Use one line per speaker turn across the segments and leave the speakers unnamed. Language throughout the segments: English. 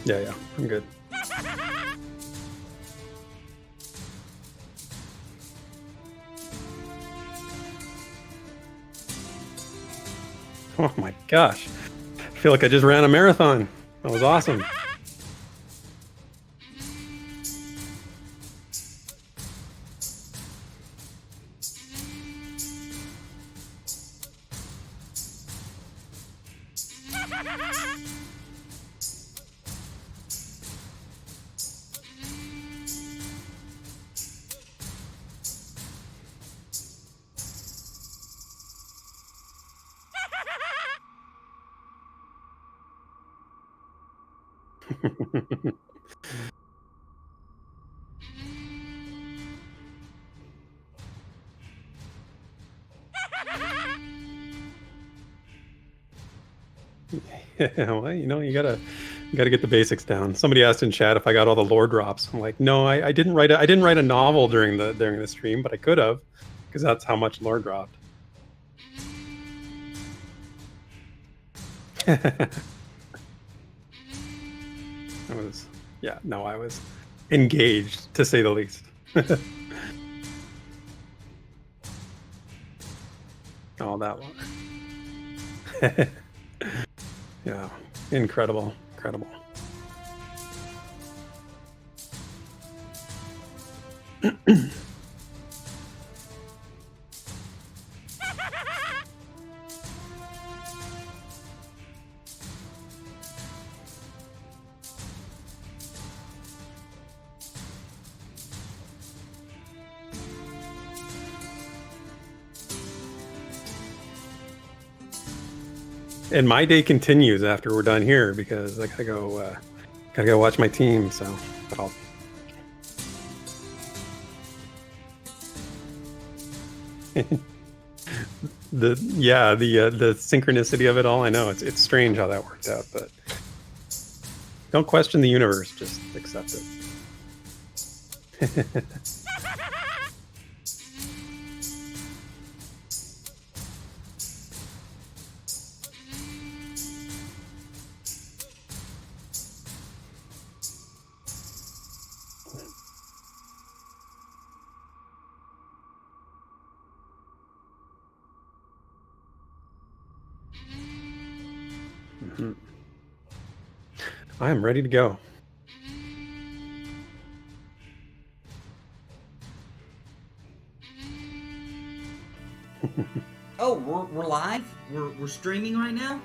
Yeah, I'm good. Oh my gosh. I feel like I just ran a marathon. That was awesome. Yeah, well, you gotta get the basics down. Somebody asked in chat if I got all the lore drops. I'm like, no, I didn't write a novel during the stream, but I could have, because that's how much lore dropped. I was engaged, to say the least. Oh, that one. Yeah, incredible. And my day continues after we're done here, because I gotta go watch my team. So, but I'll. the synchronicity of it all. I know it's strange how that worked out, but don't question the universe. Just accept it. I am ready to go.
Oh, we're live? We're streaming right now?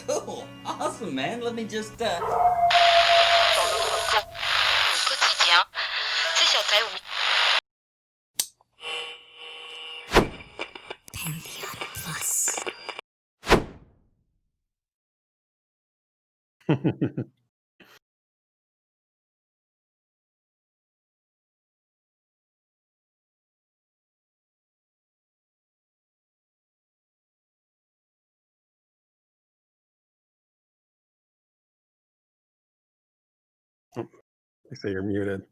Cool. Awesome, man. Let me just
Pantheon Plus.
They say you're muted.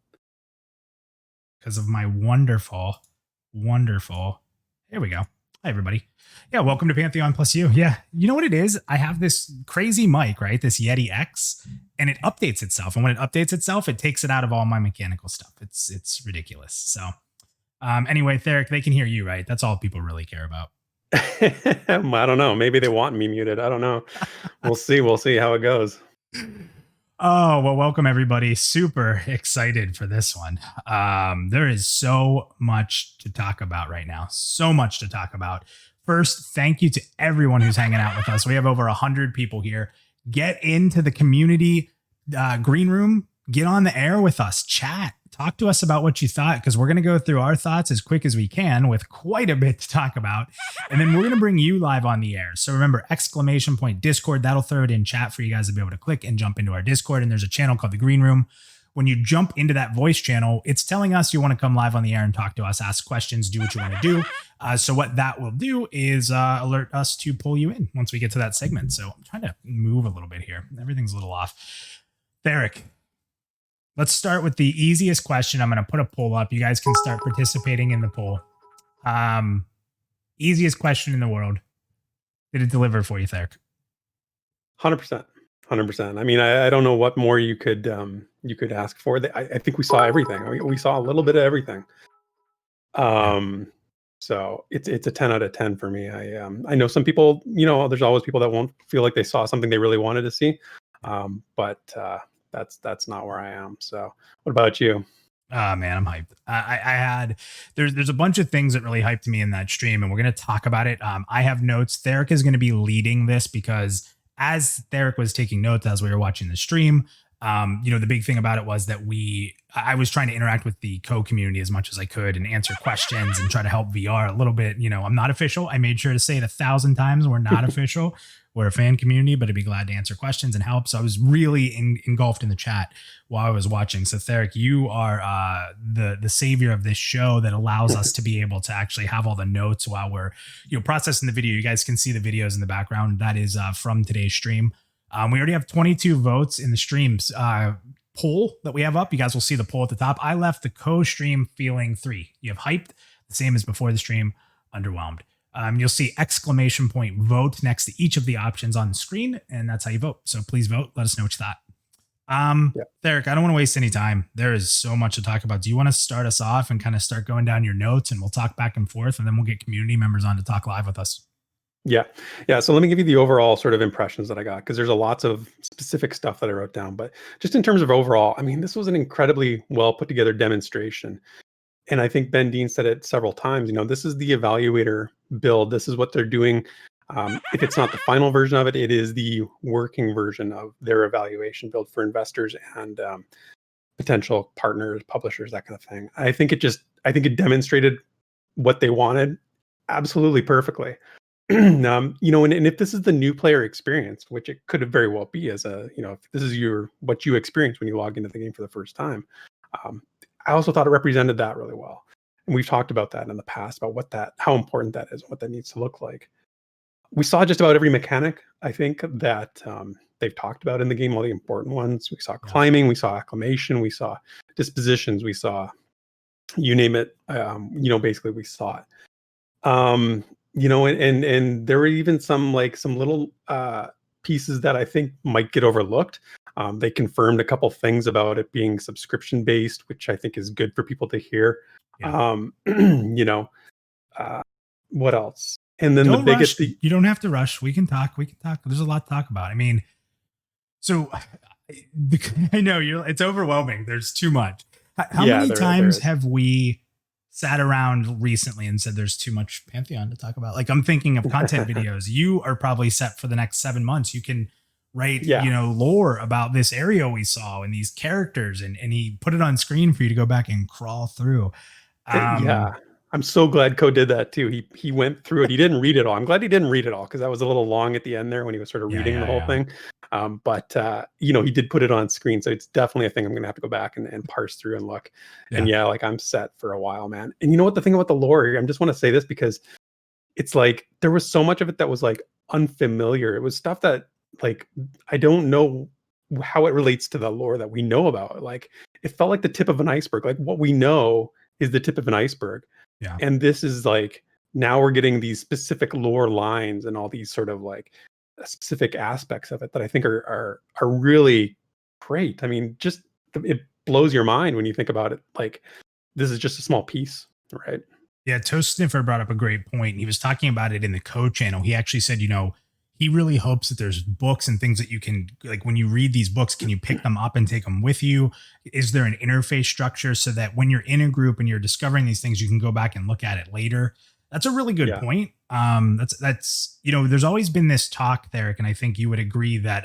Because of my wonderful. Here we go. Hi, everybody. Yeah, welcome to Pantheon PlusYou. Yeah, you know what it is? I have this crazy mic, right? This Yeti X, and it updates itself. And when it updates itself, it takes it out of all my mechanical stuff. It's ridiculous. So anyway, Therek, they can hear you, right? That's all people really care about.
I don't know. Maybe they want me muted. I don't know. We'll see. We'll see how it goes.
Oh, well, welcome everybody. Super excited for this one. There is so much to talk about right now. So much to talk about. First, thank you to everyone who's hanging out with us. We have over 100 people here. Get into the community green room. Get on the air with us. Chat. Talk to us about what you thought, because we're going to go through our thoughts as quick as we can with quite a bit to talk about. And then we're going to bring you live on the air. So remember, ! Discord, that'll throw it in chat for you guys to be able to click and jump into our Discord. And there's a channel called the Green Room. When you jump into that voice channel, it's telling us you want to come live on the air and talk to us, ask questions, do what you want to do. So what that will do is alert us to pull you in once we get to that segment. So I'm trying to move a little bit here. Everything's a little off. Therek, let's start with the easiest question. I'm going to put a poll up. You guys can start participating in the poll. Easiest question in the world. Did it deliver for you, Therek?
100%. 100%. I mean, I don't know what more you could ask for. I think we saw everything. We saw a little bit of everything. So it's a 10 out of 10 for me. I know some people, there's always people that won't feel like they saw something they really wanted to see. But that's not where I am. So what about you?
Man, I'm hyped. I had there's a bunch of things that really hyped me in that stream, and we're gonna talk about it. I have notes. Therek is gonna be leading this because as Therek was taking notes as we were watching the stream, the big thing about it was that I was trying to interact with the community as much as I could and answer questions and try to help VR a little bit. I'm not official. I made sure to say it 1,000 times. We're not official. We're a fan community, but I'd be glad to answer questions and help. So I was really engulfed in the chat while I was watching. So Therek, you are the savior of this show that allows us to be able to actually have all the notes while we're processing the video. You guys can see the videos in the background. That is from today's stream. We already have 22 votes in the streams poll that we have up. You guys will see the poll at the top. I left the co-stream feeling 3. You have hyped, the same as before the stream, underwhelmed. You'll see exclamation point vote next to each of the options on the screen, and that's how you vote. So please vote. Let us know what you thought. Therek, I don't want to waste any time. There is so much to talk about. Do you want to start us off and kind of start going down your notes, and we'll talk back and forth, and then we'll get community members on to talk live with us?
Yeah. So let me give you the overall sort of impressions that I got, because there's a lots of specific stuff that I wrote down. But just in terms of overall, I mean, this was an incredibly well put together demonstration. And I think Ben Dean said it several times, this is the evaluator build. This is what they're doing. If it's not the final version of it, it is the working version of their evaluation build for investors and potential partners, publishers, that kind of thing. I think it demonstrated what they wanted absolutely perfectly. And if this is the new player experience, which it could very well be, as if this is what you experience when you log into the game for the first time, I also thought it represented that really well. And we've talked about that in the past, about how important that is, what that needs to look like. We saw just about every mechanic, I think, that they've talked about in the game, all the important ones. We saw climbing, we saw acclimation, we saw dispositions, we saw, you name it, basically we saw it. And there were even some little pieces that I think might get overlooked. They confirmed a couple things about it being subscription based, which I think is good for people to hear. What else? And then
don't
the biggest
rush. You don't have to rush. We can talk. There's a lot to talk about. I mean, so I know it's overwhelming. There's too much. How many times have we sat around recently and said there's too much Pantheon to talk about? Like, I'm thinking of content videos. You are probably set for the next 7 months. You can write, lore about this area we saw and these characters, and he put it on screen for you to go back and crawl through.
I'm so glad Co did that too. He went through it. He didn't read it all. I'm glad he didn't read it all, because that was a little long at the end there when he was sort of reading the whole thing. But he did put it on screen. So it's definitely a thing I'm going to have to go back and parse through and look. Yeah. And I'm set for a while, man. And you know what, the thing about the lore, I just want to say this because it's like, there was so much of it that was like unfamiliar. It was stuff that I don't know how it relates to the lore that we know about. Like, it felt like the tip of an iceberg. Like, what we know is the tip of an iceberg. Yeah. And this is now we're getting these specific lore lines and all these sort of specific aspects of it that I think are really great. I mean, just it blows your mind when you think about it. Like, this is just a small piece, right?
Yeah, Toast Sniffer brought up a great point. He was talking about it in the channel. He actually said, he really hopes that there's books and things that you can, when you read these books, can you pick them up and take them with you? Is there an interface structure so that when you're in a group and you're discovering these things, you can go back and look at it later? That's a really good point. That's there's always been this talk, Therek, and I think you would agree that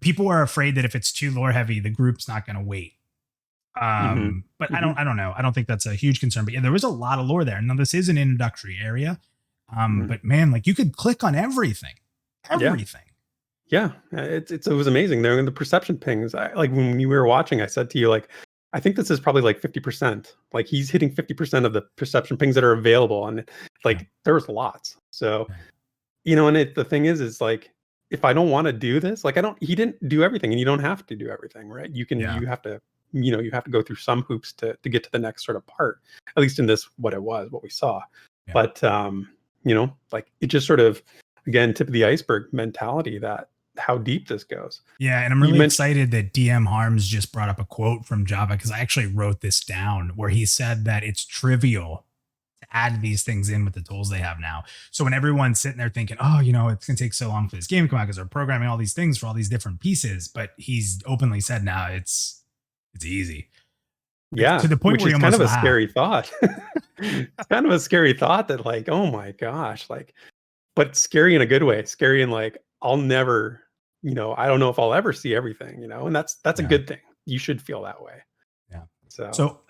people are afraid that if it's too lore heavy, the group's not going to wait. But I don't know. I don't think that's a huge concern. But yeah, there was a lot of lore there. Now, this is an introductory area. But man, you could click on everything.
Yeah. It was amazing. There in the perception pings. When you were watching, I said to you, I think this is probably 50%. He's hitting 50% of the perception pings that are available. And there was lots. So, and the thing is if I don't want to do this, he didn't do everything, and you don't have to do everything, right? You have to, you have to go through some hoops to get to the next sort of part, at least in this, what we saw. But, it just sort of, again, tip of the iceberg mentality that how deep this goes.
Yeah, and I'm really excited that DM Harms just brought up a quote from Java, because I actually wrote this down, where he said that it's trivial to add these things in with the tools they have now. So when everyone's sitting there thinking, oh, you know, it's going to take so long for this game to come out because they're programming all these things for all these different pieces, but he's openly said now it's easy.
Yeah,
to the point where
is
you
kind
almost
of a
laugh.
scary thought. It's kind of a scary thought that, like, oh my gosh, like, but scary in a good way. Scary in like, I'll never, you know, I don't know if I'll ever see everything, you know, and that's a good thing. You should feel that way.
Yeah.
So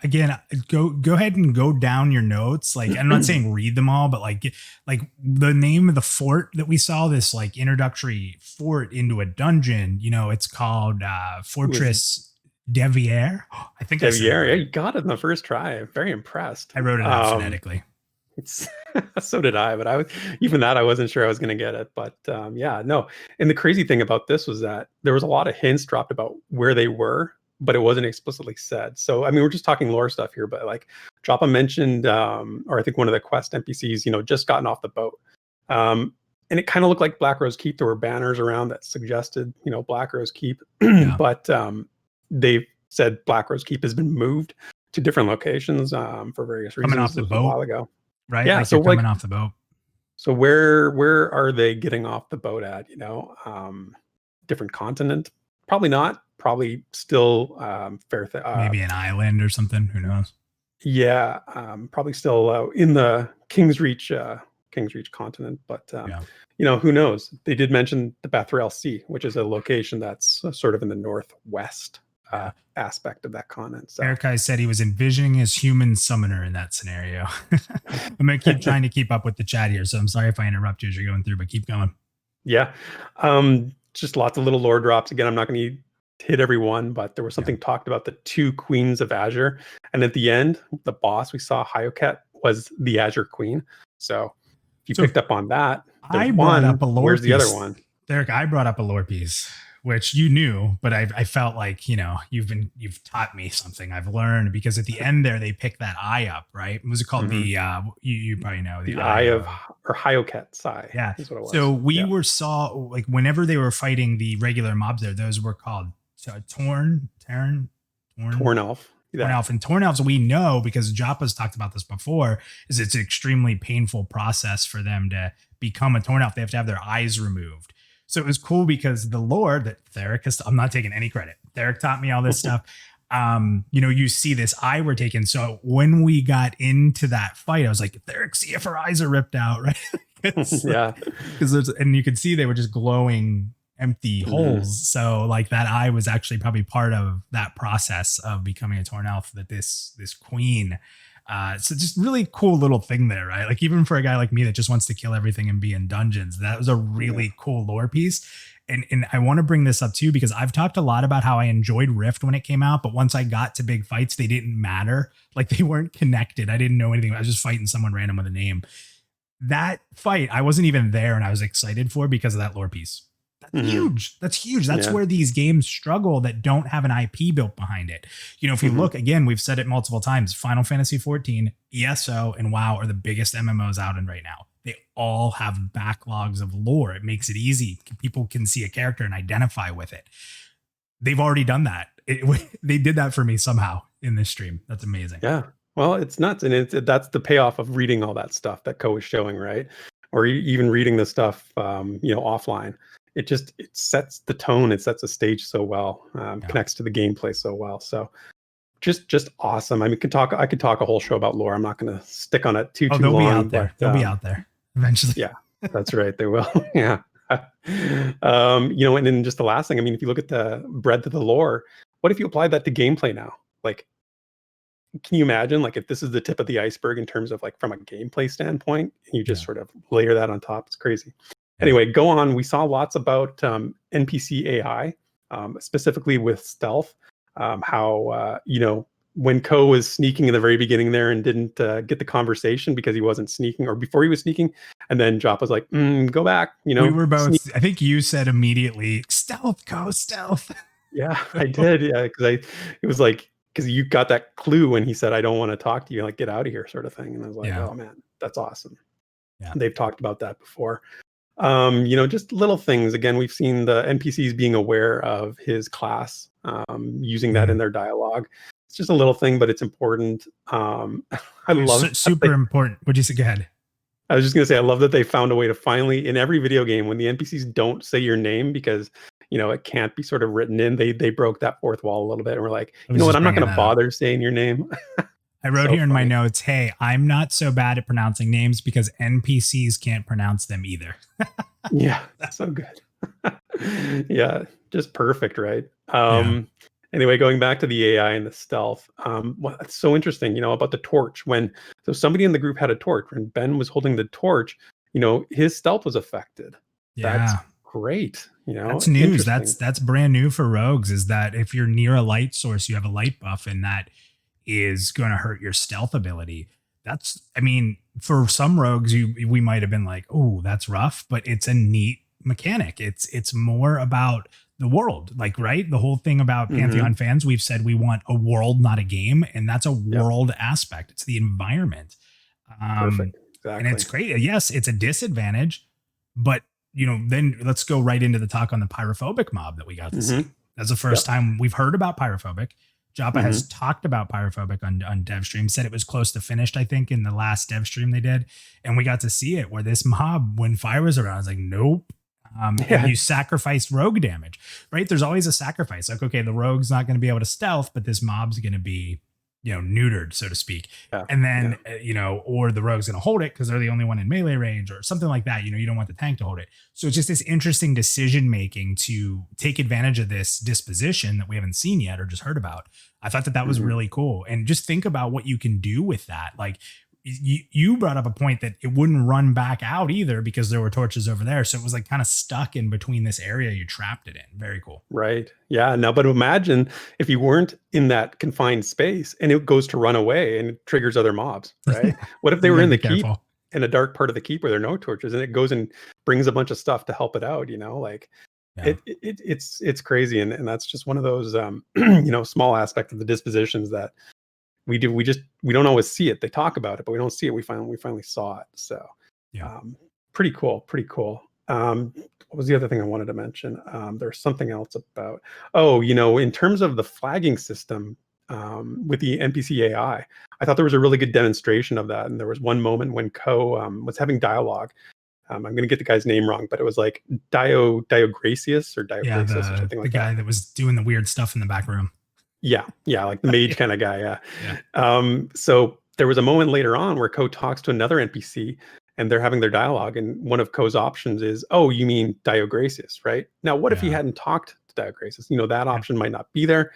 again, go ahead and go down your notes. Like, I'm not saying read them all, but like the name of the fort that we saw, this like introductory fort into a dungeon, you know, it's called Fortress Devier. I think
Devier. Yeah, you got it in the first try. I'm very impressed.
I wrote it out phonetically.
So did I, but I wasn't sure I was going to get it. But yeah, no. And the crazy thing about this was that there was a lot of hints dropped about where they were, but it wasn't explicitly said. So, I mean, we're just talking lore stuff here, but like Joppa mentioned, or I think one of the quest NPCs, you know, just gotten off the boat. And it kind of looked like Black Rose Keep. There were banners around that suggested, you know, Black Rose Keep, but they've said Black Rose Keep has been moved to different locations for various reasons.
Coming off the boat
a while ago.
Right?
Yeah,
like
so
coming off the boat.
So where are they getting off the boat at? You know, different continent? Probably not. Probably still
maybe an island or something. Who knows?
Yeah, probably still in the King's Reach continent. But you know, who knows? They did mention the Bethrel Sea, which is a location that's sort of in the northwest aspect of that continent. So
Erikai said he was envisioning his human summoner in that scenario. I'm gonna keep trying to keep up with the chat here, so I'm sorry if I interrupt you as you're going through, but keep going.
Yeah, just lots of little lore drops. Again, I'm not going to hit every one, but there was something talked about the 2 queens of Azure, and at the end, the boss we saw, Hyoket, was the Azure Queen. So if you picked up on that,
I brought up a lore
where's
piece.
The other one?
Derek, I brought up a lore piece, which you knew, but I felt like, you know, you've taught me something. I've learned, because at the end there they pick that eye up, right? What was it called?
Mm-hmm.
You probably know
the eye of or Hyoket's eye.
Yeah,
is what it was.
So we saw like whenever they were fighting the regular mobs there, those were called Torn
Elf.
Torn Elf. And Torn Elves, we know, because Joppa's talked about this before, is it's an extremely painful process for them to become a Torn Elf. They have to have their eyes removed. So it was cool because the lore that Therek has, I'm not taking any credit. Therek taught me all this stuff. You know, you see this eye were taken. So when we got into that fight, I was like, Therek, see if her eyes are ripped out, right?
Yeah.
Because and you could see they were just glowing empty holes. So like that eye was actually probably part of that process of becoming a Torn Elf, that this queen. So just really cool little thing there, right? Like even for a guy like me that just wants to kill everything and be in dungeons, that was a really cool lore piece. And I want to bring this up too, because I've talked a lot about how I enjoyed Rift when it came out, but once I got to big fights, they didn't matter. Like they weren't connected. I didn't know anything. I was just fighting someone random with a name. That fight, I wasn't even there, and I was excited for because of that lore piece. That's huge. That's huge. That's where these games struggle that don't have an IP built behind it. You know, if you look again, we've said it multiple times, Final Fantasy 14, ESO, and WoW are the biggest MMOs out in right now. They all have backlogs of lore. It makes it easy. People can see a character and identify with it. They've already done that. They did that for me somehow in this stream. That's amazing.
Yeah. Well, it's nuts. And that's the payoff of reading all that stuff that Ko was showing, right? Or even reading the stuff, you know, offline. It sets the tone. It sets the stage so well, connects to the gameplay so well. So just awesome. I mean, I could talk a whole show about lore. I'm not going to stick on it too long.
They'll be out there. They'll be out there eventually.
Yeah, that's right. They will. Yeah. You know, and then just the last thing, I mean, if you look at the breadth of the lore, what if you apply that to gameplay now? Like, can you imagine, like, if this is the tip of the iceberg in terms of like from a gameplay standpoint, and you just sort of layer that on top? It's crazy. Anyway, go on. We saw lots about NPC AI, specifically with stealth. How you know, when Ko was sneaking in the very beginning there and didn't get the conversation because he wasn't sneaking, or before he was sneaking, and then Jop was like, "Go back." You know,
we were both. I think you said immediately, "Stealth, Ko, stealth."
Yeah, I did. Yeah, because it was like, because you got that clue when he said, "I don't want to talk to you," like, "Get out of here," sort of thing. And I was like, "Oh man, that's awesome." Yeah, they've talked about that before. Just little things. Again, we've seen the NPCs being aware of his class, using that in their dialogue. It's just a little thing, but it's important. I love
super important. What'd you say? Go ahead.
I was just gonna say, I love that they found a way to finally, in every video game, when the NPCs don't say your name because it can't be sort of written in, they broke that fourth wall a little bit, and we're like, you know what, I'm not gonna bother saying your name.
I wrote here in my notes, hey, I'm not so bad at pronouncing names because NPCs can't pronounce them either.
Yeah, that's so good. Yeah, just perfect, right? Anyway, going back to the AI and the stealth, that's so interesting, about the torch. So somebody in the group had a torch, when Ben was holding the torch, his stealth was affected.
Yeah.
That's great.
That's news. That's brand new for rogues, is that if you're near a light source, you have a light buff, and that is going to hurt your stealth ability. For some rogues, we might have been like, oh, that's rough, but it's a neat mechanic. It's more about the world, right? The whole thing about Pantheon fans, we've said we want a world, not a game, and that's a world aspect. It's the environment.
Perfect. Exactly.
And it's great. Yes, it's a disadvantage, but then let's go right into the talk on the pyrophobic mob that we got to see. That's the first time we've heard about pyrophobic. Joppa has talked about pyrophobic on dev stream, said it was close to finished, I think, in the last dev stream they did. And we got to see it where this mob, when fire was around, I was like, nope. And you sacrificed rogue damage, right? There's always a sacrifice. Like, okay, the rogue's not going to be able to stealth, but this mob's going to be, neutered, so to speak. And then, or the rogue's going to hold it because they're the only one in melee range or something like that. You don't want the tank to hold it. So it's just this interesting decision-making to take advantage of this disposition that we haven't seen yet or just heard about. I thought that was really cool. And just think about what you can do with that. Like, you brought up a point that it wouldn't run back out either because there were torches over there. So it was like kind of stuck in between this area you trapped it in. Very cool.
Right. Yeah. No, but imagine if you weren't in that confined space and it goes to run away and it triggers other mobs, right? What if they were in the keep, in a dark part of the keep where there are no torches, and it goes and brings a bunch of stuff to help it out, it's crazy. And that's just one of those, small aspects of the dispositions that we don't always see it. They talk about it, but we don't see it. We finally saw it. So pretty cool. What was the other thing I wanted to mention? There's something else about, in terms of the flagging system, with the NPC AI, I thought there was a really good demonstration of that. And there was one moment when was having dialogue. I'm going to get the guy's name wrong, but it was like Diogracius or Diogracius or something like that.
The guy that was doing the weird stuff in the back room.
Yeah, like the mage kind of guy. So there was a moment later on where Ko talks to another NPC and they're having their dialogue, and one of Ko's options is, oh, you mean Diogracius, right? Now, what if he hadn't talked to Diogracius? That option might not be there.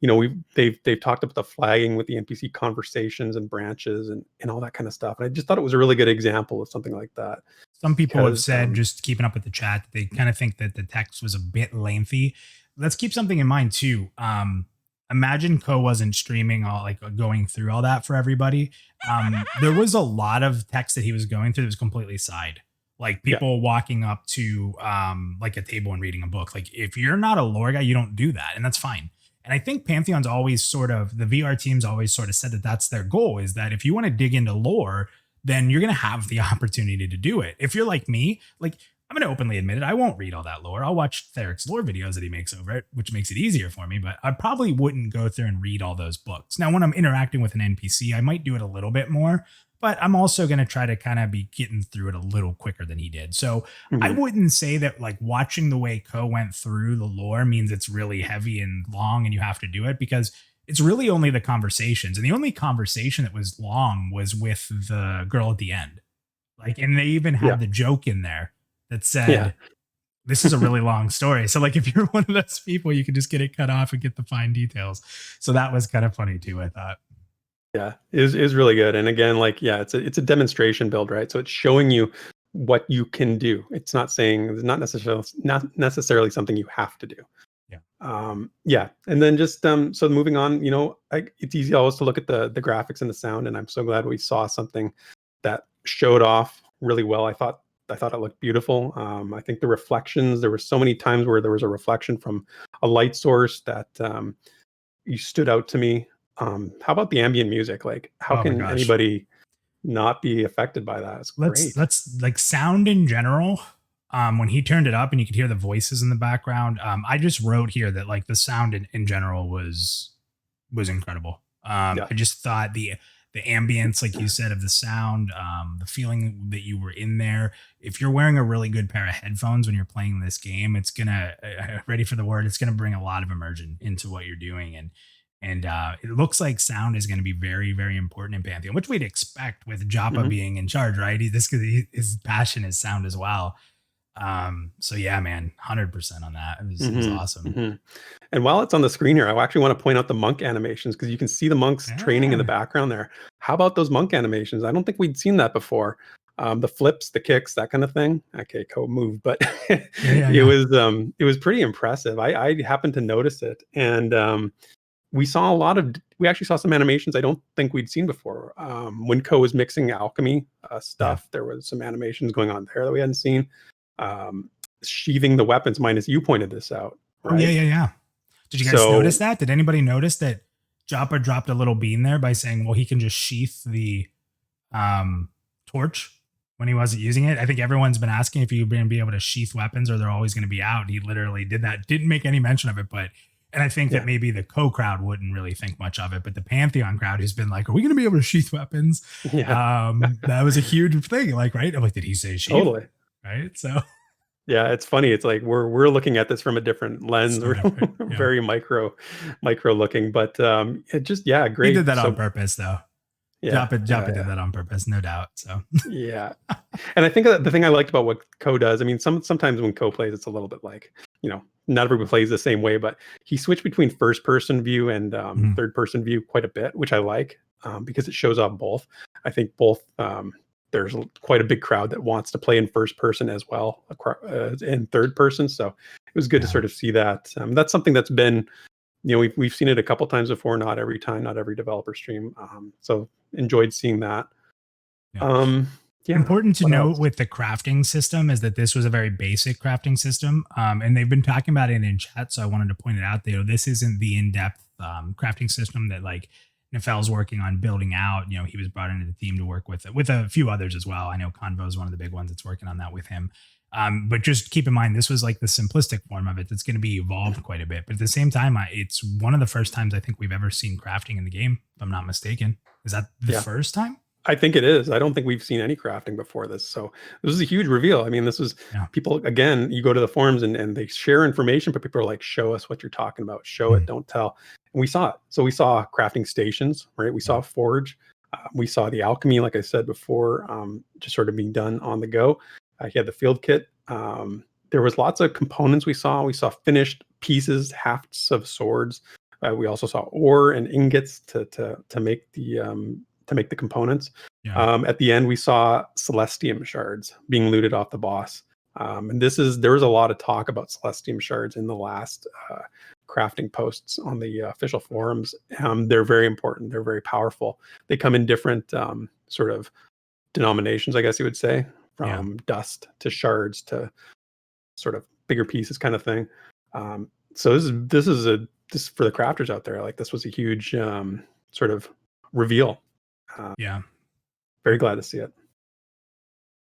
They've talked about the flagging with the NPC conversations and branches and all that kind of stuff. And I just thought it was a really good example of something like that.
Some people have said, just keeping up with the chat, they kind of think that the text was a bit lengthy. Let's keep something in mind too. Imagine Ko wasn't streaming going through all that for everybody. There was a lot of text that he was going through that was completely side. Like people walking up to like a table and reading a book. Like if you're not a lore guy, you don't do that, and that's fine. And I think Pantheon's always the VR team's always sort of said that that's their goal, is that if you want to dig into lore, then you're going to have the opportunity to do it. If you're like me, I'm going to openly admit it, I won't read all that lore. I'll watch Therek's lore videos that he makes over it, which makes it easier for me, but I probably wouldn't go through and read all those books. Now, when I'm interacting with an NPC, I might do it a little bit more, but I'm also going to try to kind of be getting through it a little quicker than he did. So I wouldn't say that watching the way Ko went through the lore means it's really heavy and long and you have to do it, because it's really only the conversations. And the only conversation that was long was with the girl at the end. And they even had the joke in there that said, this is a really long story. So if you're one of those people, you can just get it cut off and get the fine details. So that was kind of funny too, I thought.
Yeah, is really good. And again, it's a demonstration build, right? So it's showing you what you can do. It's not necessarily something you have to do. And then just so moving on, it's easy always to look at the graphics and the sound, and I'm so glad we saw something that showed off really well. I thought it looked beautiful. I think the reflections, there were so many times where there was a reflection from a light source that you stood out to me. How about the ambient music? How can anybody not be affected by that? It's great.
Let's sound in general. when he turned it up and you could hear the voices in the background, I just wrote here that like the sound in general was incredible. I just thought the ambience, like you said, of the sound, the feeling that you were in there. If you're wearing a really good pair of headphones when you're playing this game, it's gonna ready for the word. It's gonna bring a lot of immersion into what you're doing, and it looks like sound is going to be very, very important in Pantheon, which we'd expect with Joppa being in charge, right? His passion is sound as well. So yeah, man, 100% on that. It was awesome.
And while it's on the screen here, I actually want to point out the monk animations because you can see the monks training in the background there. How about those monk animations? I don't think we'd seen that before. The flips, the kicks, that kind of thing. Okay, move, but it was pretty impressive. I happened to notice it, and we actually saw some animations I don't think we'd seen before. When Ko was mixing alchemy stuff, there was some animations going on there that we hadn't seen. Sheathing the weapons, minus you pointed this out. Right?
Oh, yeah. Did you guys notice that? Did anybody notice that Joppa dropped a little bean there by saying, well, he can just sheath the torch when he wasn't using it? I think everyone's been asking if you're going to be able to sheath weapons or they're always going to be out. He literally did that. Didn't make any mention of it, and I think that maybe the crowd wouldn't really think much of it, but the Pantheon crowd has been like, are we going to be able to sheath weapons? Yeah. That was a huge thing. Like, right? I'm like, did he say sheath?
Totally.
Right. So
yeah, it's funny. It's like we're looking at this from a different lens. We're very micro looking, but it just great.
He did that on purpose, though. Yeah, Joppa did that on purpose, no doubt. So
yeah, and I think the thing I liked about what Ko does, I mean, sometimes when Ko plays, it's a little bit like, not everybody plays the same way, but he switched between first person view and third person view quite a bit, which I like because it shows off both. I think both. There's quite a big crowd that wants to play in first person as well in third person. So it was good to sort of see that. That's something that's been, we've seen it a couple times before, not every time, not every developer stream. So enjoyed seeing that.
Important to note with the crafting system is that this was a very basic crafting system. And they've been talking about it in chat. So I wanted to point it out there. This isn't the in-depth crafting system that like Nefel's working on building out. He was brought into the team to work with a few others as well. I know Convo is one of the big ones that's working on that with him. But just keep in mind, this was like the simplistic form of it. That's going to be evolved quite a bit. But at the same time, it's one of the first times I think we've ever seen crafting in the game, if I'm not mistaken. Is that the first time?
I think it is. I don't think we've seen any crafting before this. So this is a huge reveal. I mean, this was people, again, you go to the forums and they share information, but people are like, show us what you're talking about. Show it, don't tell. And we saw it. So we saw crafting stations, right? We saw Forge. We saw the alchemy, like I said before, just sort of being done on the go. He had the field kit. There was lots of components we saw. We saw finished pieces, hafts of swords. We also saw ore and ingots to make the components. At the end, we saw Celestium Shards being looted off the boss. And there was a lot of talk about Celestium Shards in the last crafting posts on the official forums. They're very important. They're very powerful. They come in different sort of denominations, I guess you would say, from dust to shards to sort of bigger pieces kind of thing. So this is for the crafters out there. Like, this was a huge sort of reveal. Very glad to see it.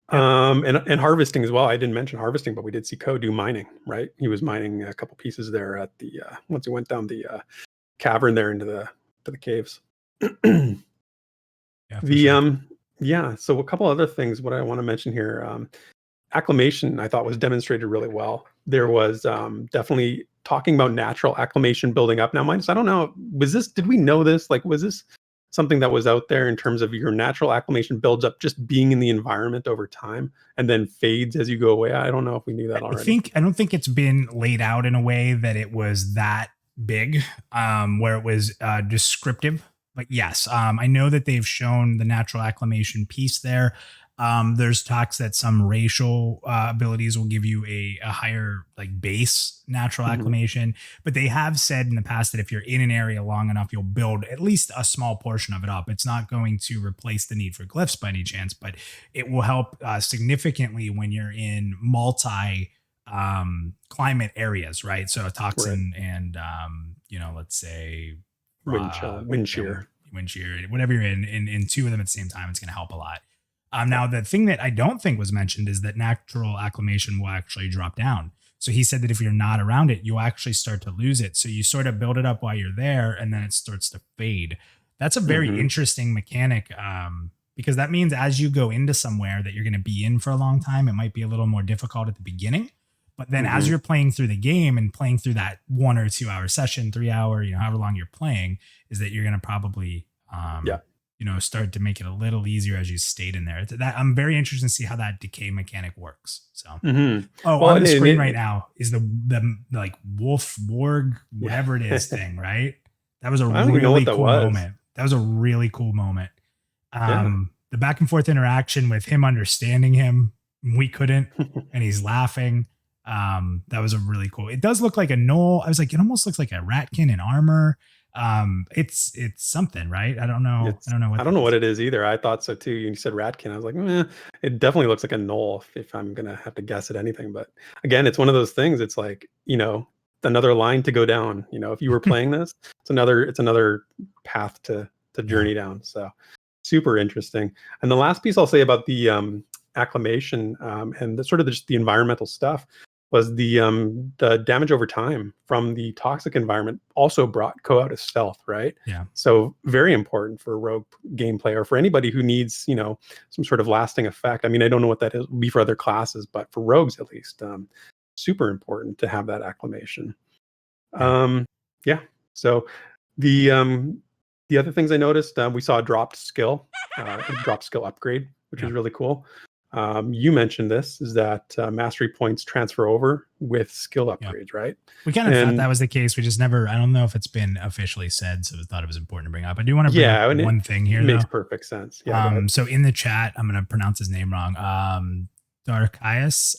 And harvesting as well. I didn't mention harvesting, but we did see Ko do mining, right? He was mining a couple pieces there at the once he went down the cavern there into the caves. So a couple other things what I want to mention here. Acclimation, I thought, was demonstrated really well. There was definitely talking about natural acclimation building up. Now, I don't know, did we know this? Like, was this something that was out there in terms of your natural acclimation builds up just being in the environment over time and then fades as you go away? I don't know if we knew that already.
I don't think it's been laid out in a way that it was that big, where it was descriptive. But yes, I know that they've shown the natural acclimation piece there. There's talks that some racial abilities will give you a higher like base natural acclimation, but they have said in the past that if you're in an area long enough, you'll build at least a small portion of it up. It's not going to replace the need for glyphs by any chance, but it will help significantly when you're in multi climate areas, right? So a toxin and let's say
wind shear,
whatever you're in two of them at the same time, it's going to help a lot. Now, the thing that I don't think was mentioned is that natural acclimation will actually drop down. So he said that if you're not around it, you'll actually start to lose it. So you sort of build it up while you're there, and then it starts to fade. That's a very interesting mechanic, because that means as you go into somewhere that you're going to be in for a long time, it might be a little more difficult at the beginning. But then as you're playing through the game and playing through that 1 or 2 hour session, 3 hour, however long you're playing, is that you're going to probably, start to make it a little easier as you stayed in there. That I'm very interested to see how that decay mechanic works. So, on the screen right now is the like wolf warg, whatever it is thing, right? That was a really cool moment. That was a really cool moment. The back and forth interaction with him understanding him, we couldn't, and he's laughing. That was a really cool. It does look like a gnoll. I was like, it almost looks like a ratkin in armor. It's something, right? I don't know. I don't know
what it is either. I thought so too. You said ratkin. I was like, it definitely looks like a gnoll if I'm gonna have to guess at anything. But again, it's one of those things. It's like, another line to go down. If you were playing this, it's another path to journey down. So super interesting. And the last piece I'll say about the acclimation and the sort of just the environmental stuff was the damage over time from the toxic environment also brought Ko out of stealth, right?
Yeah.
So very important for rogue gameplay or for anybody who needs, some sort of lasting effect. I mean, I don't know what that is be for other classes, but for rogues at least, super important to have that acclimation. So the other things I noticed, we saw a dropped skill upgrade, which is really cool. You mentioned this, is that mastery points transfer over with skill upgrades, right?
We kind of thought that was the case. We just never, I don't know if it's been officially said, so I thought it was important to bring up. I do want to bring up one thing here.
Makes perfect sense. Yeah.
So in the chat, I'm going to pronounce his name wrong. Darkias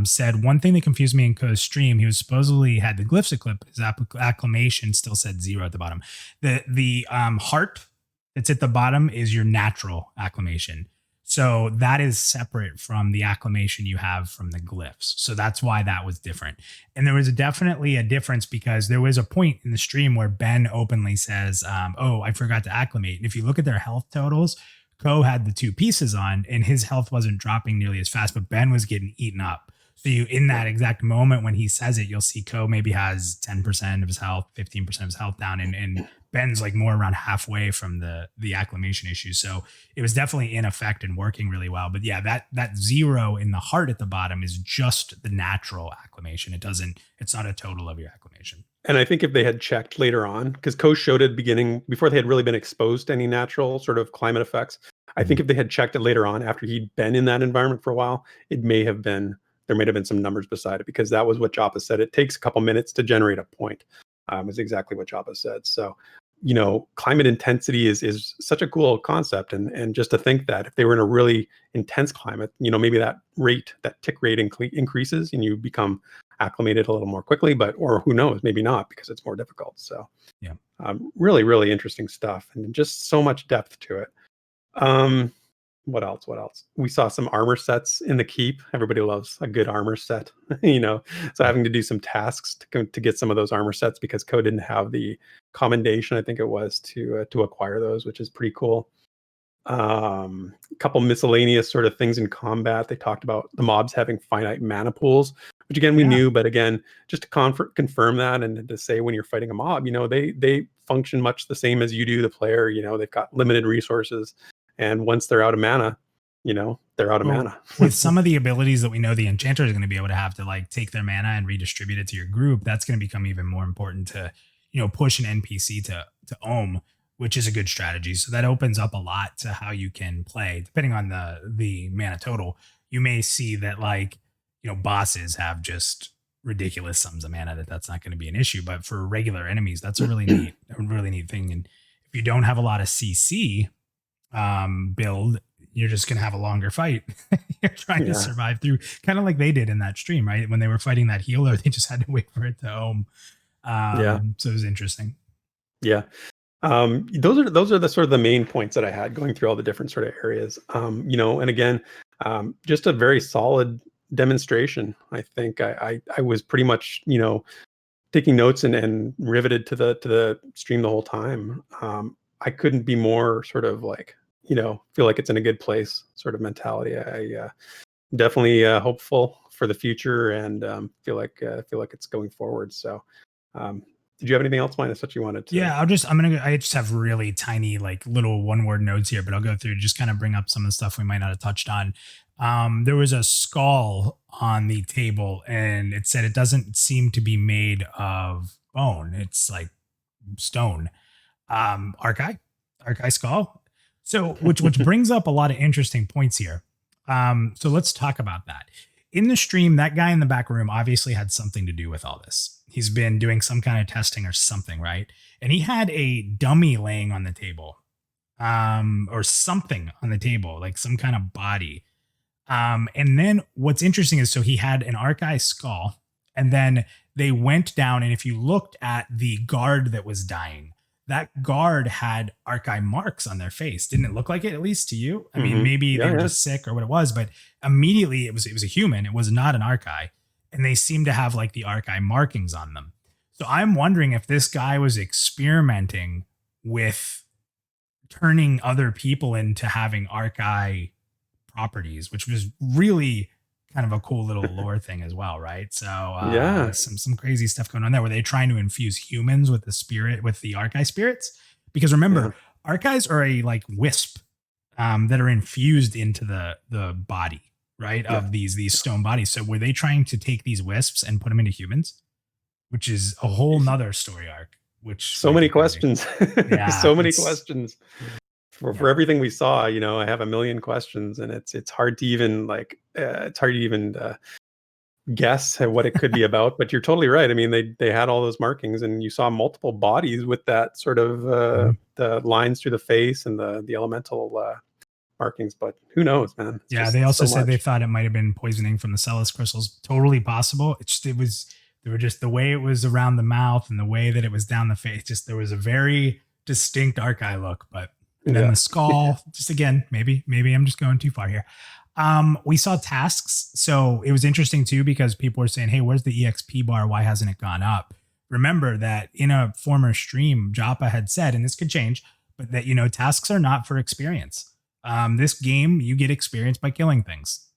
said, one thing that confused me in Ko's stream, he was supposedly had the glyphs equipped. His acclimation still said 0 at the bottom. The heart that's at the bottom is your natural acclimation. So that is separate from the acclimation you have from the glyphs. So that's why that was different. And there was definitely a difference because there was a point in the stream where Ben openly says, I forgot to acclimate. And if you look at their health totals, Ko had the 2 pieces on and his health wasn't dropping nearly as fast, but Ben was getting eaten up. So you, in that exact moment when he says it, you'll see Ko maybe has 10% of his health, 15% of his health down, and Ben's like more around halfway from the acclimation issue. So it was definitely in effect and working really well. But yeah, that 0 in the heart at the bottom is just the natural acclimation. It's not a total of your acclimation.
And I think if they had checked later on, because Ko showed it beginning before they had really been exposed to any natural sort of climate effects. I think if they had checked it later on after he'd been in that environment for a while, there may have been some numbers beside it, because that was what Joppa said. It takes a couple minutes to generate a point, is exactly what Joppa said. So, climate intensity is such a cool concept. And just to think that if they were in a really intense climate, maybe that tick rate increases and you become acclimated a little more quickly, or who knows, maybe not, because it's more difficult. So
yeah,
really, really interesting stuff and just so much depth to it. What else? We saw some armor sets in the keep. Everybody loves a good armor set, so having to do some tasks to get some of those armor sets because Ko didn't have the commendation, I think it was, to acquire those, which is pretty cool. A couple miscellaneous sort of things in combat. They talked about the mobs having finite mana pools, which again we knew, but again, just to confirm that and to say when you're fighting a mob, they function much the same as you do, the player. They've got limited resources. And once they're out of mana, they're out of mana.
With some of the abilities that we know the enchanter is going to be able to have to like take their mana and redistribute it to your group, that's going to become even more important to, push an NPC to ohm, which is a good strategy. So that opens up a lot to how you can play. Depending on the mana total, you may see that bosses have just ridiculous sums of mana that's not going to be an issue. But for regular enemies, that's a really neat thing. And if you don't have a lot of CC build, you're just gonna have a longer fight. You're trying to survive through, kind of like they did in that stream, right? When they were fighting that healer, they just had to wait for it to ohm. So it was interesting. Those
are the sort of the main points that I had going through all the different sort of areas. And again, just a very solid demonstration. I think I was pretty much taking notes and riveted to the stream the whole time. I couldn't be more sort of feel like it's in a good place sort of mentality. I definitely hopeful for the future, and feel like it's going forward. So, did you have anything else, Minus, that you wanted to?
Yeah, I just have really tiny, like little one-word notes here, but I'll go through, just kind of bring up some of the stuff we might not have touched on. There was a skull on the table, and it said it doesn't seem to be made of bone. It's like stone. Archai skull. So, which brings up a lot of interesting points here. So let's talk about that. In the stream, that guy in the back room obviously had something to do with all this. He's been doing some kind of testing or something, right? And he had a dummy laying on the table, or something on the table, like some kind of body. And then what's interesting is, so he had an Archai skull, and then they went down, and if you looked at the guard that was dying, that guard had Archai marks on their face. Didn't it look like it, at least to you? I mean, maybe they were just sick or what it was, but immediately it was a human. It was not an Archai. And they seem to have like the Archai markings on them. So I'm wondering if this guy was experimenting with turning other people into having Archai properties, which was really kind of a cool little lore thing as well, right? So some crazy stuff going on there. Were they trying to infuse humans with the Archai spirits? Because remember, Archais are a like wisp that are infused into the body, right? Of these stone bodies. So were they trying to take these wisps and put them into humans? Which is a whole nother story arc. Which
so many questions. So many questions. For everything we saw, I have a million questions, and it's hard to even guess at what it could be about. But you're totally right. I mean, they had all those markings, and you saw multiple bodies with that sort of the lines through the face and the elemental markings. But who knows, man?
They also said they thought it might have been poisoning from the Celes crystals. Totally possible. They were just the way it was around the mouth and the way that it was down the face. Just there was a very distinct Archai look, but. And then the skull, just again, maybe I'm just going too far here. We saw tasks. So it was interesting too, because people were saying, hey, where's the EXP bar? Why hasn't it gone up? Remember that in a former stream, Joppa had said, and this could change, but that, tasks are not for experience. This game, you get experience by killing things.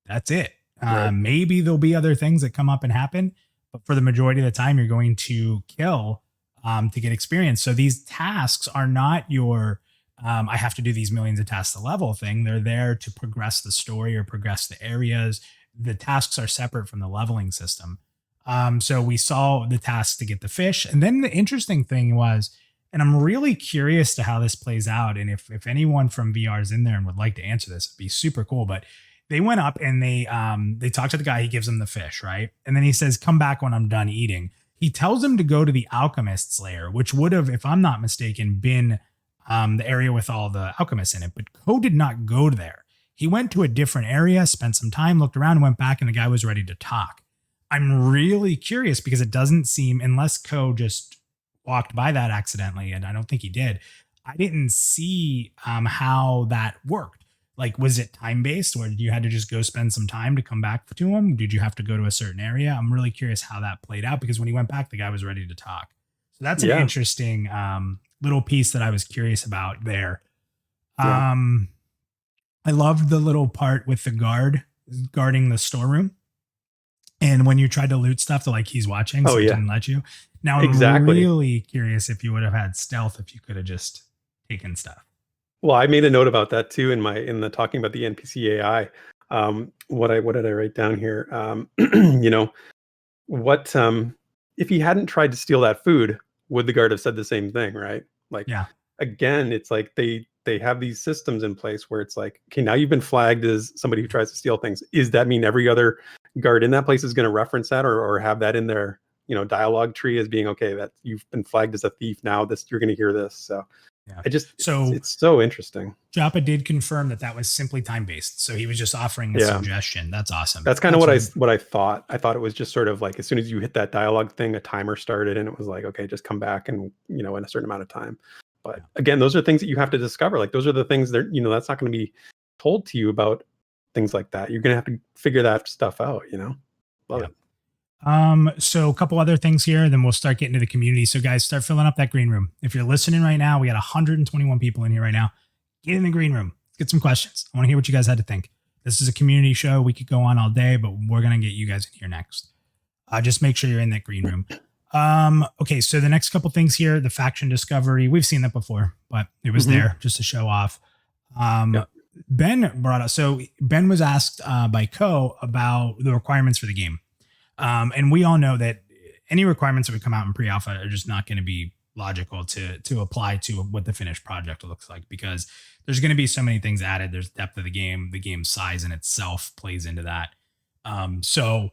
That's it. Right. Maybe there'll be other things that come up and happen, but for the majority of the time, you're going to kill to get experience. So these tasks are not your... I have to do these millions of tasks a level thing. They're there to progress the story or progress the areas. The tasks are separate from the leveling system. So we saw the tasks to get the fish. And then the interesting thing was, and I'm really curious to how this plays out. And if anyone from VR is in there and would like to answer this, it'd be super cool. But they went up and they talk to the guy. He gives them the fish, right? And then he says, come back when I'm done eating. He tells them to go to the alchemist's lair, which would have, if I'm not mistaken, been the area with all the alchemists in it. But Ko did not go there. He went to a different area, spent some time, looked around, and went back, and the guy was ready to talk. I'm really curious because it doesn't seem, unless Ko just walked by that accidentally, and I don't think he did, I didn't see how that worked. Like, was it time-based, or you had to just go spend some time to come back to him? Did you have to go to a certain area? I'm really curious how that played out, because when he went back, the guy was ready to talk. So that's an interesting little piece that I was curious about there. I loved the little part with the guard guarding the storeroom. And when you tried to loot stuff, they're like, he's watching, so he didn't let you. Now, I'm really curious if you would have had stealth, if you could have just taken stuff.
Well, I made a note about that too in the talking about the NPC AI. What did I write down here? If he hadn't tried to steal that food, would the guard have said the same thing, right? Like, again, it's like they have these systems in place where it's like, okay, now you've been flagged as somebody who tries to steal things. Does that mean every other guard in that place is going to reference that or have that in their dialogue tree as being, okay, that you've been flagged as a thief, now you're going to hear this? So it's so interesting.
Joppa did confirm that was simply time-based. So he was just offering a suggestion. That's awesome.
That's kind of what I thought. I thought it was just sort of like, as soon as you hit that dialogue thing, a timer started and it was like, okay, just come back and, in a certain amount of time. But again, those are things that you have to discover. Like, those are the things that, that's not going to be told to you about things like that. You're going to have to figure that stuff out, Love it.
So a couple other things here, then we'll start getting to the community. So guys, start filling up that green room. If you're listening right now, we got 121 people in here right now. get in the green room. Let's get some questions. I want to hear what you guys had to think. This is a community show. We could go on all day, but we're going to get you guys in here next. Just make sure you're in that green room. Okay, so the next couple things here, the faction discovery, we've seen that before, but it was there just to show off. Ben brought up, so Ben was asked by Co about the requirements for the game. And we all know that any requirements that would come out in pre-alpha are just not going to be logical to apply to what the finished project looks like, because there's going to be so many things added. There's depth of the game size in itself plays into that. So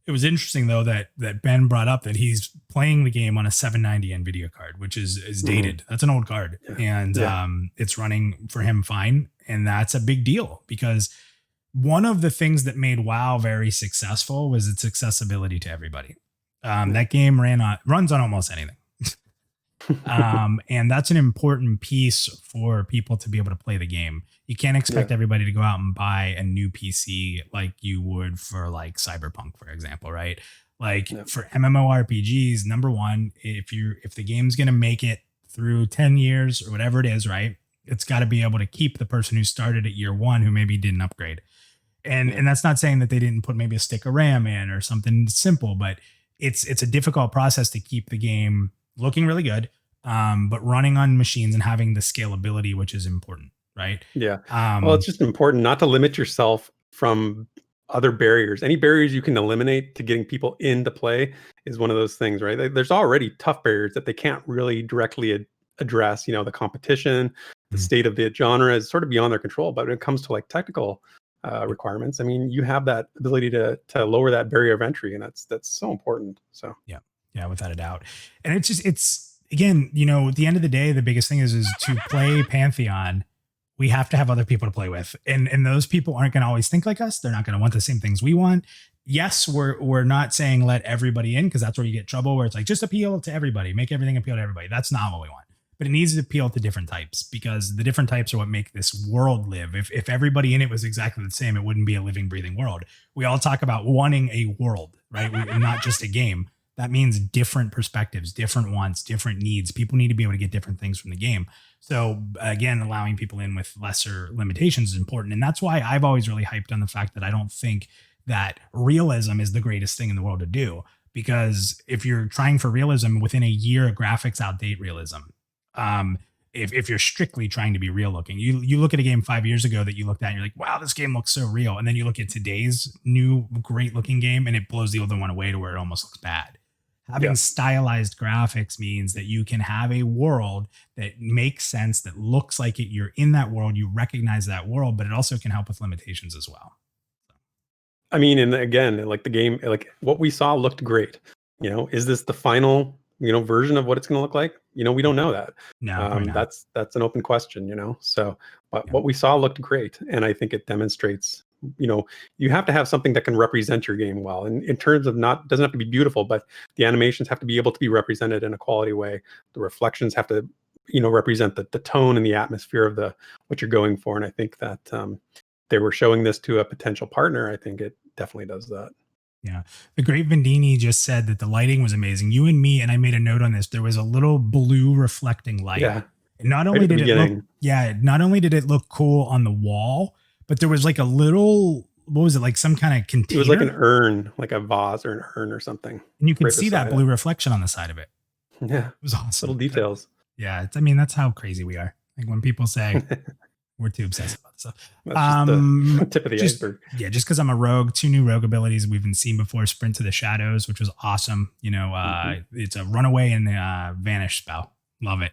it was interesting though that Ben brought up that he's playing the game on a 790 NVIDIA card, which is dated. That's an old card, and it's running for him fine, and that's a big deal because one of the things that made WoW very successful was its accessibility to everybody. That game runs on almost anything. And that's an important piece for people to be able to play the game. You can't expect everybody to go out and buy a new PC like you would for like Cyberpunk, for example, right? Like for MMORPGs, number one, if the game's going to make it through 10 years or whatever it is, right? It's got to be able to keep the person who started at year one who maybe didn't upgrade. And that's not saying that they didn't put maybe a stick of RAM in or something simple, but it's a difficult process to keep the game looking really good, but running on machines and having the scalability, which is important, right? Yeah.
Well, it's just important not to limit yourself from other barriers. Any barriers you can eliminate to getting people into play is one of those things, right? There's already tough barriers that they can't really directly address. You know, the competition, the state of the genre is sort of beyond their control. But when it comes to like technical requirements, I mean, you have that ability to lower that barrier of entry, and that's so important. So
yeah, without a doubt. And it's again, you know, at the end of the day, the biggest thing is to play Pantheon. We have to have other people to play with, and those people aren't going to always think like us. They're not going to want the same things we want. Yes, we're not saying let everybody in, because that's where you get trouble, where it's like just appeal to everybody, make everything appeal to everybody. That's not what we want. But it needs to appeal to different types, because the different types are what make this world live. If everybody in it was exactly the same, it wouldn't be a living, breathing world. We all talk about wanting a world, right? Not just a game. That means different perspectives, different wants, different needs. People need to be able to get different things from the game. So again, allowing people in with lesser limitations is important. And that's why I've always really hyped on the fact that I don't think that realism is the greatest thing in the world to do. Because if you're trying for realism, within a year, graphics outdate realism. If you're strictly trying to be real looking, you look at a game 5 years ago that you looked at and you're like, wow, this game looks so real. And then you look at today's new great looking game and it blows the other one away to where it almost looks bad. Having stylized graphics means that you can have a world that makes sense, that looks like it. You're in that world, you recognize that world, but it also can help with limitations as well.
I mean, and again, like the game, like what we saw looked great. You know, is this the final, you know, version of what it's going to look like? You know, we don't know that.
No,
that's an open question, you know. So, but what we saw looked great, and I think it demonstrates, you know, you have to have something that can represent your game well. And in terms of doesn't have to be beautiful, but the animations have to be able to be represented in a quality way. The reflections have to, you know, represent the tone and the atmosphere of what you're going for. And I think that they were showing this to a potential partner. I think it definitely does that.
Yeah. The great Vendini just said that the lighting was amazing. You and me, and I made a note on this, there was a little blue reflecting light.
Yeah.
And not only did it look cool on the wall, but there was like a little, what was it, like some kind of container?
It was like an urn, like a vase or an urn or something.
And you could see that blue reflection on the side of it.
Yeah.
It was awesome.
Little details.
Yeah. I mean, that's how crazy we are. Like when people say we're too obsessed about this stuff.
That's just the tip of the iceberg.
Yeah, just because I'm a rogue, 2 new rogue abilities we've been seen before: Sprint to the Shadows, which was awesome. You know, it's a runaway and vanish spell. Love it.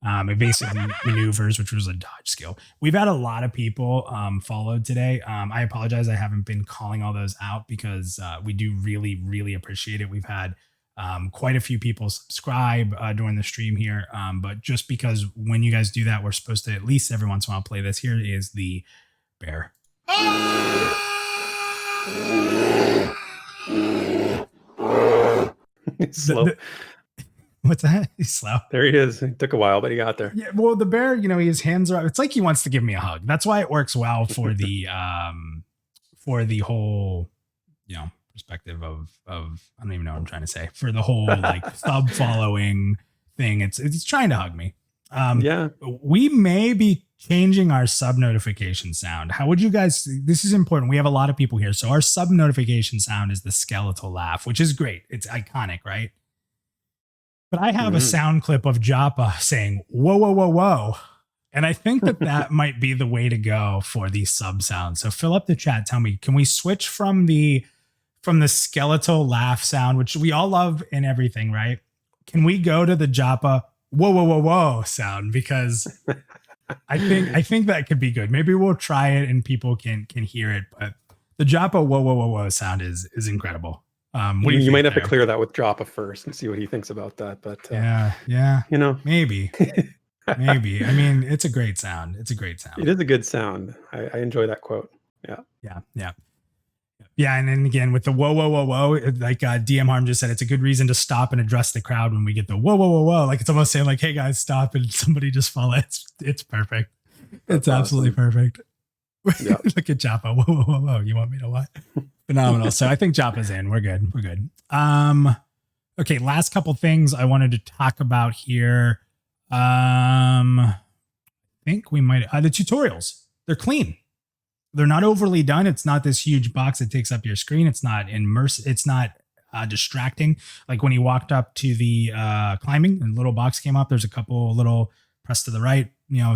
Evasive maneuvers, which was a dodge skill. We've had a lot of people followed today. I apologize, I haven't been calling all those out because we do really, really appreciate it. We've had quite a few people subscribe during the stream here. But just because when you guys do that, we're supposed to at least every once in a while play this. Here is the bear.
Slow.
What's that? He's slow.
There he is. It took a while, but he got there.
Yeah. Well, the bear, you know, his hands are, it's like he wants to give me a hug. That's why it works well for the whole, you know, perspective of I don't even know what I'm trying to say, for the whole like sub following thing. It's trying to hug me. We may be changing our sub notification sound. How would you guys, this is important. We have a lot of people here. So our sub notification sound is the skeletal laugh, which is great. It's iconic, right? But I have a sound clip of Joppa saying, whoa, whoa, whoa, whoa. And I think that might be the way to go for these sub sounds. So fill up the chat. Tell me, can we switch from the skeletal laugh sound, which we all love and everything, right? Can we go to the Joppa whoa, whoa, whoa, whoa sound? Because I think that could be good. Maybe we'll try it and people can hear it. But the Joppa whoa, whoa, whoa, whoa sound is incredible.
You might have to clear that with Joppa first and see what he thinks about that. But
yeah,
you know,
maybe. Maybe. I mean, it's a great sound. It's a great sound.
It is a good sound. I enjoy that quote.
Yeah. And then again, with the whoa, whoa, whoa, whoa, like DM Harm just said, it's a good reason to stop and address the crowd when we get the whoa, whoa, whoa, whoa. Like it's almost saying like, hey guys, stop, and somebody just follow. It's perfect. It's absolutely perfect. Yeah. Look at Joppa. Whoa, whoa, whoa, whoa. You want me to what? Phenomenal. So I think Joppa's in. We're good. Okay. Last couple things I wanted to talk about here. I think we might the tutorials. They're clean. They're not overly done. It's not this huge box that takes up your screen. It's not immersive. It's not distracting. Like when he walked up to the climbing and little box came up, there's a couple little press to the right,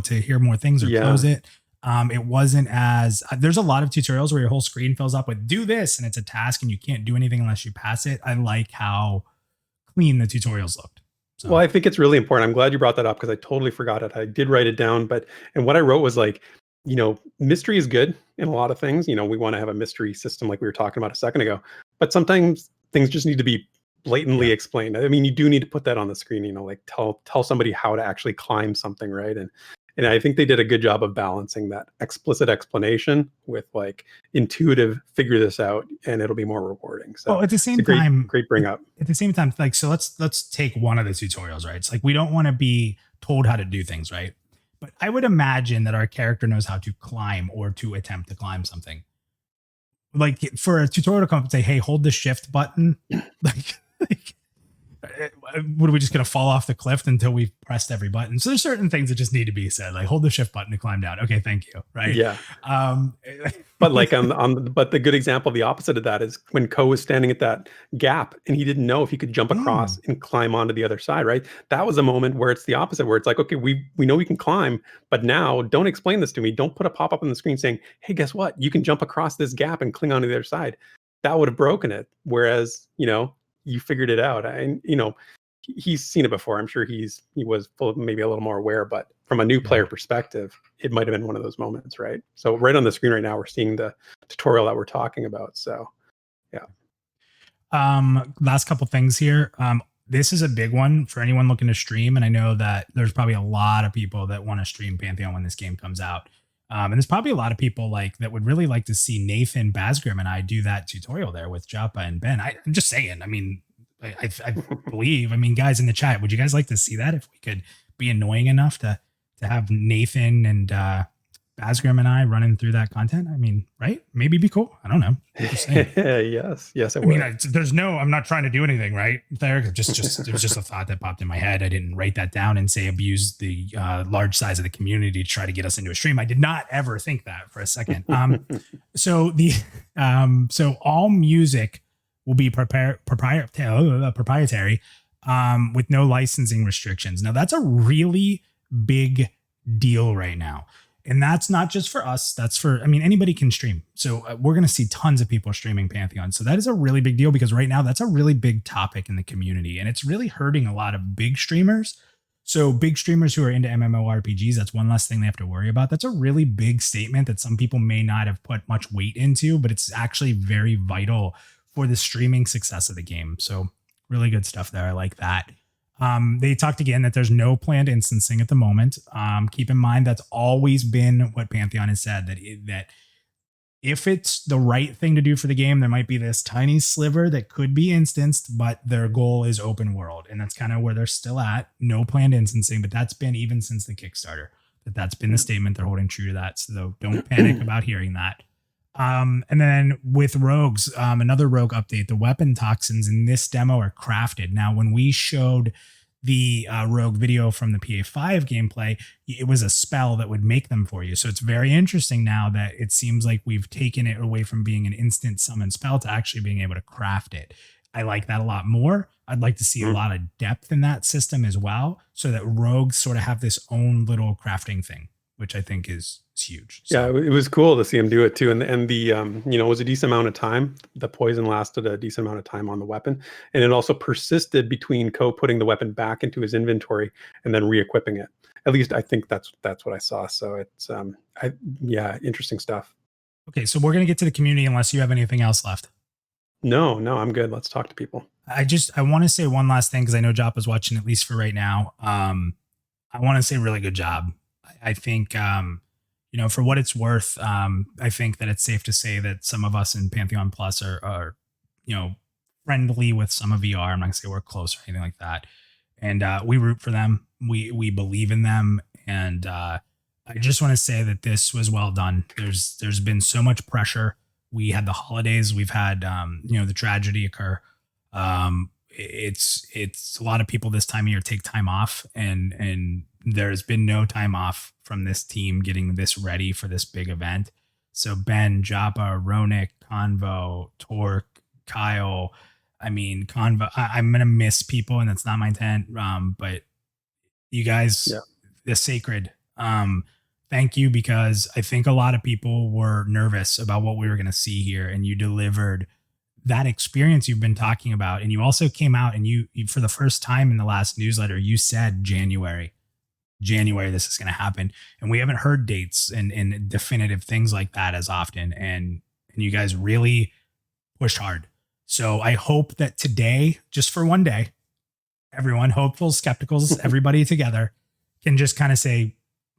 to hear more things or close it. It wasn't as there's a lot of tutorials where your whole screen fills up with do this and it's a task and you can't do anything unless you pass it. I like how clean the tutorials looked. So. Well,
I think it's really important. I'm glad you brought that up because I totally forgot it. I did write it down, and what I wrote was like, mystery is good in a lot of things. We want to have a mystery system like we were talking about a second ago, but sometimes things just need to be blatantly explained. I mean, you do need to put that on the screen, like tell somebody how to actually climb something, right? And I think they did a good job of balancing that explicit explanation with like intuitive figure this out and it'll be more rewarding. So
at the same time,
great bring up.
At the same time, like, so let's take one of the tutorials, right? It's like, we don't want to be told how to do things, right? But I would imagine that our character knows how to climb or to attempt to climb something. Like for a tutorial to come up and say, hey, hold the shift button. like what are we just going to fall off the cliff until we've pressed every button? So there's certain things that just need to be said, like hold the shift button to climb down. Okay, thank you. Right.
Yeah. But like but the good example, the opposite of that is when Ko was standing at that gap and he didn't know if he could jump across and climb onto the other side. Right. That was a moment where it's the opposite, where it's like, okay, we know we can climb, but now don't explain this to me. Don't put a pop up on the screen saying, hey, guess what? You can jump across this gap and cling onto the other side. That would have broken it. Whereas, you figured it out. He's seen it before. I'm sure he was maybe a little more aware, but from a new player perspective, it might have been one of those moments, right? So right on the screen right now, we're seeing the tutorial that we're talking about. So, yeah.
Last couple things here. This is a big one for anyone looking to stream, and I know that there's probably a lot of people that want to stream Pantheon when this game comes out. And there's probably a lot of people that would really like to see Nathan, Basgrim, and I do that tutorial there with Joppa and Ben. I'm just saying. I mean, I believe. I mean, guys in the chat, would you guys like to see that? If we could be annoying enough to have Nathan and Basgrim and I running through that content. I mean, right? Maybe it'd be cool. I don't know.
Yes, it would.
I mean, I'm not trying to do anything, right? Therek, it was just a thought that popped in my head. I didn't write that down and say abuse the large size of the community to try to get us into a stream. I did not ever think that for a second. So all music will be proprietary with no licensing restrictions. Now that's a really big deal right now. And that's not just for us. That's for, anybody can stream. So we're going to see tons of people streaming Pantheon. So that is a really big deal because right now that's a really big topic in the community and it's really hurting a lot of big streamers. So big streamers who are into MMORPGs, that's one less thing they have to worry about. That's a really big statement that some people may not have put much weight into, but it's actually very vital for the streaming success of the game. So really good stuff there. I like that. They talked again that there's no planned instancing at the moment. Keep in mind that's always been what Pantheon has said, that if it's the right thing to do for the game, there might be this tiny sliver that could be instanced, but their goal is open world. And that's kind of where they're still at. No planned instancing, but that's been even since the Kickstarter. That's been the statement. They're holding true to that. So don't panic about hearing that. And then with rogues, another rogue update, the weapon toxins in this demo are crafted. Now, when we showed the Rogue video from the PA5 gameplay, it was a spell that would make them for you. So it's very interesting now that it seems like we've taken it away from being an instant summon spell to actually being able to craft it. I like that a lot more. I'd like to see a lot of depth in that system as well, so that rogues sort of have this own little crafting thing, which I think is huge. So,
yeah, it was cool to see him do it too. And the it was a decent amount of time. The poison lasted a decent amount of time on the weapon, and it also persisted between putting the weapon back into his inventory and then re-equipping it. At least I think that's what I saw. So it's interesting stuff.
Okay, so we're gonna get to the community unless you have anything else left.
No, I'm good. Let's talk to people.
I want to say one last thing because I know Joppa's watching, at least for right now. I want to say really good job. I think, for what it's worth, I think that it's safe to say that some of us in Pantheon Plus are friendly with some of VR. I'm not gonna say we're close or anything like that. And we root for them. We believe in them. And I just want to say that this was well done. There's been so much pressure. We had the holidays. We've had the tragedy occur. It's a lot of people this time of year take time off, and there's been no time off from this team getting this ready for this big event. So Ben, Joppa, Ronik, Convo, Torque, Kyle. I mean, Convo. I'm gonna miss people, and that's not my intent. But you guys, the sacred. Thank you, because I think a lot of people were nervous about what we were going to see here, and you delivered that experience you've been talking about. And you also came out and you for the first time in the last newsletter, you said January, this is going to happen. And we haven't heard dates and definitive things like that as often. And you guys really pushed hard. So I hope that today, just for one day, everyone, hopefuls, skepticals, everybody together can just kind of say,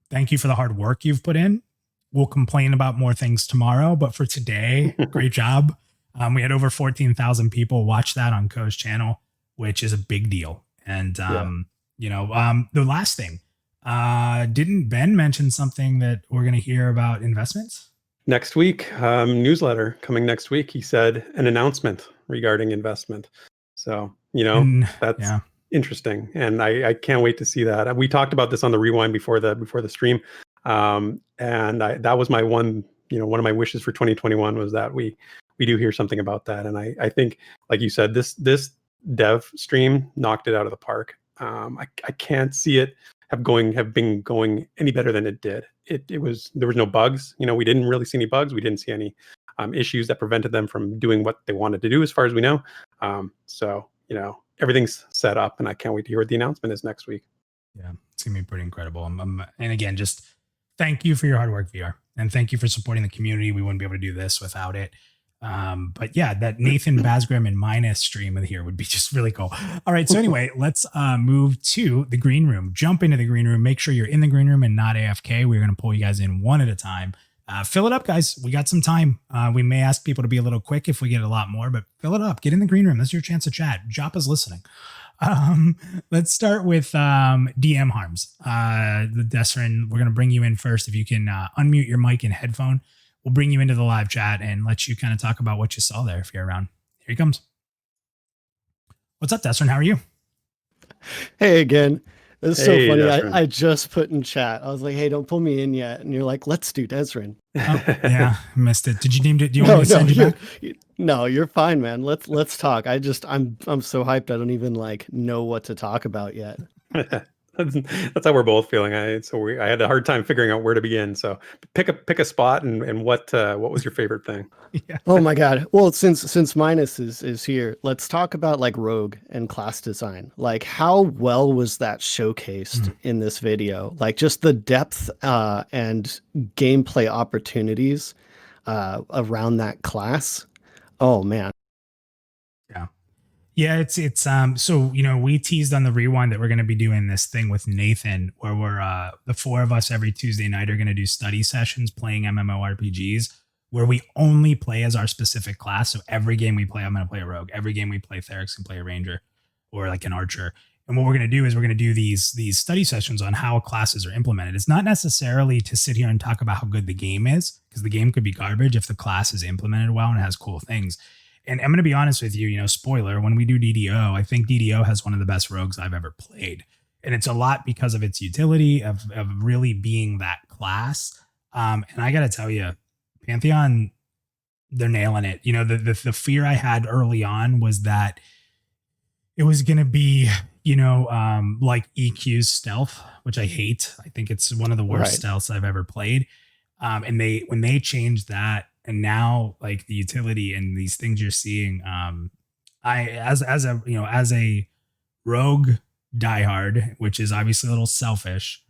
thank you for the hard work you've put in. We'll complain about more things tomorrow, but for today, great job. We had over 14,000 people watch that on Coh's channel, which is a big deal. And, the last thing, didn't Ben mention something that we're going to hear about investments?
Next week, newsletter coming next week. He said an announcement regarding investment. So, that's interesting. And I can't wait to see that. We talked about this on the rewind before the stream. And that was my one of my wishes for 2021 was that we do hear something about that. And I think, like you said, this dev stream knocked it out of the park. I can't see it have been going any better than it did. There was no bugs. We didn't really see any bugs. We didn't see any issues that prevented them from doing what they wanted to do, as far as we know. Everything's set up, and I can't wait to hear what the announcement is next week.
Yeah, it's gonna be pretty incredible. And again, just thank you for your hard work, VR, and thank you for supporting the community. We wouldn't be able to do this without it. But yeah, that Nathan Basgram and Minus stream of here would be just really cool. All right, so anyway, let's move to the green room. Jump into the green room. Make sure you're in the green room and not AFK. We're gonna pull you guys in one at a time. Fill it up, guys. We got some time. We may ask people to be a little quick if we get a lot more, but fill it up. Get in the green room. That's your chance to chat. Joppa's listening. Let's start with DM Harms. The Desrin, we're going to bring you in first. If you can unmute your mic and headphone, we'll bring you into the live chat and let you kind of talk about what you saw there if you're around. Here he comes. What's up, Desrin? How are you?
Hey again. It's so funny.
Desrin.
I just put in chat. I was like, hey, don't pull me in yet. And you're like, let's do Desrin.
Oh, yeah, missed it. Did you name it? Do you want me to send you back?
No, you're fine, man. Let's talk. I'm so hyped. I don't even know what to talk about yet.
That's how we're both feeling. I had a hard time figuring out where to begin. So pick a spot and what was your favorite thing?
Yeah.
Oh my God. Well, since Minus is here, let's talk about Rogue and class design. How well was that showcased in this video? Just the depth and gameplay opportunities around that class. Oh man.
Yeah, it's so we teased on the rewind that we're going to be doing this thing with Nathan where we're the four of us every Tuesday night are going to do study sessions playing MMORPGs where we only play as our specific class. So every game we play, I'm going to play a rogue. Every game we play, Therek's going to play a ranger or an archer. And what we're going to do is we're going to do these study sessions on how classes are implemented. It's not necessarily to sit here and talk about how good the game is, because the game could be garbage if the class is implemented well and has cool things. And I'm going to be honest with you, spoiler, when we do DDO, I think DDO has one of the best rogues I've ever played. And it's a lot because of its utility of really being that class. And I got to tell you, Pantheon, they're nailing it. The fear I had early on was that it was going to be, like EQ's stealth, which I hate. I think it's one of the worst stealths I've ever played. And when they changed that, and now like the utility and these things you're seeing, as a rogue diehard, which is obviously a little selfish,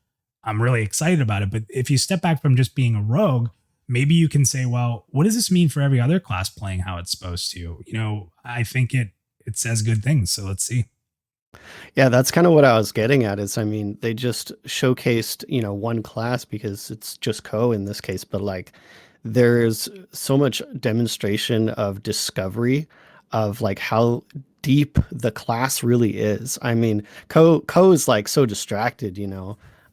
I'm really excited about it. But if you step back from just being a rogue, maybe you can say, well, what does this mean for every other class playing how it's supposed to? I think it says good things. So let's see.
Yeah, that's kind of what I was getting at is, I mean, they just showcased, one class because it's just in this case, but like there's so much demonstration of discovery of like how deep the class really is. I mean, Ko is like so distracted,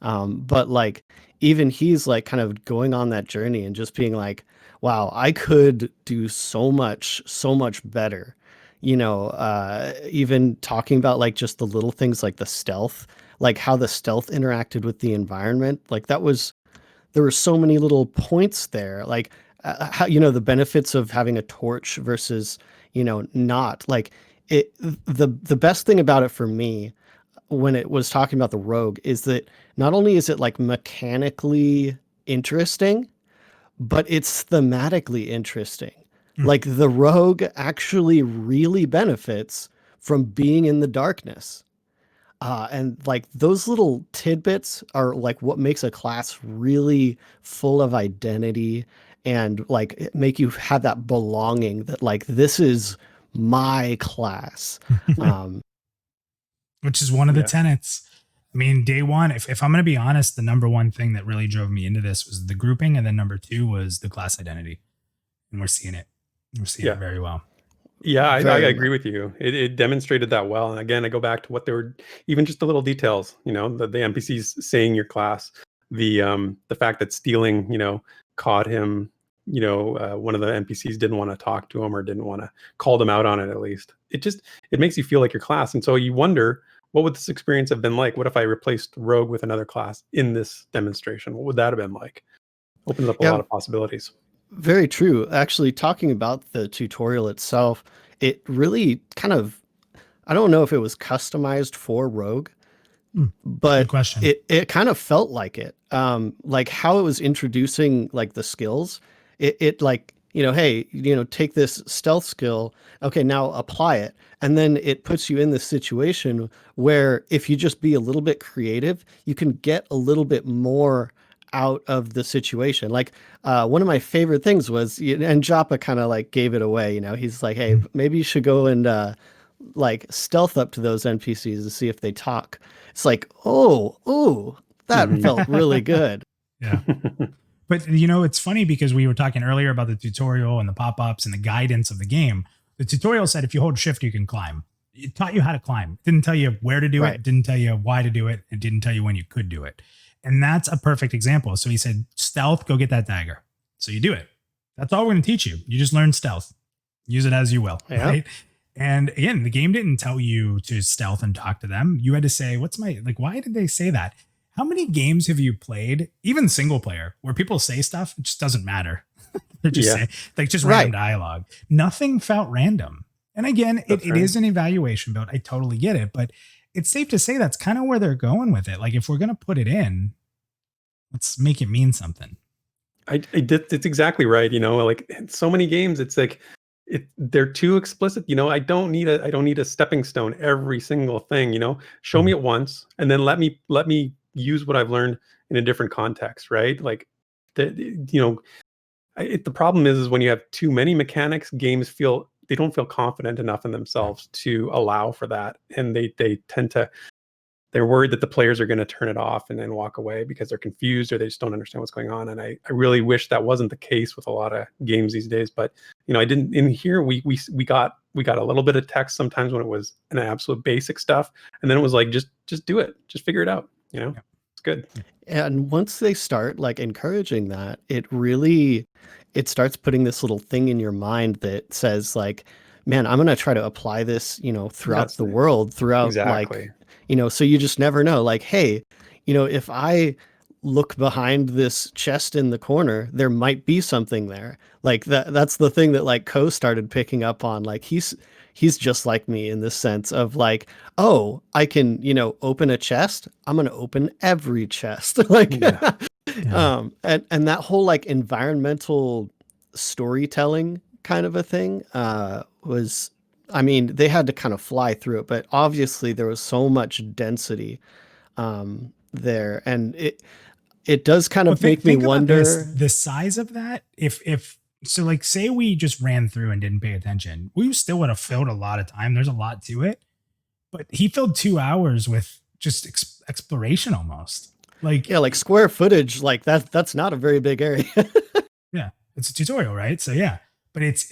but like even he's like kind of going on that journey and just being like, wow, I could do so much better. Even talking about like just the little things like the stealth, like how the stealth interacted with the environment. Like there were so many little points there, like how, the benefits of having a torch versus, not like it. The best thing about it for me when it was talking about the rogue is that not only is it like mechanically interesting, but it's thematically interesting. Like the rogue actually really benefits from being in the darkness. And like those little tidbits are like what makes a class really full of identity and like make you have that belonging that like, this is my class.
Which is one of the tenets. I mean, day one, if I'm going to be honest, the number one thing that really drove me into this was the grouping. And then number two was the class identity. And we're seeing it. We're seeing it very well.
Yeah, I agree with you. It demonstrated that well. And again, I go back to what they were, even just the little details, the NPCs saying your class, the fact that stealing, caught him, one of the NPCs didn't want to talk to him or didn't want to call them out on it, at least. It makes you feel like your class. And so you wonder, what would this experience have been like? What if I replaced Rogue with another class in this demonstration? What would that have been like? Opens up a lot of possibilities.
Very true. Actually, talking about the tutorial itself, it really kind of, I don't know if it was customized for Rogue, but it kind of felt like it. Like how it was introducing like the skills. It like, hey, take this stealth skill. Okay, now apply it. And then it puts you in this situation where if you just be a little bit creative, you can get a little bit more out of the situation. Like one of my favorite things was, and Joppa kind of like gave it away, he's like, hey, maybe you should go and like stealth up to those NPCs to see if they talk. It's like, oh, that felt really good.
Yeah. But it's funny because we were talking earlier about the tutorial and the pop-ups and the guidance of the game. The tutorial said if you hold shift, you can climb. It taught you how to climb. It didn't tell you where to do it. It didn't tell you why to do it. It didn't tell you when you could do it. And that's a perfect example. So he said, stealth, go get that dagger. So you do it. That's all we're going to teach you. You just learn stealth. Use it as you will. Yeah. Right. And again, the game didn't tell you to stealth and talk to them. You had to say, why did they say that? How many games have you played, even single player, where people say stuff? It just doesn't matter. They're just saying, like just random dialogue. Nothing felt random. And again, it is an evaluation build. I totally get it. But it's safe to say that's kind of where they're going with it. Like if we're going to put it in, let's make it mean something.
It's exactly right. Like so many games, it's like they're too explicit. I don't need a stepping stone every single thing. Show me it once, and then let me use what I've learned in a different context. Right? Like the problem is when you have too many mechanics, games they don't feel confident enough in themselves to allow for that, and they tend to. They're worried that the players are going to turn it off and then walk away because they're confused or they just don't understand what's going on. And I really wish that wasn't the case with a lot of games these days. But I didn't. In here, we got a little bit of text sometimes when it was an absolute basic stuff, and then it was like just do it, just figure it out. It's good.
And once they start like encouraging that, it starts putting this little thing in your mind that says like, man, I'm gonna try to apply this, throughout
That's
the world, throughout
exactly.
so you just never know. Like, hey, if I look behind this chest in the corner, there might be something there. Like that's the thing that like started picking up on. Like he's just like me in this sense of like, oh, I can, open a chest. I'm gonna open every chest. Like
Yeah.
and that whole like environmental storytelling kind of a thing was, I mean, they had to kind of fly through it, but obviously there was so much density there, and it does kind of make me
think about this,
wonder.
the size of that. If so, like, say we just ran through and didn't pay attention, we still would have filled a lot of time. There's a lot to it, but he filled 2 hours with just exploration almost. Like,
Yeah, like square footage, like that's not a very big area.
yeah, it's a tutorial, right? So yeah, but it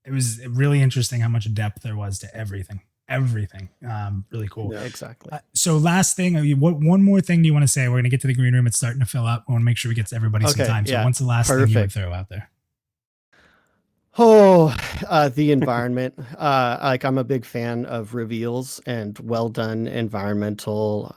was really interesting how much depth there was to everything. Really cool.
Yeah, exactly.
So last thing, one more thing do you want to say? We're going to get to the green room. It's starting to fill up. We want to make sure we get to everybody some
Okay,
time. So
yeah,
what's the last thing you would
perfect.
throw out there?
Oh, the environment. Like I'm a big fan of reveals and well done environmental,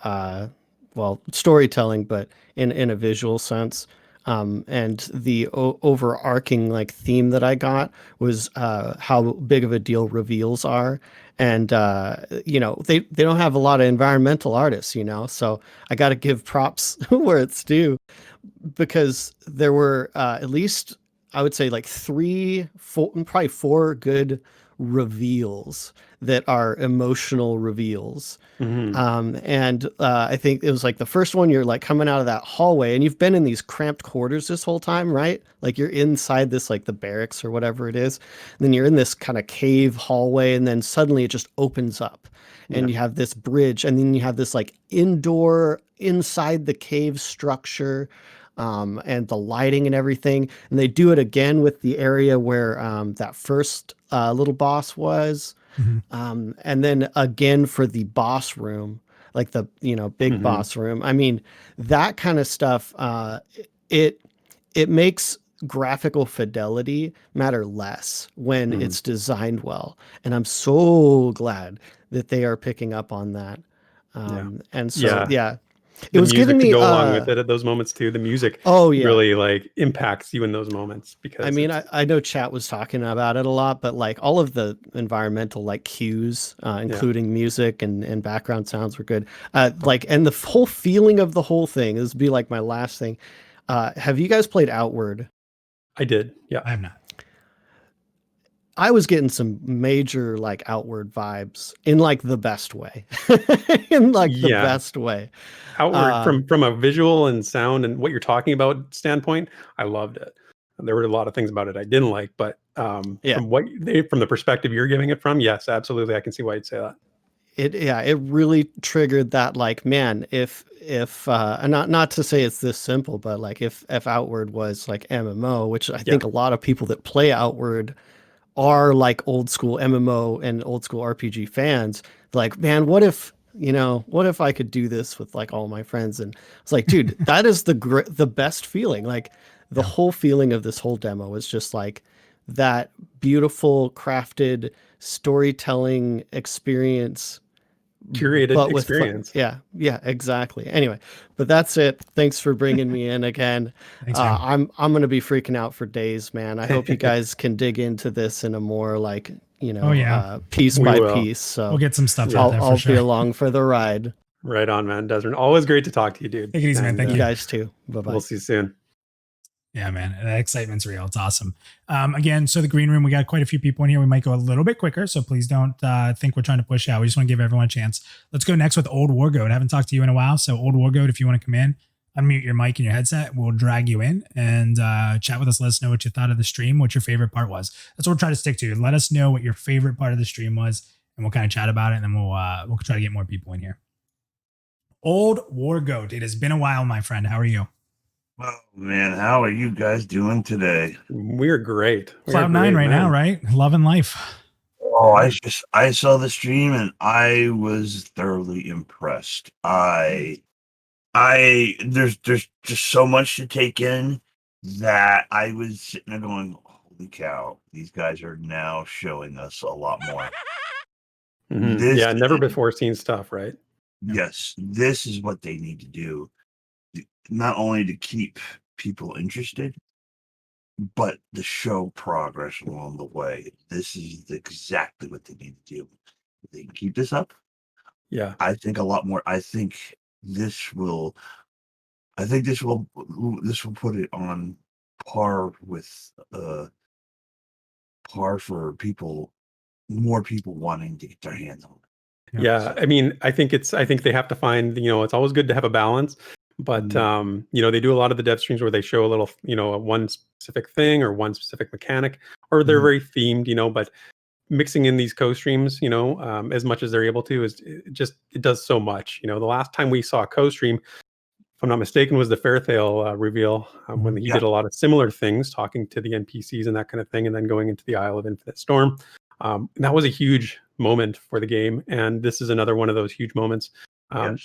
storytelling, but in a visual sense. And the overarching like theme that I got was how big of a deal reveals are. And they don't have a lot of environmental artists, so I got to give props where it's due, because there were at least, I would say, like 4 good reveals that are emotional reveals.
Mhm.
And I think it was like the first one, you're like coming out of that hallway and you've been in these cramped quarters this whole time, right? Like you're inside this, like the barracks or whatever it is. And then you're in this kind of cave hallway, and then suddenly it just opens up and
Yeah.
you have this bridge, and then you have this like indoor inside the cave structure, and the lighting and everything. And they do it again with the area where that first little boss was. And then again for the boss room, like the big
Mhm.
boss room. I mean, that kind of stuff. It it makes graphical fidelity matter less when
Mhm.
it's designed well, and I'm so glad that they are picking up on that.
Yeah.
And so
Yeah.
yeah, it
The
was giving
music to
me
go along with it at those moments too. The music
oh yeah.
really like impacts you in those moments
I
because
mean,
it's
I know chat was talking about it a lot, but like all of the environmental like cues,
yeah.
including music and background sounds were good. Like, and the whole feeling of the whole thing, this would be like my last thing. Have you guys played Outward?
I did. Yeah.
I have not.
I was getting some major like Outward vibes in like the best way, in like the
Yeah.
best way.
Outward
Uh,
from a visual and sound and what you're talking about standpoint, I loved it. There were a lot of things about it I didn't like, but
yeah.
from the perspective you're giving it from, yes, absolutely, I can see why you'd say that.
It really triggered that, like, man, if and not to say it's this simple, but like if Outward was like MMO, which I think a lot of people that play Outward are like old school MMO and old school RPG fans, like, man, what if I could do this with like all my friends? And it's like, dude, that is the best feeling. Like the
Yeah.
whole feeling of this whole demo was just like that beautiful crafted storytelling experience,
Curated
but with fun.
experience.
Yeah, exactly. Anyway, but that's it. Thanks for bringing me in again.
Thanks, man.
I'm gonna be freaking out for days, man. I hope you guys can dig into this in a more like
Oh, yeah.
piece
We
by
will.
piece. So
We'll get some stuff out there for
I'll
sure.
be along for the ride.
Right on, man. Desmond, always great to talk to you, dude.
Take it easy, man.
And,
Thank
You
you.
guys too. Bye bye.
We'll see you soon.
Yeah, man. The excitement's real. It's awesome. Again, so the green room, we got quite a few people in here. We might go a little bit quicker, so please don't think we're trying to push out. We just want to give everyone a chance. Let's go next with Old Wargoat. I haven't talked to you in a while, so Old Wargoat, if you want to come in, unmute your mic and your headset. We'll drag you in and chat with us. Let us know what you thought of the stream, what your favorite part was. That's what we're trying to stick to. Let us know what your favorite part of the stream was, and we'll kind of chat about it, and then we'll try to get more people in here. Old Wargoat, it has been a while, my friend. How are you?
Oh man, how are you guys doing today?
We're great.
Cloud nine right now, right? Loving life.
Oh, I saw the stream and I was thoroughly impressed. There's just so much to take in that I was sitting there going, holy cow, these guys are now showing us a lot more.
Yeah, never before seen stuff, right?
Yes, this is what they need to do, not only to keep people interested, but to show progress along the way. This is exactly what they need to do. If they can keep this up,
Yeah.
I think a lot more. I think this will. I think this will put it on par with par for people, more people wanting to get their hands on it.
Yeah, I mean, I think they have to find, it's always good to have a balance, but they do a lot of the dev streams where they show a little, one specific thing or one specific mechanic, or they're very themed, but mixing in these co-streams, as much as they're able to it does so much. The last time we saw a co-stream, if I'm not mistaken, was the Fairthale reveal, when he did a lot of similar things, talking to the NPCs and that kind of thing, and then going into the Isle of Infinite Storm. And that was a huge moment for the game, and this is another one of those huge moments.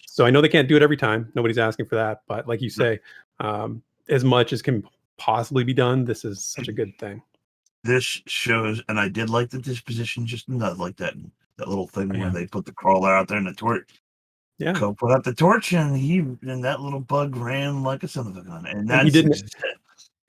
So I know they can't do it every time. Nobody's asking for that, but like you say, as much as can possibly be done, this is such a good thing.
This shows, and I did like the disposition, just not like that little thing where they put the crawler out there and the torch.
Yeah,
Go put out the torch, and that little bug ran like a son of a gun, and that's
he didn't.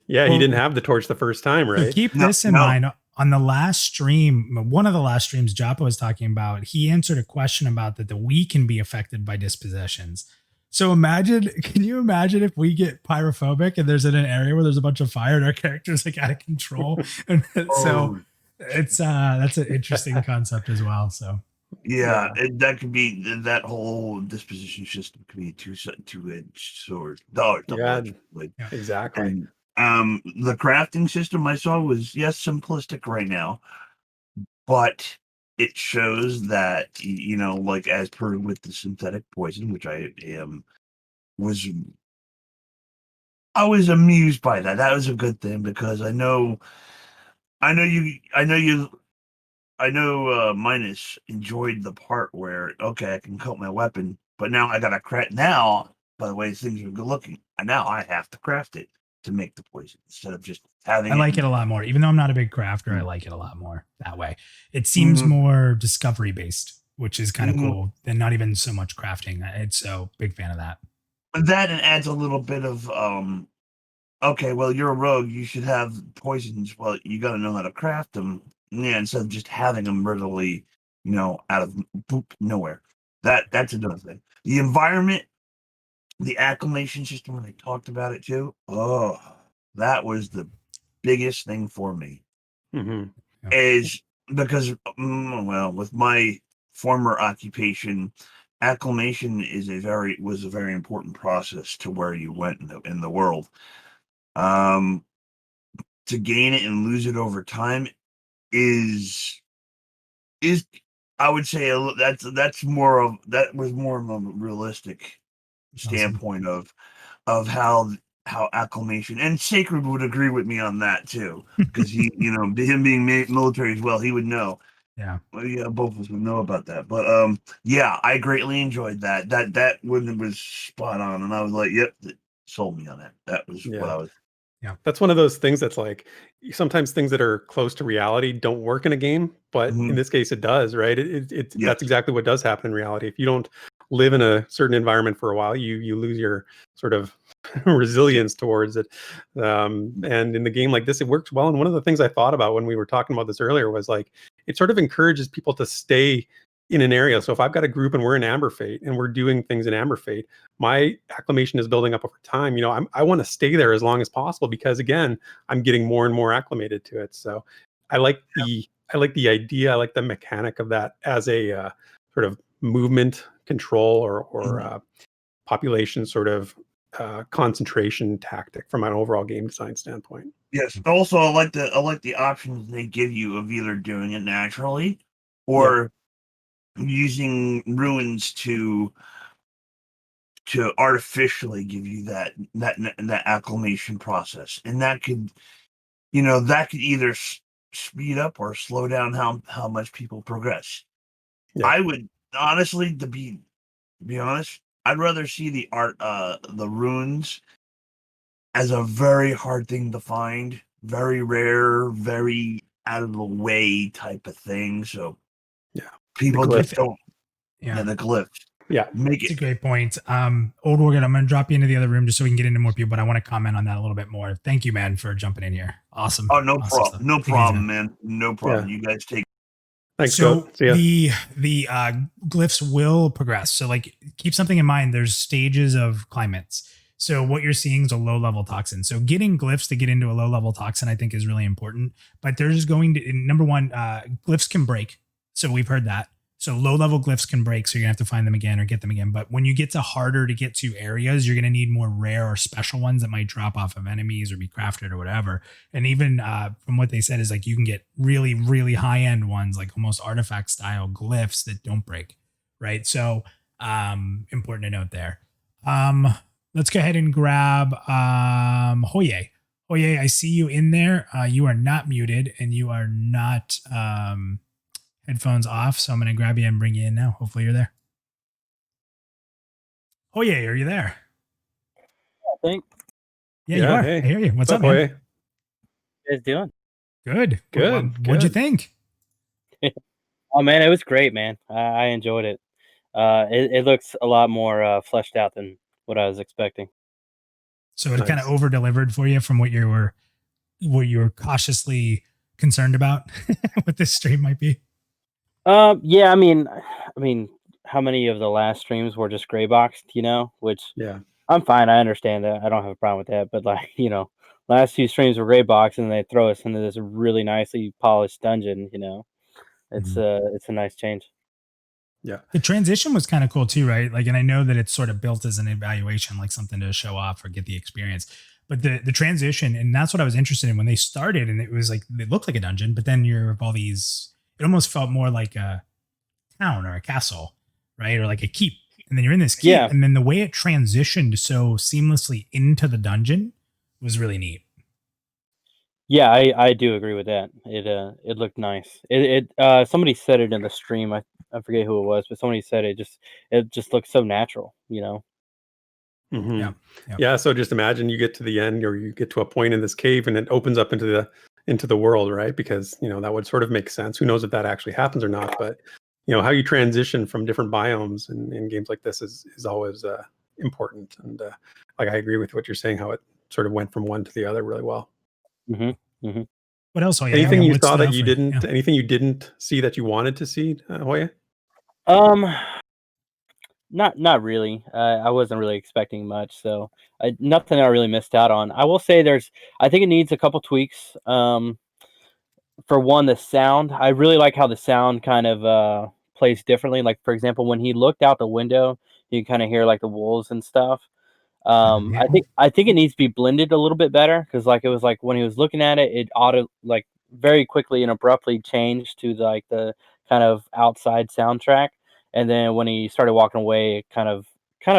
Yeah, he didn't have the torch the first time, right?
Keep this in mind. On the last stream, one of the last streams Joppa was talking about, he answered a question about that the Wii can be affected by dispositions. So can you imagine if we get pyrophobic and there's in an area where there's a bunch of fire and our character's like out of control? And so it's that's an interesting concept as well. So
yeah, that could be, that whole disposition system could be a two-edged sword.
Exactly.
And the crafting system I saw was simplistic right now, but it shows that, like as per with the synthetic poison, which I was amused by that. That was a good thing, because I know Minus enjoyed the part where, okay, I can coat my weapon, but now I gotta craft. Now, by the way things are good looking, and now I have to craft it to make the poison instead of just having.
I like it a lot more, even though I'm not a big crafter. I like it a lot more that way. It seems more discovery based, which is kind of cool, and not even so much crafting. It's so big fan of that.
But that adds a little bit of okay, well, you're a rogue, you should have poisons. Well, you got to know how to craft them. Yeah, instead of just having them readily, out of nowhere. That's another thing. The environment, the acclimation system, when they talked about it too. Oh, that was the biggest thing for me. Is because, with my former occupation, acclimation was a very important process to where you went in the world. To gain it and lose it over time is I would say that was more of a realistic standpoint of how acclimation, and Sacred would agree with me on that too, because he him being military as well, he would know. Both of us would know about that. But I greatly enjoyed that one was spot on, and I was like, yep, it sold me on that. That was what I was.
Yeah, that's one of those things that's like, sometimes things that are close to reality don't work in a game, but in this case it does, right? That's exactly what does happen in reality. If you don't live in a certain environment for a while, you lose your sort of resilience towards it. And in the game like this, it works well. And one of the things I thought about when we were talking about this earlier was like, it sort of encourages people to stay in an area. So if I've got a group and we're in Amber Fate and we're doing things in Amber Fate, my acclimation is building up over time. I want to stay there as long as possible, because again, I'm getting more and more acclimated to it. So I like the idea. I like the mechanic of that as a sort of movement control or population sort of concentration tactic from an overall game design standpoint.
Yes. Also, I like the options they give you of either doing it naturally or using ruins to artificially give you that acclimation process, and that could either speed up or slow down how much people progress. I would honestly, to be honest, I'd rather see the runes as a very hard thing to find very rare, very out of the way type of thing. So
Yeah.
people
The
just
glyph.
don't.
Yeah.
Yeah, the glyph.
Yeah.
Make
It's a
it.
great point. Old Organ, I'm going to drop you into the other room just so we can get into more people, but I want to comment on that a little bit more. Thank you, man, for jumping in here. Awesome.
Oh, no
Awesome
problem.
stuff.
No
Take it easy,
problem, man. No problem.
Yeah.
You guys take.
Thanks,
So
Goat. See ya.
the glyphs will progress. So like keep something in mind. There's stages of climates. So what you're seeing is a low level toxin. So getting glyphs to get into a low level toxin, I think, is really important. But there's going to number one, glyphs can break. So we've heard that. So low level glyphs can break. So you're gonna have to find them again or get them again. But when you get to harder to get to areas, you're gonna need more rare or special ones that might drop off of enemies or be crafted or whatever. And even from what they said is like you can get really, really high end ones, like almost artifact style glyphs that don't break. Right. So important to note there. Let's go ahead and grab Hoye. Hoye, I see you in there. You are not muted and you are not headphones off. So I'm going to grab you and bring you in now. Hopefully you're there. Hoye, are you there?
I think.
Yeah, you are.
Hey.
I hear you. What's up, man?
Hoye?
What you guys doing?
Good.
Good,
What'd you
good.
think?
Oh man, it was great, man. I enjoyed it. It looks a lot more fleshed out than what I was expecting.
So it
Nice.
kind of over delivered for you from what you were cautiously concerned about what this stream might be.
Yeah, I mean, how many of the last streams were just gray boxed, which
Yeah.
I'm fine. I understand that. I don't have a problem with that. But like, last few streams were gray boxed and they throw us into this really nicely polished dungeon, It's it's a nice change.
Yeah.
The transition was kind of cool too, right? Like, and I know that it's sort of built as an evaluation, like something to show off or get the experience. But the transition, and that's what I was interested in when they started, and it was like it looked like a dungeon, but then you're all these. It almost felt more like a town or a castle, right, or like a keep. And then you're in this keep,
Yeah.
and then the way it transitioned so seamlessly into the dungeon was really neat.
Yeah, I do agree with that. It looked nice. Somebody said it in the stream. I forget who it was, but somebody said it just looks so natural,
Mhm.
Yeah.
Yeah. So just imagine you get to the end, or you get to a point in this cave, and it opens up into the world, right? Because that would sort of make sense. Who knows if that actually happens or not? But how you transition from different biomes in games like this is always important. And like I agree with what you're saying, how it sort of went from one to the other really well.
What else? Hoya?
Anything you
What
saw
stood
that
out
you
for you?
didn't?
Yeah.
Anything you didn't see that you wanted to see, Hoya?
Not really. I wasn't really expecting much, so nothing I really missed out on. I will say I think it needs a couple tweaks. For one, the sound. I really like how the sound kind of plays differently. Like for example, when he looked out the window, you can kind of hear like the wolves and stuff.
Yeah.
I think it needs to be blended a little bit better because like it was like when he was looking at it, it like very quickly and abruptly changed to like the kind of outside soundtrack, and then when he started walking away, it kind of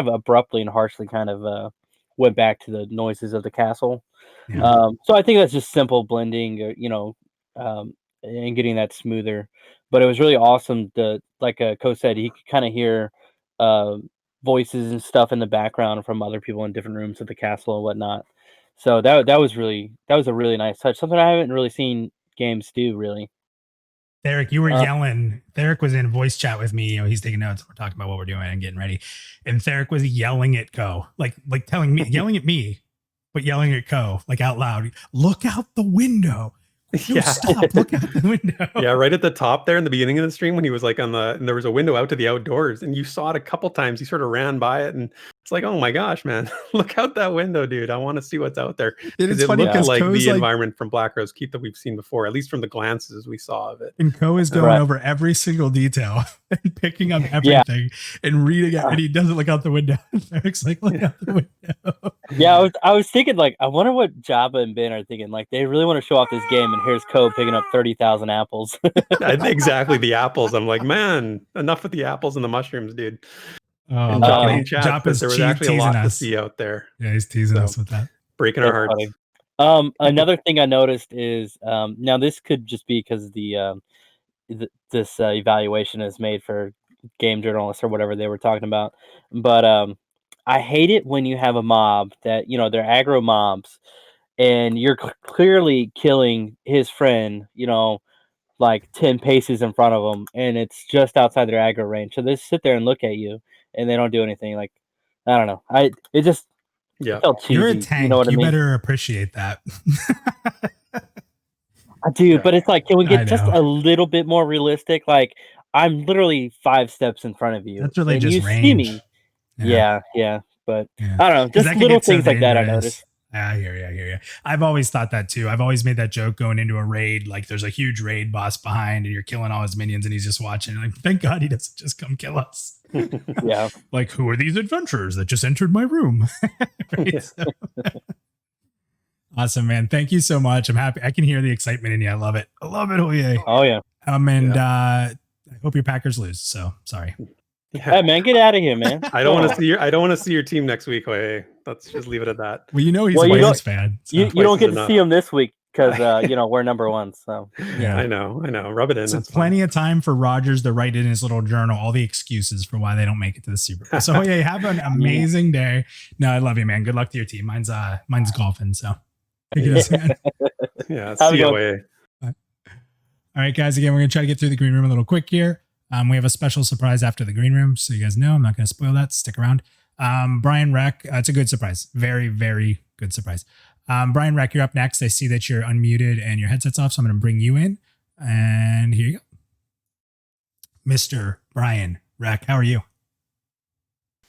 abruptly and harshly kind of went back to the noises of the castle.
Yeah.
So I think that's just simple blending, and getting that smoother. But it was really awesome to, like Ko said, he could kind of hear uh, voices and stuff in the background from other people in different rooms of the castle and whatnot. So that was a really nice touch. Something I haven't really seen games do really.
Therek, you were yelling. Therek was in voice chat with me. He's taking notes. We're talking about what we're doing and getting ready. And Therek was yelling at Ko, like telling me, yelling at me, but yelling at Ko, like out loud. Look out the window. No,
Yeah.
stop. Look out the window.
Yeah, right at the top there in the beginning of the stream when he was like and there was a window out to the outdoors, and you saw it a couple times. He sort of ran by it, and it's like, oh my gosh, man, look out that window, dude. I want to see what's out there.
It's
It
funny
looked
because
like
Ko's
the environment from Black Rose Keep that we've seen before, at least from the glances we saw of it.
And Ko is going over every single detail and picking up everything and reading it, and he doesn't look out the window. Therek's like, look out the window.
Yeah, I was thinking like, I wonder what Jabba and Ben are thinking. Like, they really want to show off this game, and here's Ko picking up 30,000 apples.
Exactly, the apples. I'm like, man, enough with the apples and the mushrooms, dude. And
Joppa-
in chat
Joppa's
said there was actually a lot
teasing
to
us.
see out there.
Yeah, he's teasing
So,
us with that.
Breaking our
That's
hearts.
funny. Another thing I noticed is now this could just be because this evaluation is made for game journalists or whatever they were talking about, but I hate it when you have a mob that they're aggro mobs, and you're clearly killing his friend, like 10 paces in front of them, and it's just outside their aggro range. So they sit there and look at you, and they don't do anything. Like, I don't know. It felt cheesy.
You're a tank.
You know what I mean?
Better appreciate that.
Dude, but it's like, can we get just a little bit more realistic? Like, I'm literally 5 steps in front of you.
That's really
and
just
you
range.
see me. Yeah. But
Yeah.
I don't know. Just little things like that I noticed.
I hear you. I've always thought that too. I've always made that joke going into a raid. Like, there's a huge raid boss behind and you're killing all his minions and he's just watching. Like, thank God he doesn't just come kill us.
Yeah.
Like, who are these adventurers that just entered my room? Right? So, awesome, man. Thank you so much. I'm happy. I can hear the excitement in you. I love it. Oh, yeah.
Oh, yeah.
I hope your Packers lose. So sorry.
Yeah.
Hey, man, get out of here, man.
I don't want to see your team next week. Let's just leave it at that.
Well, he's a Wales fan. So.
You don't get to see him this week because we're number 1. So
yeah, I know. Rub it in.
So plenty of time for Rodgers to write in his little journal all the excuses for why they don't make it to the Super Bowl. So yeah, have an amazing day. No, I love you, man. Good luck to your team. Mine's golfing. So
yeah, see you away.
All right, guys. Again, we're gonna try to get through the green room a little quick here. We have a special surprise after the green room, so you guys know I'm not going to spoil that. Stick around. Brian Reck, it's a good surprise. Very, very good surprise. Brian Reck, you're up next. I see that you're unmuted and your headset's off, so I'm going to bring you in. And here you go. Mr. Brian Reck, how are you?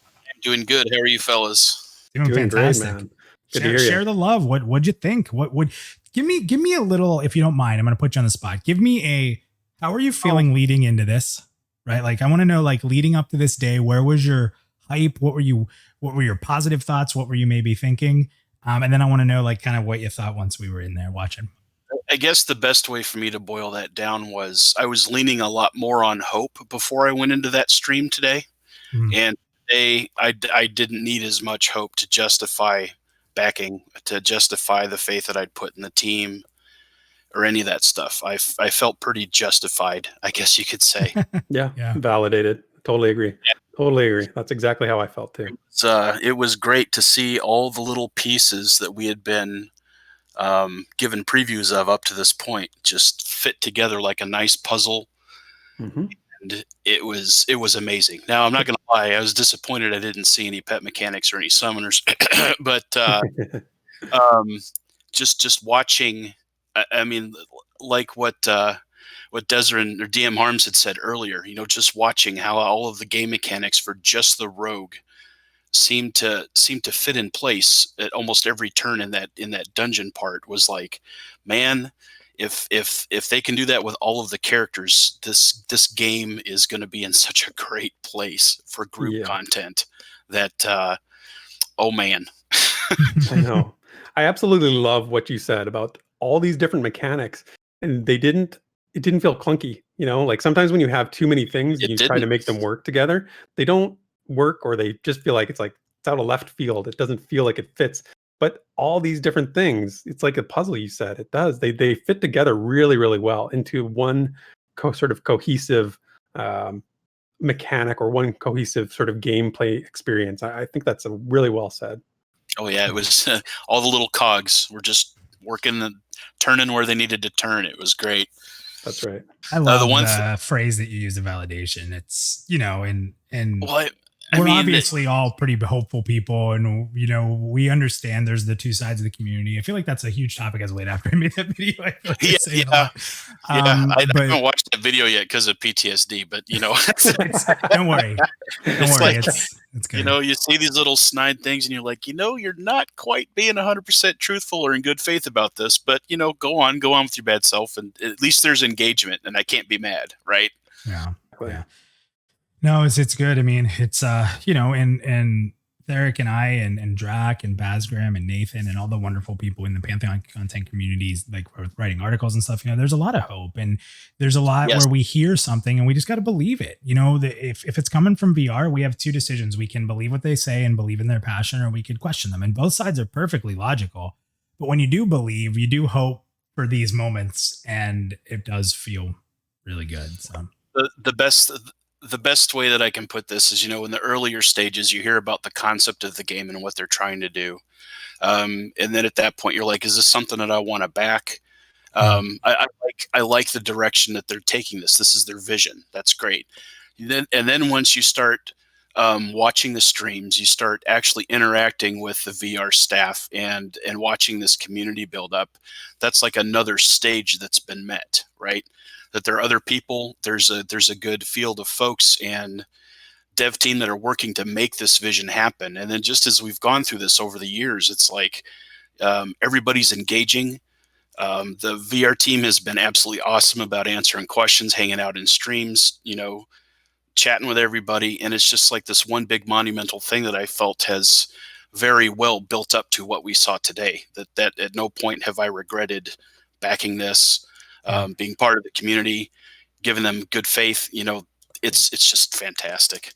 I'm doing good. How are you fellas?
Doing fantastic.
Great, man. Good to hear you.
Share the love. What'd you think? Give me a little, if you don't mind, I'm going to put you on the spot. Give me how are you feeling leading into this? Right? Like, I want to know, like, leading up to this day, where was your hype? What were your positive thoughts? What were you maybe thinking? And then I want to know, like, kind of what you thought once we were in there watching.
I guess the best way for me to boil that down was I was leaning a lot more on hope before I went into that stream today. Mm-hmm. And today I didn't need as much hope to justify backing, to justify the faith that I'd put in the team or any of that stuff. I felt pretty justified, I guess you could say.
Yeah. Validated. Totally agree. Yeah. Totally agree. That's exactly how I felt too.
It was great to see all the little pieces that we had been given previews of up to this point just fit together like a nice puzzle. Mm-hmm. And it was amazing. Now, I'm not going to lie. I was disappointed I didn't see any pet mechanics or any summoners, but just watching. I mean, like what Desiree or DM Harms had said earlier, just watching how all of the game mechanics for just the rogue seem to fit in place at almost every turn in that dungeon part was like, man, if they can do that with all of the characters, this game is going to be in such a great place for group content that oh man.
I know. I absolutely love what you said about all these different mechanics, and it didn't feel clunky. Like sometimes when you have too many things and you try to make them work together, they don't work, or they just feel like it's out of left field. It doesn't feel like it fits. But all these different things, it's like a puzzle. You said it does. They fit together really, really well into one sort of cohesive mechanic, or one cohesive sort of gameplay experience. I think that's really well said.
Oh yeah, it was all the little cogs were just working and turning where they needed to turn. It was great.
That's right.
I love the phrase that you use of validation. It's, we're obviously all pretty hopeful people, and we understand there's the two sides of the community. I feel like that's a huge topic as late after I made that video. I
haven't watched that video yet because of PTSD, but
don't worry. It's good.
You see these little snide things and you're like, you're not quite being 100% truthful or in good faith about this, but go on with your bad self, and at least there's engagement, and I can't be mad, right?
Yeah. No, it's good. I mean, it's and Therek and I and Drac and Basgram and Nathan and all the wonderful people in the Pantheon content communities, like writing articles and stuff, there's a lot of hope, and there's a lot where we hear something and we just got to believe it. If it's coming from VR, we have two decisions. We can believe what they say and believe in their passion, or we could question them. And both sides are perfectly logical. But when you do believe, you do hope for these moments, and it does feel really good. So
the best way that I can put this is, in the earlier stages, you hear about the concept of the game and what they're trying to do. And then at that point, you're like, is this something that I want to back? I like the direction that they're taking this. This is their vision. That's great. And then once you start watching the streams, you start actually interacting with the VR staff and watching this community build up. That's like another stage that's been met, right? That there are other people. There's a good field of folks and dev team that are working to make this vision happen. And then just as we've gone through this over the years, it's like everybody's engaging. The VR team has been absolutely awesome about answering questions, hanging out in streams, chatting with everybody. And it's just like this one big monumental thing that I felt has very well built up to what we saw today. That at no point have I regretted backing this, being part of the community, giving them good faith. It's just fantastic.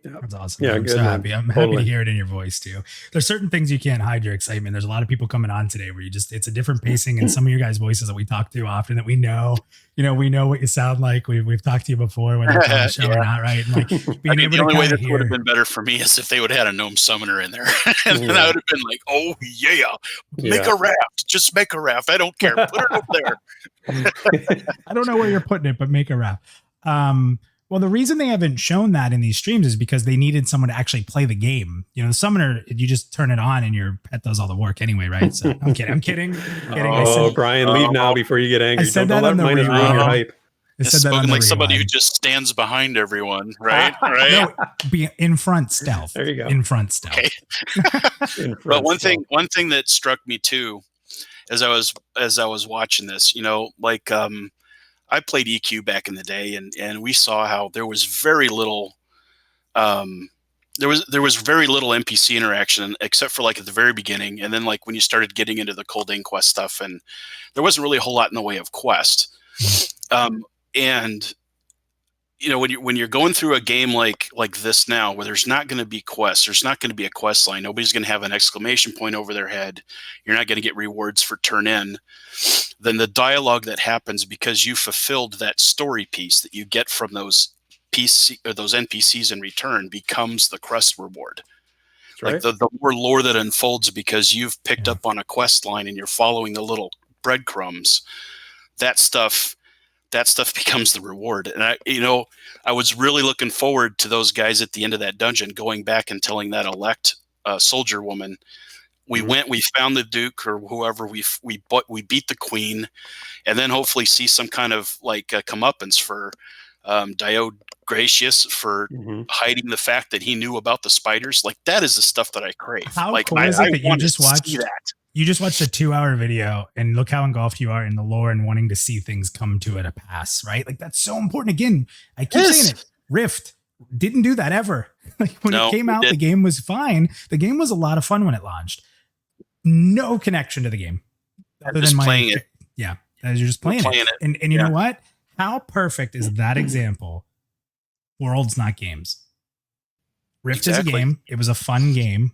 That's awesome.
Yeah,
I'm
good,
so
man.
happy. I'm happy to hear it in your voice too. There's certain things you can't hide your excitement. There's a lot of people coming on today where it's a different pacing, and some of your guys' voices that we talk to often that we know what you sound like. We've talked to you before, whether it's on the show or not, right? And like being able
the only
to
way
kind
that
of
would have been better for me is if they would have had a gnome summoner in there. And then I would have been like, oh yeah, make a raft. Just make a raft. I don't care. Put it up there.
I don't know where you're putting it, but make a raft. Well, the reason they haven't shown that in these streams is because they needed someone to actually play the game. The summoner, you just turn it on and your pet does all the work anyway, right? So I'm kidding.
Oh, Brian, leave now before you get angry.
I said
Don't
that
let
on the
minus ruin your
rewind.
hype.
I said that on
Spoken
the
like somebody who
rewind.
just stands behind everyone, right?
No, be in front stealth.
There you go.
In front stealth.
Okay. But one thing that struck me too, as I was watching this, I played EQ back in the day, and we saw how there was very little, there was very little NPC interaction except for like at the very beginning, and then like when you started getting into the Cold Inquest stuff, and there wasn't really a whole lot in the way of quest. And when you're going through a game like this now, where there's not going to be quests, there's not going to be a quest line, nobody's going to have an exclamation point over their head, you're not going to get rewards for turn in, then the dialogue that happens because you fulfilled that story piece that you get from those NPCs in return becomes the quest reward.
Right.
Like the more lore that unfolds because you've picked up on a quest line and you're following the little breadcrumbs, that stuff becomes the reward. And I was really looking forward to those guys at the end of that dungeon going back and telling that elect soldier woman, we went, we found the Duke or whoever, we beat the Queen, and then hopefully see some kind of like comeuppance for Diode Gracious for hiding the fact that he knew about the spiders. Like that is the stuff that I crave.
How
like,
cool is it that you just watched
that?
You just watched a 2-hour video and look how engulfed you are in the lore and wanting to see things come to it a pass, right? Like that's so important. Again, I keep saying it. Rift didn't do that ever. Like when it came out, the game was fine. The game was a lot of fun when it launched. No connection to the game. Other
just
than
playing it.
Yeah. You're just playing it. And you know what? How perfect is that example? Worlds, not games. Rift is a game. It was a fun game.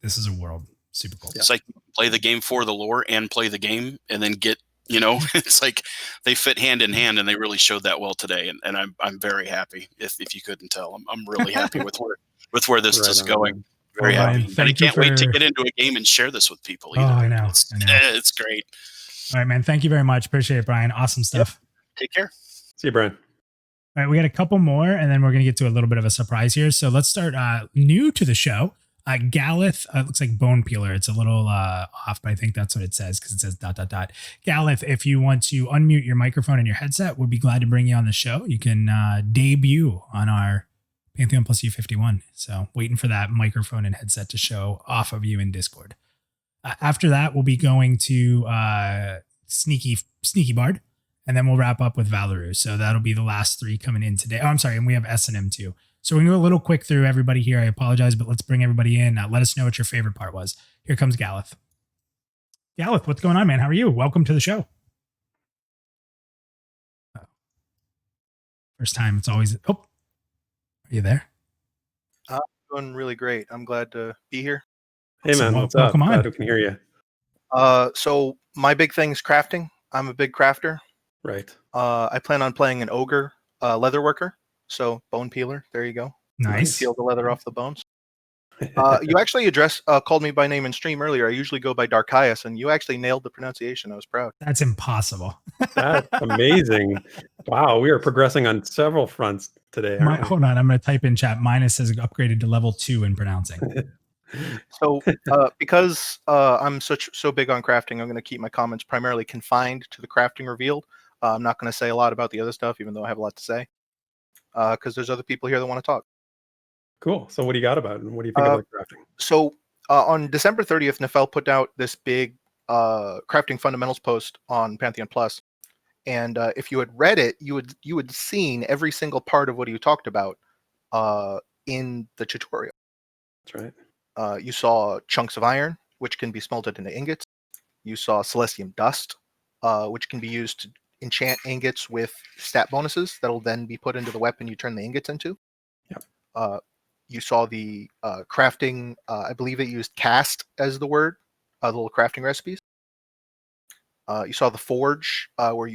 This is a world. Super cool.
It's like play the game for the lore and play the game and then get, it's like they fit hand in hand and they really showed that well today. And I'm very happy if you couldn't tell. I'm really happy with where this is going. Very happy. And I can't wait to get into a game and share this with people either.
Oh, I know.
It's great.
All right, man. Thank you very much. Appreciate it, Brian. Awesome stuff.
Yep. Take care.
See you, Brian.
All right, we got a couple more, and then we're going to get to a little bit of a surprise here. So let's start new to the show. Galith, looks like Bone Peeler. It's a little off, but I think that's what it says because it says ... Galith, if you want to unmute your microphone and your headset, we'll be glad to bring you on the show. You can debut on our Pantheon PlusYou 51. So waiting for that microphone and headset to show off of you in Discord. After that, we'll be going to Sneaky Bard, and then we'll wrap up with Valeru. So that'll be the last three coming in today. Oh, I'm sorry, and we have S&M too. So we're going to go a little quick through everybody here. I apologize, but let's bring everybody in. Let us know what your favorite part was. Here comes Galith. Galith, what's going on, man? How are you? Welcome to the show. First time, it's always... Oh, are you there?
Doing really great. I'm glad to be here.
Hey, man, what's up? Glad we can hear you.
So my big thing is crafting. I'm a big crafter.
Right.
I plan on playing an ogre leatherworker. So bone peeler. There you go. You can
Nice.
peel the leather off the bones. You actually called me by name in stream earlier. I usually go by Darkias, and you actually nailed the pronunciation. I was proud.
That's impossible.
That's amazing. Wow, we are progressing on several fronts today. aren't we?
Hold on, I'm going to type in chat. Minus has upgraded to level 2 in pronouncing.
So because I'm so big on crafting, I'm going to keep my comments primarily confined to the crafting revealed. I'm not going to say a lot about the other stuff, even though I have a lot to say, because there's other people here that want to talk.
Cool. So what do you got about it? And what do you think about crafting?
So on December 30th, Nefel put out this big crafting fundamentals post on Pantheon Plus, and if you had read it, you would seen every single part of what he talked about in the tutorial.
That's right.
You saw chunks of iron, which can be smelted into ingots. You saw Celestium dust, which can be used to enchant ingots with stat bonuses that'll then be put into the weapon you turn the ingots into.
Yep.
You saw the crafting, I believe it used cast as the word, the little crafting recipes. You saw the forge, where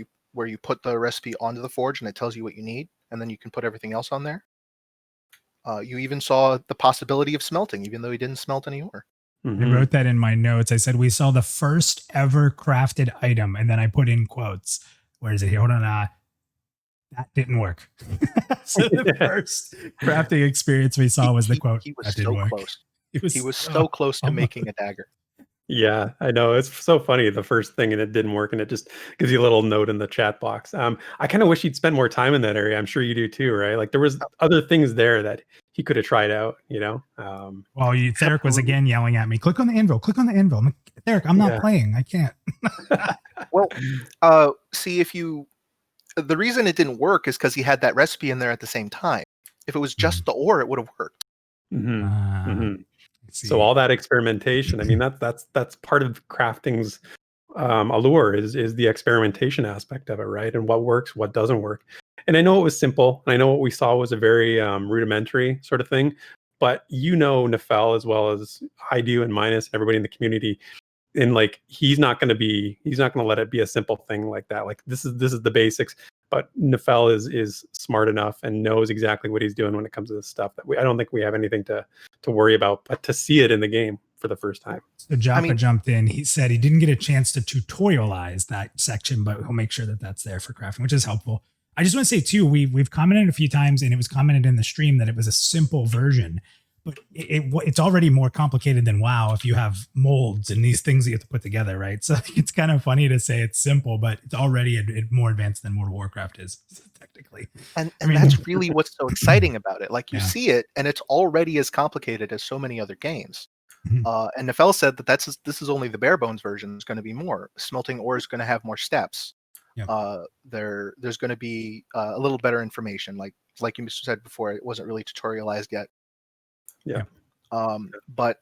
you put the recipe onto the forge and it tells you what you need, and then you can put everything else on there. You even saw the possibility of smelting, even though he didn't smelt any ore.
I wrote that in my notes. I said, we saw the first ever crafted item. And then I put in quotes. Where is it here? Hold on. That didn't work. So the first crafting experience we saw was the quote.
He was
that
so
didn't work.
close.
He was,
He was so close to making a dagger.
Yeah, I know. It's so funny, the first thing, and it didn't work, and it just gives you a little note in the chat box. I kind of wish he'd spent more time in that area. I'm sure you do too, right? Like there was other things there that he could have tried out, you know?
Well, Therek was again yelling at me, click on the anvil, click on the anvil. I'm like, Therek, I'm not playing. I can't.
Well, see, the reason it didn't work is because he had that recipe in there at the same time. If it was just the ore, it would have worked.
So all that experimentation, I mean, that's part of crafting's allure is the experimentation aspect of it, right? And what works, what doesn't work. And I know it was simple, and I know what we saw was a very rudimentary sort of thing, but you know Nefel as well as I do, and Minus and everybody in the community, and like he's not going to let it be a simple thing like that. Like this is the basics, but Nefel is smart enough and knows exactly what he's doing when it comes to this stuff that I don't think we have anything to worry about, but to see it in the game for the first time.
So Joppa jumped in. He said he didn't get a chance to tutorialize that section, but he'll make sure that that's there for crafting, which is helpful. I just want to say too, we've commented a few times, and it was commented in the stream that it was a simple version, but it's already more complicated than WoW if you have molds and these things that you have to put together, right? So it's kind of funny to say it's simple, but it's already more advanced than World of Warcraft is technically.
And that's really what's so exciting about it. Like you see it, and it's already as complicated as so many other games. And Nefel said that this is only the bare bones version. There's going to be more. Smelting ore is going to have more steps. There's going to be a little better information. Like you said before, it wasn't really tutorialized yet. But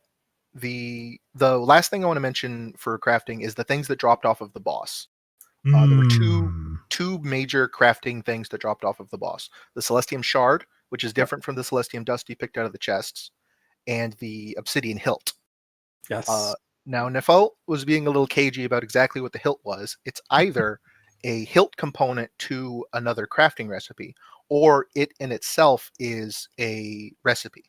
the last thing I want to mention for crafting is the things that dropped off of the boss. There were two major crafting things that dropped off of the boss: the Celestium Shard, which is different from the Celestium Dust you picked out of the chests, and the Obsidian Hilt.
Yes.
Now Nefel was being a little cagey about exactly what the hilt was. It's either a hilt component to another crafting recipe, or it in itself is a recipe.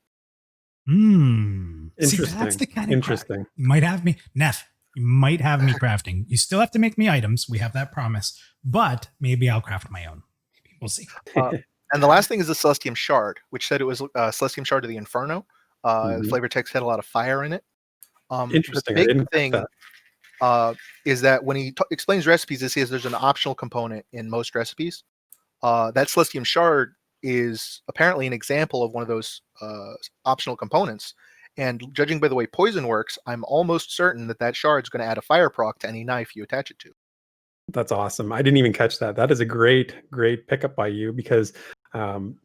Interesting.
See, that's the kind of
interesting.
You might have me, Nef. You might have me crafting. You still have to make me items. We have that promise, but maybe I'll craft my own. Maybe we'll see.
And the last thing is the Celestium Shard, which said it was Celestium Shard of the Inferno. The flavor text had a lot of fire in it.
Interesting.
The big thing is that when he explains recipes, he says there's an optional component in most recipes. That Celestium Shard is apparently an example of one of those optional components. And judging by the way poison works, I'm almost certain that shard is going to add a fire proc to any knife you attach it to.
That's awesome. I didn't even catch that. That is a great pickup by you, because man,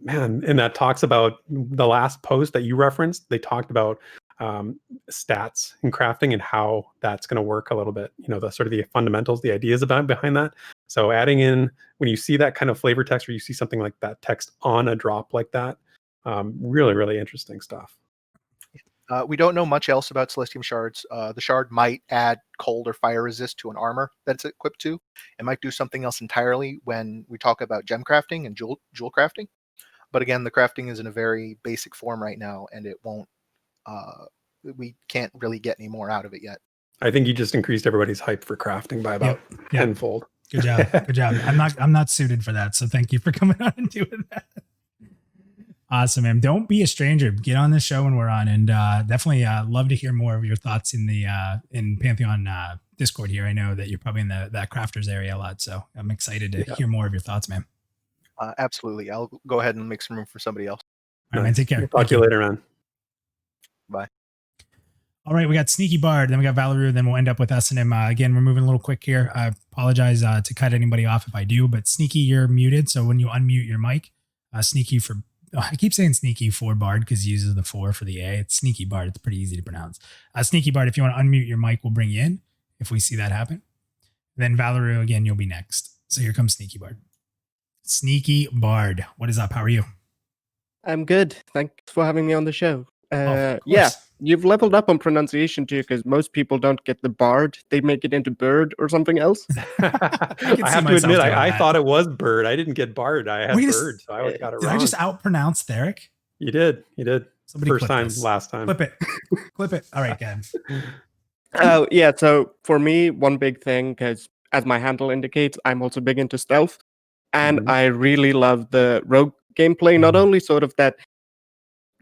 and that talks about the last post that you referenced. They talked about stats in crafting and how that's going to work a little bit. You know, the sort of the fundamentals, the ideas behind that. So adding in, when you see that kind of flavor text, or you see something like that text on a drop like that, really interesting stuff.
We don't know much else about Celestium Shards. The shard might add cold or fire resist to an armor that it's equipped to. It might do something else entirely when we talk about gem crafting and jewel crafting. But again, the crafting is in a very basic form right now, and it won't. We can't really get any more out of it yet.
I think you just increased everybody's hype for crafting by about tenfold.
Good job. Good job. I'm not suited for that. So thank you for coming on and doing that. Awesome, man. Don't be a stranger. Get on this show when we're on, and definitely love to hear more of your thoughts in the in Pantheon Discord here. I know that you're probably in that crafters area a lot, so I'm excited to hear more of your thoughts, man.
Absolutely. I'll go ahead and make some room for somebody else.
All right, man. Take care.
Talk to you later, man.
Bye.
All right, we got Sneaky Bard, then we got Valeru, then we'll end up with S&M. Again, we're moving a little quick here. I apologize to cut anybody off if I do, but Sneaky, you're muted, so when you unmute your mic, Sneaky for... I keep saying Sneaky for Bard because he uses the 4 for the A. It's Sneaky Bard. It's pretty easy to pronounce. Sneaky Bard, if you want to unmute your mic, we'll bring you in if we see that happen. Then Valeru, again, you'll be next. So here comes Sneaky Bard. Sneaky Bard, what is up? How are you?
I'm good. Thanks for having me on the show. Yeah, you've leveled up on pronunciation too, because most people don't get the Bard. They make it into Bird or something else.
I have to admit, I thought it was Bird. I didn't get Bard. I had Bird, so I got it wrong.
Did I just outpronounce Therek?
You did. You did.
Somebody
First time,
this.
last time.
Clip it. Clip it. All right, good.
Oh, yeah. So for me, one big thing, because as my handle indicates, I'm also big into stealth. And I really love the rogue gameplay. Not only sort of that,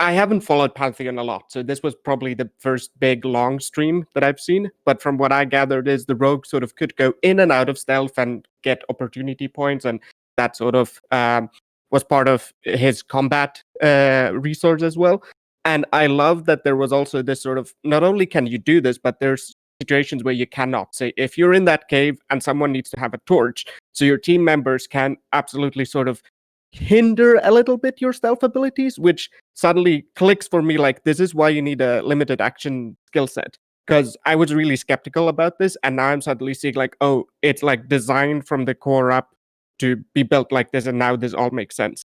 I haven't followed Pantheon a lot, so this was probably the first big long stream that I've seen. But from what I gathered is the rogue sort of could go in and out of stealth and get opportunity points, and that sort of was part of his combat resource as well. And I love that there was also this sort of, not only can you do this, but there's situations where you cannot. Say, if you're in that cave and someone needs to have a torch, so your team members can absolutely sort of hinder a little bit your stealth abilities, which suddenly clicks for me like this is why you need a limited action skill set. Because I was really skeptical about this, and now I'm suddenly seeing like, oh, it's like designed from the core up to be built like this, and now this all makes sense.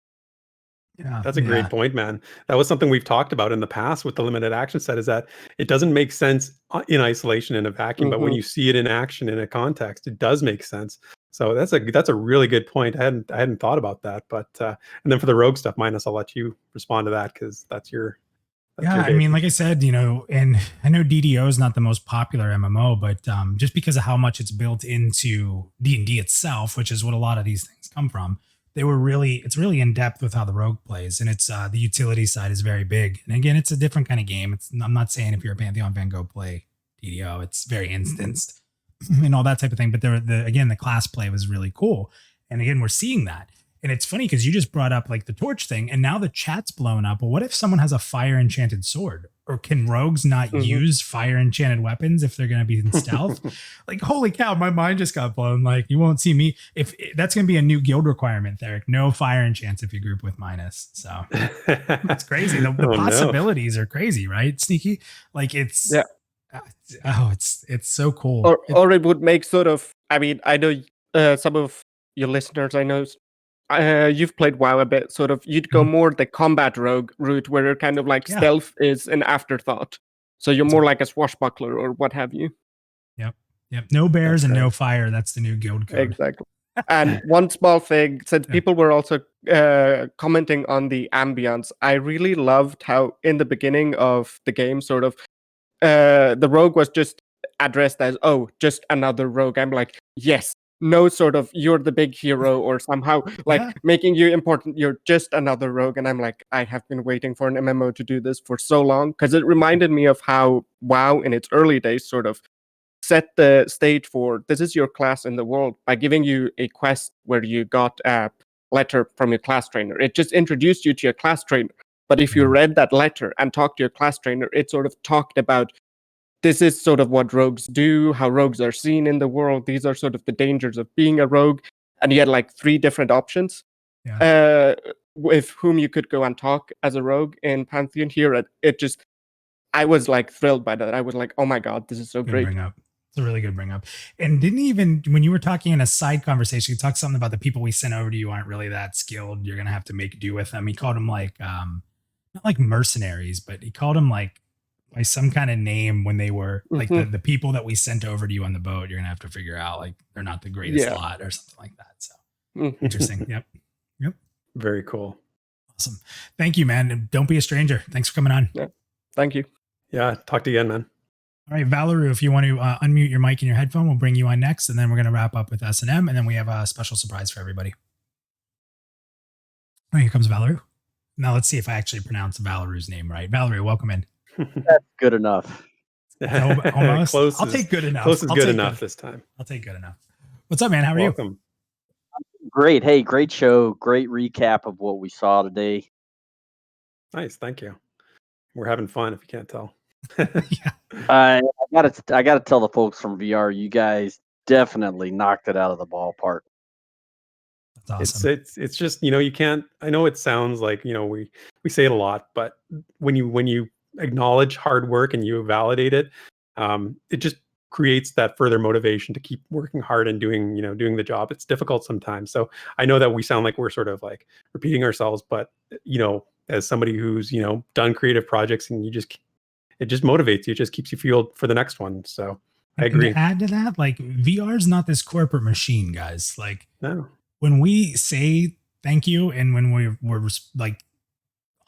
Yeah,
that's a great point, man. That was something we've talked about in the past with the limited action set, is that it doesn't make sense in isolation in a vacuum, but when you see it in action in a context, it does make sense. So that's a really good point. I hadn't thought about that, but and then for the rogue stuff, Minus, I'll let you respond to that because that's your.
I mean, like I said, you know, and I know DDO is not the most popular MMO, but just because of how much it's built into D&D itself, which is what a lot of these things come from, it's really in depth with how the rogue plays, and it's the utility side is very big. And again, it's a different kind of game. I'm not saying if you're a Pantheon fan, go play DDO. It's very instanced and all that type of thing. But the class play was really cool. And again, we're seeing that. And it's funny because you just brought up like the torch thing, and now the chat's blown up. Well, what if someone has a fire enchanted sword? Or can rogues not use fire enchanted weapons if they're going to be in stealth? Like, holy cow, my mind just got blown. Like, you won't see me. If that's going to be a new guild requirement, Therek. No fire enchants if you group with Minus. So that's crazy. The possibilities are crazy, right? Sneaky. Like it's it's so cool.
Or it would make sort of, I mean, I know some of your listeners, I know you've played WoW a bit, sort of you'd go more the combat rogue route where kind of like stealth is an afterthought. So you're more like a swashbuckler or what have you.
Yep. No bears and no fire. That's the new guild code.
Exactly. And one small thing, since people were also commenting on the ambience, I really loved how in the beginning of the game, sort of the rogue was just addressed as, oh, just another rogue. I'm like, yes. No sort of you're the big hero or somehow like making you important. You're just another rogue. And I'm like, I have been waiting for an MMO to do this for so long, because it reminded me of how WoW in its early days sort of set the stage for this is your class in the world by giving you a quest where you got a letter from your class trainer. It just introduced you to your class trainer. But if you read that letter and talked to your class trainer, it sort of talked about this is sort of what rogues do, how rogues are seen in the world. These are sort of the dangers of being a rogue. And you had like 3 different options with whom you could go and talk as a rogue in Pantheon here. I was like thrilled by that. I was like, oh my God, this is so great.
Bring up. It's a really good bring up. And didn't even, when you were talking in a side conversation, you talked something about the people we sent over to you aren't really that skilled. You're going to have to make do with them. He called them like, not like mercenaries, but he called them like, by some kind of name when they were like the people that we sent over to you on the boat. You're gonna have to figure out like they're not the greatest lot or something like that. So interesting. Yep.
Very cool.
Awesome. Thank you, man. And don't be a stranger. Thanks for coming on.
Yeah. Thank you.
Yeah, talk to you again, man.
All right, Valerie, if you want to unmute your mic and your headphone, we'll bring you on next, and then we're going to wrap up with S&M, and then we have a special surprise for everybody. Oh, here comes Valerie. Now let's see if I actually pronounce Valerie's name right. Valerie, welcome in.
That's good enough.
Almost.
Close
I'll
is-
take good enough.
Close is
I'll
good
take
enough this time.
I'll take good enough. What's up, man? How are
Welcome.
Great. Hey, great show. Great recap of what we saw today.
Nice, thank you. We're having fun if you can't tell.
you?
I gotta tell the folks from VR, you guys definitely knocked it out of the ballpark.
That's awesome.
It's just, you can't, I know it sounds like, we say it a lot, but when you acknowledge hard work and you validate it, it just creates that further motivation to keep working hard and doing the job. It's difficult sometimes. So I know that we sound like we're sort of like repeating ourselves, but as somebody who's, done creative projects, and it just motivates you, it just keeps you fueled for the next one. So I agree.
And to add to that, like, VR is not this corporate machine, guys. Like,
No.
when we say thank you, and when we're like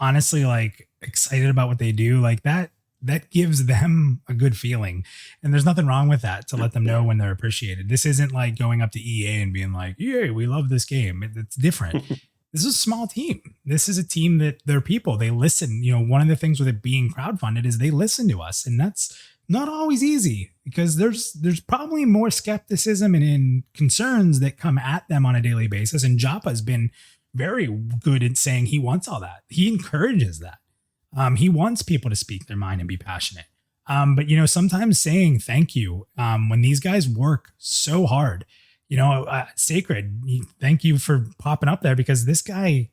honestly like excited about what they do, like that gives them a good feeling, and there's nothing wrong with that, to let them know when they're appreciated. This isn't like going up to EA and being like, "Yay, we love this game." It's different. This is a small team. This is a team that they're people. They listen. One of the things with it being crowdfunded is they listen to us, and that's not always easy, because there's probably more skepticism and concerns that come at them on a daily basis. And Joppa's been very good at saying he wants all that. He encourages that. He wants people to speak their mind and be passionate. But sometimes saying thank you, when these guys work so hard, Sacred, thank you for popping up there, because this guy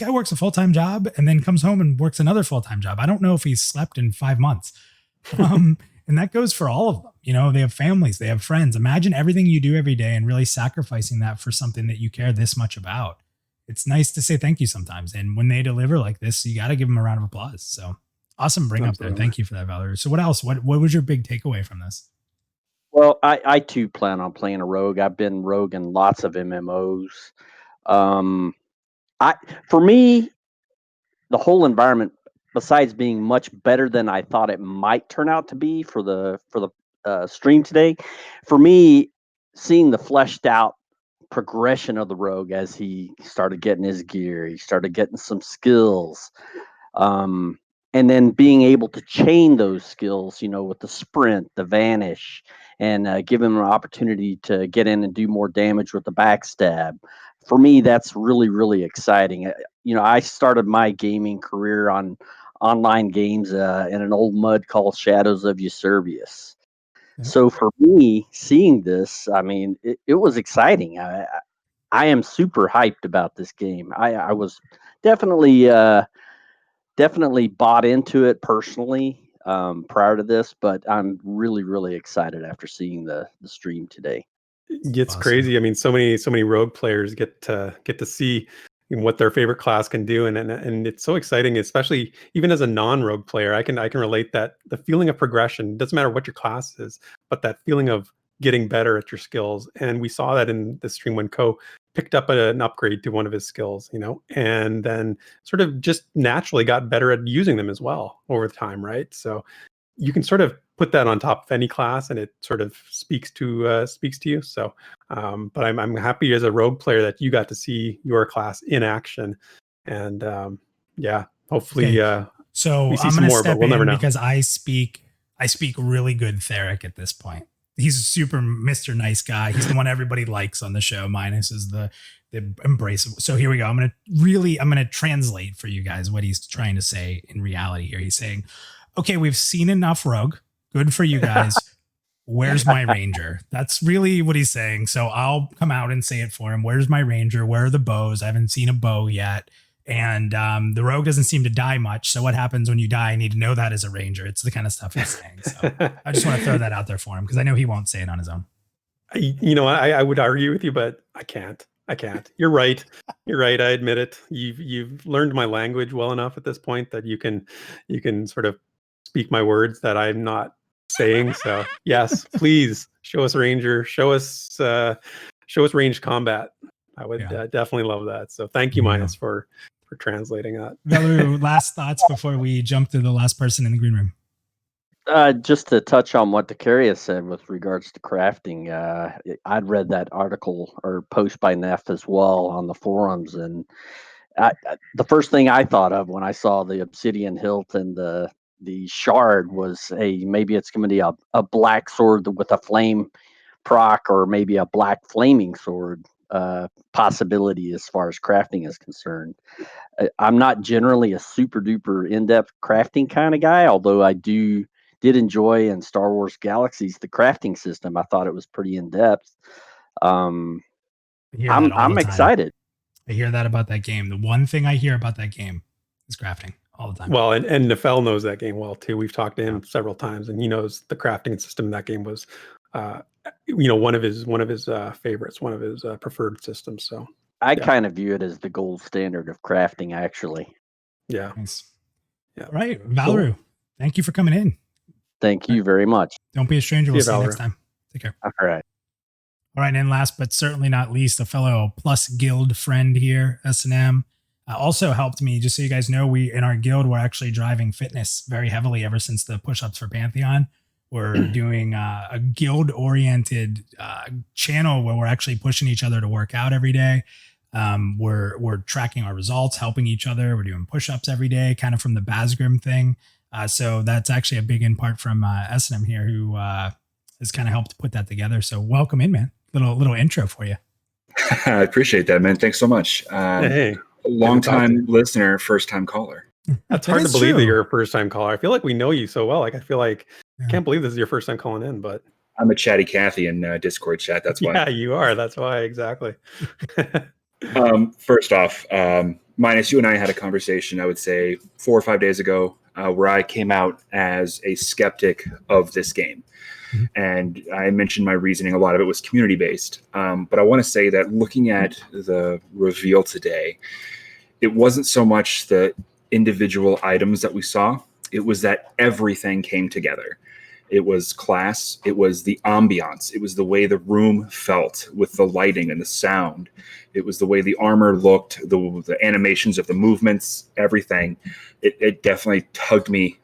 works a full-time job and then comes home and works another full-time job. I don't know if he's slept in 5 months. And that goes for all of them. They have families, they have friends. Imagine everything you do every day and really sacrificing that for something that you care this much about. It's nice to say thank you sometimes. And when they deliver like this, you got to give them a round of applause. So awesome bring up there. Thank you for that, Valerie. So what else? What was your big takeaway from this?
Well, I too plan on playing a rogue. I've been rogue in lots of MMOs. For me, the whole environment, besides being much better than I thought it might turn out to be for the stream today, for me, seeing the fleshed out progression of the rogue as he started getting his gear, he started getting some skills, and then being able to chain those skills, with the sprint, the vanish, and give him an opportunity to get in and do more damage with the backstab. For me, that's really, really exciting. I started my gaming career on online games in an old mud called Shadows of Eusebius. Yeah. So for me, seeing this, I mean, it was exciting. I am super hyped about this game. I was definitely bought into it personally prior to this, but I'm really, really excited after seeing the stream today.
It's awesome. Crazy. I mean, so many rogue players get to see what their favorite class can do, and it's so exciting, especially even as a non-rogue player. I can relate that the feeling of progression doesn't matter what your class is, but that feeling of getting better at your skills. And we saw that in the stream when Ko picked up an upgrade to one of his skills, and then sort of just naturally got better at using them as well over time, right? So you can sort of put that on top of any class, and it sort of speaks to you. So, but I'm happy as a rogue player that you got to see your class in action, and hopefully,
so
we see
I'm
some
going to
more,
step
but we'll never
in
know.
because I speak really good Therek at this point. He's a super Mr. Nice guy. He's the one everybody likes on the show. Minus is the embrace. So here we go. I'm going to translate for you guys what he's trying to say in reality here. He's saying, okay, we've seen enough rogue. Good for you guys. Where's my ranger? That's really what he's saying. So I'll come out and say it for him. Where's my ranger? Where are the bows? I haven't seen a bow yet. And the rogue doesn't seem to die much. So what happens when you die? I need to know that as a ranger. It's the kind of stuff he's saying. So I just want to throw that out there for him because I know he won't say it on his own.
I would argue with you, but I can't. You're right. I admit it. You've learned my language well enough at this point that you can sort of speak my words that I'm not saying. So yes, please show us ranger. Show us ranged combat. I would definitely love that. So thank you, Minus, for for translating that.
Valeru, last thoughts before we jump to the last person in the green room.
Just to touch on what Decarius said with regards to crafting, I'd read that article or post by Neff as well on the forums, and the first thing I thought of when I saw the obsidian hilt and the shard was, hey, maybe it's going to be a black sword with a flame proc, or maybe a black flaming sword possibility as far as crafting is concerned. I'm not generally a super duper in-depth crafting kind of guy, although I did enjoy in Star Wars Galaxies the crafting system. I thought it was pretty in-depth. I'm excited.
I hear that about that game. The one thing I hear about that game is crafting all the time.
Well, and Nefel knows that game well too. We've talked to him several times, and he knows the crafting system in that game was, one of his favorites, one of his preferred systems. So
I kind of view it as the gold standard of crafting, actually.
Yeah.
Nice. Yeah. All right, Valeru, thank you for coming in.
Thank you very much.
Don't be a stranger. We'll see you next time. Take care.
All right.
All right, and last but certainly not least, a fellow Plus Guild friend here, S&M, also helped me. Just so you guys know, we in our guild, we're actually driving fitness very heavily ever since the push-ups for Pantheon. We're doing a guild-oriented channel where we're actually pushing each other to work out every day. We're tracking our results, helping each other. We're doing push-ups every day, kind of from the Basgrim thing. So that's actually a big in part from S&M here, who has kind of helped put that together. So welcome in, man. Little intro for you.
I appreciate that, man. Thanks so much.
Hey,
long time listener, first time caller.
That's hard to believe that you're a first time caller. I feel like we know you so well. Like I feel like I can't believe this is your first time calling in, but
I'm a chatty Cathy in Discord chat. That's why.
Yeah, you are. That's why. Exactly.
First off, Minus, you and I had a conversation, I would say 4 or 5 days ago, where I came out as a skeptic of this game. And I mentioned my reasoning. A lot of it was community based. But I want to say that looking at the reveal today, it wasn't so much the individual items that we saw. It was that everything came together. It was class. It was the ambiance. It was the way the room felt with the lighting and the sound. It was the way the armor looked, the animations of the movements, everything. It definitely tugged me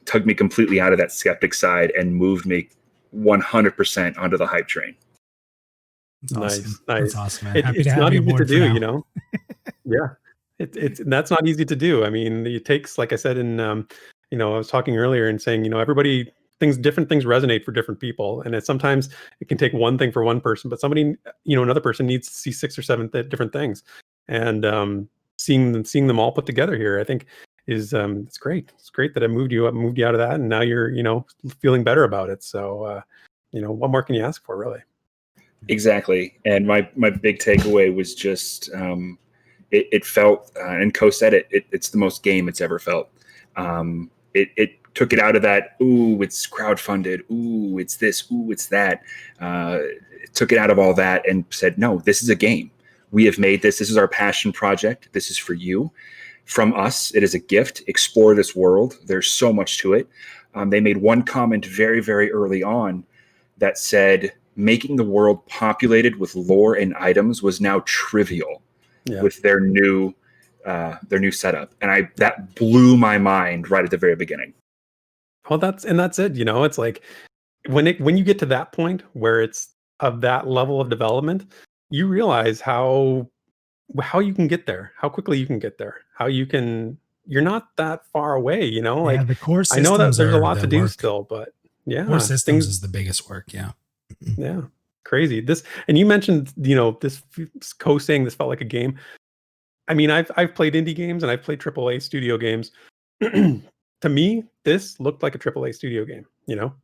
completely out of that skeptic side and moved me 100% onto the hype train.
Nice.
That's awesome, man.
It's not easy to do, you know. Yeah, that's not easy to do. I mean, it takes, like I said in, I was talking earlier and saying, different things resonate for different people, and sometimes it can take one thing for one person, but somebody, another person needs to see 6 or 7 different things, and seeing them all put together here, I think is it's great. It's great that I moved you out of that, and now you're feeling better about it. So what more can you ask for, really?
Exactly. And my big takeaway was just it felt, and Co said it's the most game it's ever felt. It took it out of that, ooh, it's crowdfunded, ooh, it's this, ooh, it's that. It took it out of all that and said, no, this is a game. We have made this. This is our passion project. This is for you. From us, it is a gift. Explore this world. There's so much to it. They made one comment very, very early on that said, making the world populated with lore and items was now trivial with their new setup. And that blew my mind right at the very beginning.
Well, that's it. It's like when you get to that point where it's of that level of development, you realize how you can get there, how quickly you can get there, you're not that far away, like
the core systems,
I know that there's a lot to do still, but
core systems is the biggest work.
Yeah, crazy. And you mentioned this co-saying this felt like a game. I mean, I've played indie games and I've played AAA studio games. To me, this looked like a AAA studio game.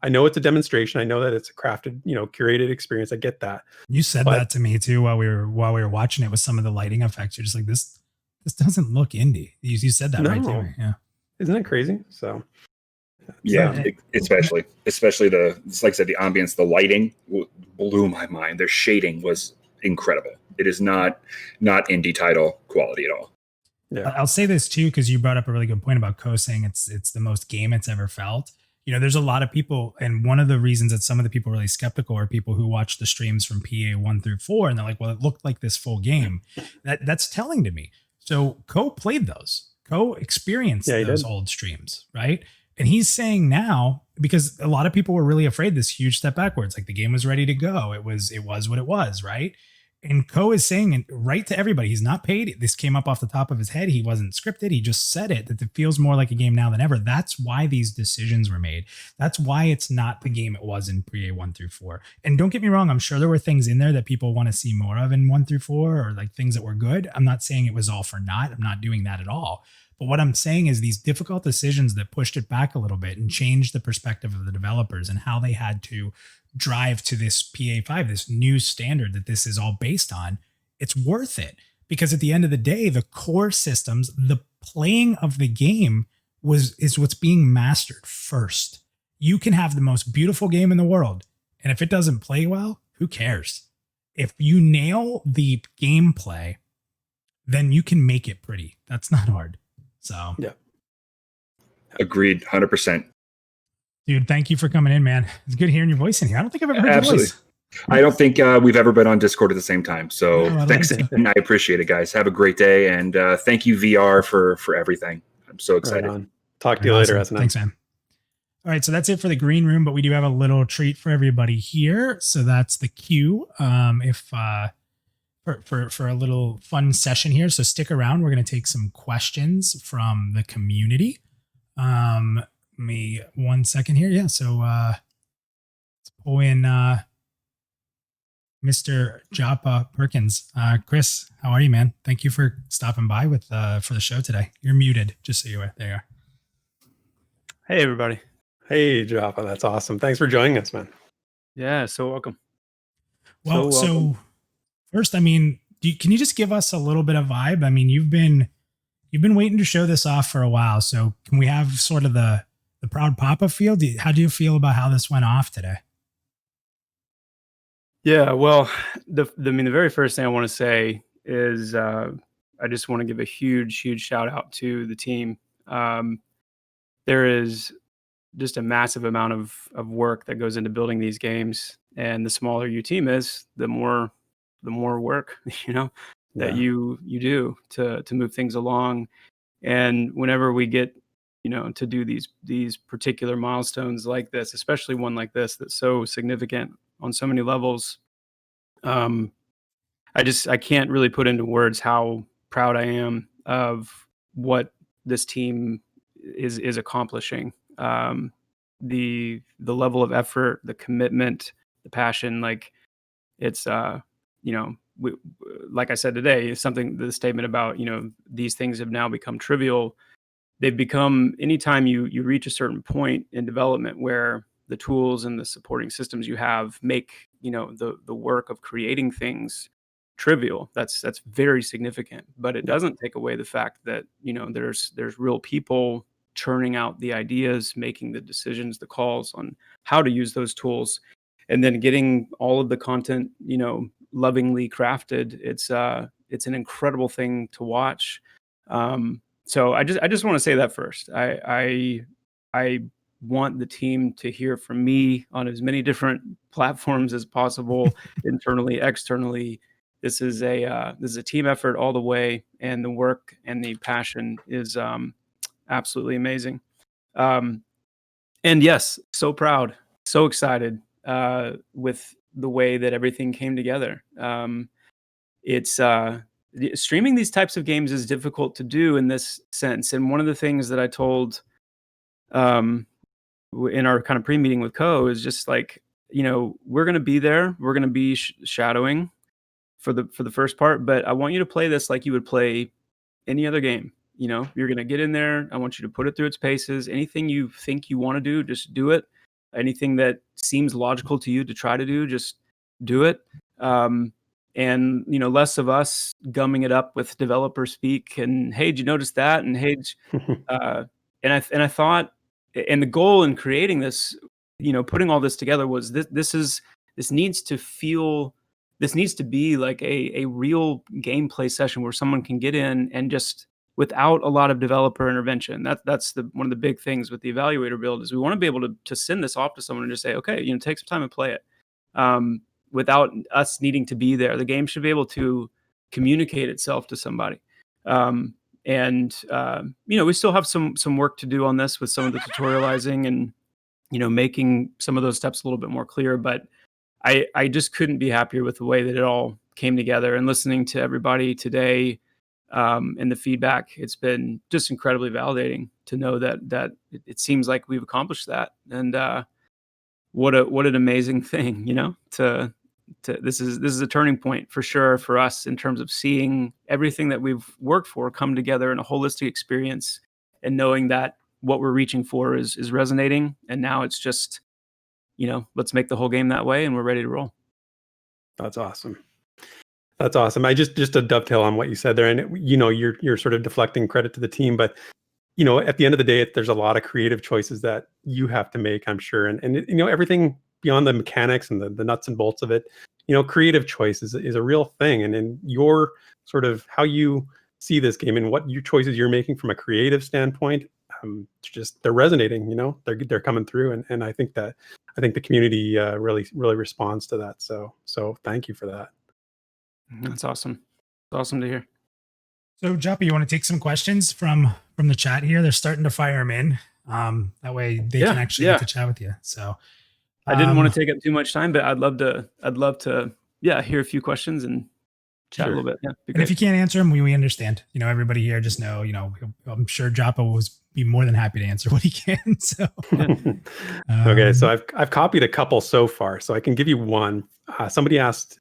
I know it's a demonstration. I know that it's a crafted, curated experience. I get that.
You said that to me too while we were watching it with some of the lighting effects. You're just like, this doesn't look indie. You said that right there. Yeah,
isn't that crazy? So
yeah, especially like I said, the ambience, the lighting blew my mind. Their shading was incredible. It is not indie title quality at all.
Yeah. I'll say this too, because you brought up a really good point about Co saying it's the most game it's ever felt. There's a lot of people, and one of the reasons that some of the people are really skeptical are people who watch the streams from PA 1 through 4, and they're like, well, it looked like this full game. That's telling to me. So Co played those. Co experienced
Yeah, he
those
did.
old streams, right? And he's saying now, because a lot of people were really afraid this huge step backwards, like the game was ready to go. It was what it was, right? And Co is saying it right to everybody. He's not paid. This came up off the top of his head. He wasn't scripted. He just said it, that it feels more like a game now than ever. That's why these decisions were made. That's why it's not the game it was in pre-A 1 through 4. And don't get me wrong, I'm sure there were things in there that people want to see more of in 1 through 4, or like things that were good. I'm not saying it was all for naught. I'm not doing that at all. But what I'm saying is these difficult decisions that pushed it back a little bit and changed the perspective of the developers and how they had to drive to this PA5, this new standard that this is all based on, it's worth it. Because at the end of the day, the core systems, the playing of the game is what's being mastered first. You can have the most beautiful game in the world, and if it doesn't play well, who cares? If you nail the gameplay, then you can make it pretty. That's not hard. So
yeah,
agreed, 100%.
Dude, thank you for coming in, man. It's good hearing your voice in here. I don't think I've ever heard your voice.
I don't think we've ever been on Discord at the same time. So thanks, and I appreciate it, guys. Have a great day, and thank you, VR, for everything. I'm so excited.
Right on. Talk to you later, SNM.
Thanks, man. All right, so that's it for the green room, but we do have a little treat for everybody here. So that's the queue. For a little fun session here. So stick around. We're going to take some questions from the community. Me 1 second here. Yeah. So let's pull in Mr. Joppa Perkins. Chris, how are you, man? Thank you for stopping by with for the show today. You're muted, just so you are. There you are.
Hey, everybody.
Hey, Joppa. That's awesome. Thanks for joining us, man.
Yeah, so welcome.
Well, so first, I mean, can you just give us a little bit of vibe? I mean, you've been waiting to show this off for a while. So can we have sort of the proud papa feel? How do you feel about how this went off today?
Yeah, well, the very first thing I want to say is I just want to give a huge shout out to the team. There is just a massive amount of work that goes into building these games, and the smaller your team is, the more work that you do to move things along. And whenever we get to do these particular milestones like this, especially one like this that's so significant on so many levels, I can't really put into words how proud I am of what this team is accomplishing. The level of effort, the commitment, the passion, like it's like I said today, something, the statement about these things have now become trivial. They've become, anytime you reach a certain point in development where the tools and the supporting systems you have make the work of creating things trivial. That's very significant, but it doesn't take away the fact that there's real people churning out the ideas, making the decisions, the calls on how to use those tools, and then getting all of the content lovingly crafted. It's an incredible thing to watch. So I just want to say that first. I want the team to hear from me on as many different platforms as possible, internally, externally. This is a team effort all the way, and the work and the passion is absolutely amazing. And yes, so proud, so excited with the way that everything came together. It's streaming these types of games is difficult to do in this sense. And one of the things that I told in our kind of pre-meeting with Co is just like, we're going to be there. We're going to be shadowing for the first part, but I want you to play this like you would play any other game. You're going to get in there. I want you to put it through its paces. Anything you think you want to do, just do it. Anything that seems logical to you to try to do, just do it. And less of us gumming it up with developer speak and, hey, did you notice that? And hey, and I thought, and the goal in creating this, putting all this together was this needs to be like a real gameplay session where someone can get in and just, without a lot of developer intervention. That's one of the big things with the evaluator build is we want to be able to send this off to someone and just say, okay, take some time and play it. Without us needing to be there. The game should be able to communicate itself to somebody. We still have some work to do on this with some of the tutorializing and making some of those steps a little bit more clear. But I just couldn't be happier with the way that it all came together, and listening to everybody today and the feedback. It's been just incredibly validating to know that it seems like we've accomplished that. And what an amazing thing, to this is a turning point for sure for us in terms of seeing everything that we've worked for come together in a holistic experience, and knowing that what we're reaching for is resonating. And now it's just, let's make the whole game that way, and we're ready to roll.
That's awesome. That's awesome. I just to dovetail on what you said there, and you're sort of deflecting credit to the team, but at the end of the day, there's a lot of creative choices that you have to make, I'm sure, and everything beyond the mechanics and the nuts and bolts of it. Creative choice is a real thing, and your sort of how you see this game and what your choices you're making from a creative standpoint, they're resonating. They're coming through, and I think the community really responds to that. So thank you for that.
That's awesome. It's awesome to hear.
So, Joppa, you want to take some questions from the chat here? They're starting to fire them in. That way they can actually get to chat with you. So,
I didn't want to take up too much time, but I'd love to hear a few questions and chat a little bit. Yeah,
and if you can't answer them, we understand. Everybody here just know. I'm sure Joppa will be more than happy to answer what he can. So,
okay. So I've copied a couple so far, so I can give you one. Somebody asked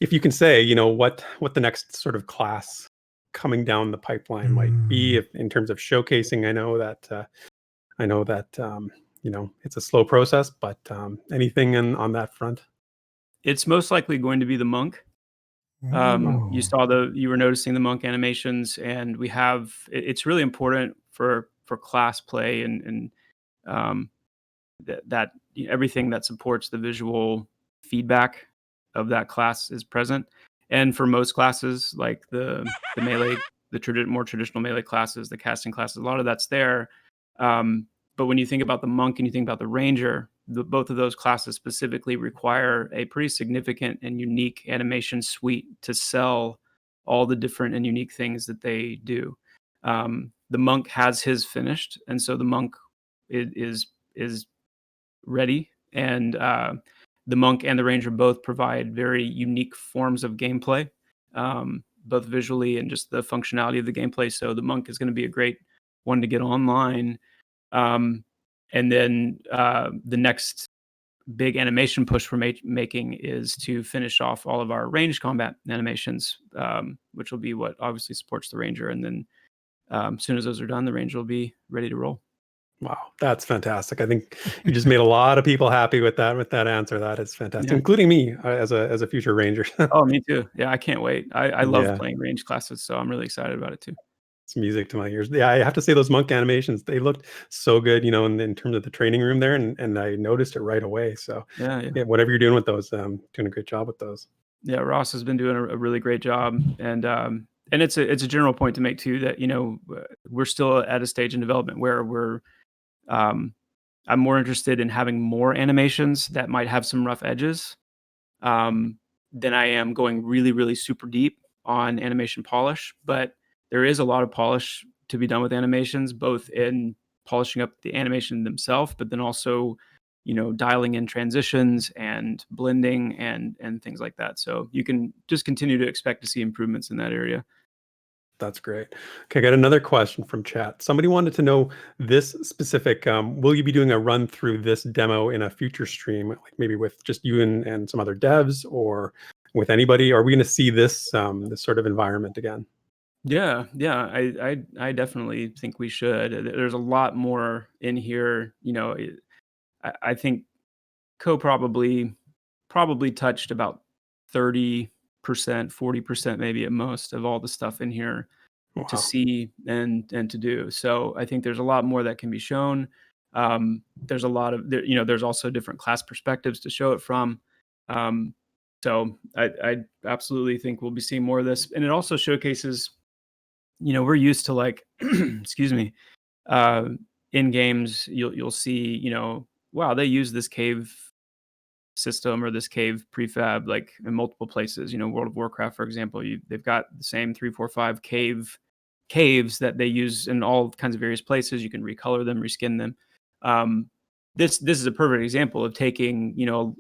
if you can say, what the next sort of class coming down the pipeline might be in terms of showcasing. I know that it's a slow process, but anything on that front?
It's most likely going to be the monk. You were noticing the monk animations, and we have. It's really important for class play and that everything that supports the visual feedback of that class is present. And for most classes, like the melee, more traditional melee classes, the casting classes, a lot of that's there. But when you think about the monk and you think about the ranger, both of those classes specifically require a pretty significant and unique animation suite to sell all the different and unique things that they do. The monk has his finished, and so the monk is ready, and the monk and the ranger both provide very unique forms of gameplay, both visually and just the functionality of the gameplay. So the monk is going to be a great one to get online. And then the next big animation push we're making is to finish off all of our ranged combat animations, which will be what obviously supports the ranger. And then as soon as those are done, the ranger will be ready to roll.
Wow, that's fantastic. I think you just made a lot of people happy with that answer. That is fantastic, including me as a future ranger.
Oh, me too. Yeah, I can't wait. I love playing range classes, so I'm really excited about it too.
It's music to my ears. Yeah, I have to say those monk animations, they looked so good, in terms of the training room there, and I noticed it right away. So
yeah,
whatever you're doing with those, doing a great job with those.
Yeah, Ross has been doing a really great job, and it's a general point to make too that we're still at a stage in development where I'm more interested in having more animations that might have some rough edges than I am going really, really super deep on animation polish. But there is a lot of polish to be done with animations, both in polishing up the animation themselves, but then also, dialing in transitions and blending and things like that. So you can just continue to expect to see improvements in that area.
That's great. Okay, I got another question from chat. Somebody wanted to know this specific, will you be doing a run through this demo in a future stream, like maybe with just you and some other devs, or with anybody? Are we going to see this this sort of environment again?
Yeah, I definitely think we should. There's a lot more in here. I think probably touched about 30%, 40% maybe at most of all the stuff in here to see and to do. So I think there's a lot more that can be shown. There's a lot of there's also different class perspectives to show it from. So I absolutely think we'll be seeing more of this, and it also showcases. We're used to excuse me, in games you'll see wow, they use this cave system or this cave prefab in multiple places. World of Warcraft, for example, they've got the same 3, 4, 5 cave caves that they use in all kinds of various places. You can recolor them, reskin them. This is a perfect example of taking, you know,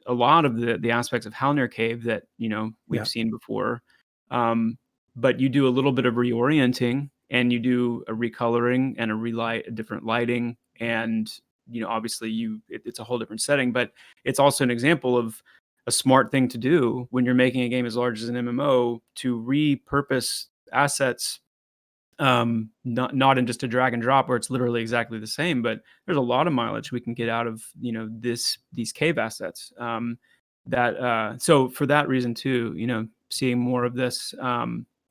a lot of the aspects of Halnir Cave that, you know, we've seen before, but you do a little bit of reorienting, and you do a recoloring and a different lighting, and, you know, obviously it's a whole different setting. But it's also an example of a smart thing to do when you're making a game as large as an MMO, to repurpose assets, not in just a drag and drop where it's literally exactly the same, but there's a lot of mileage we can get out of, you know, these cave assets. So for that reason too, you know, seeing more of this,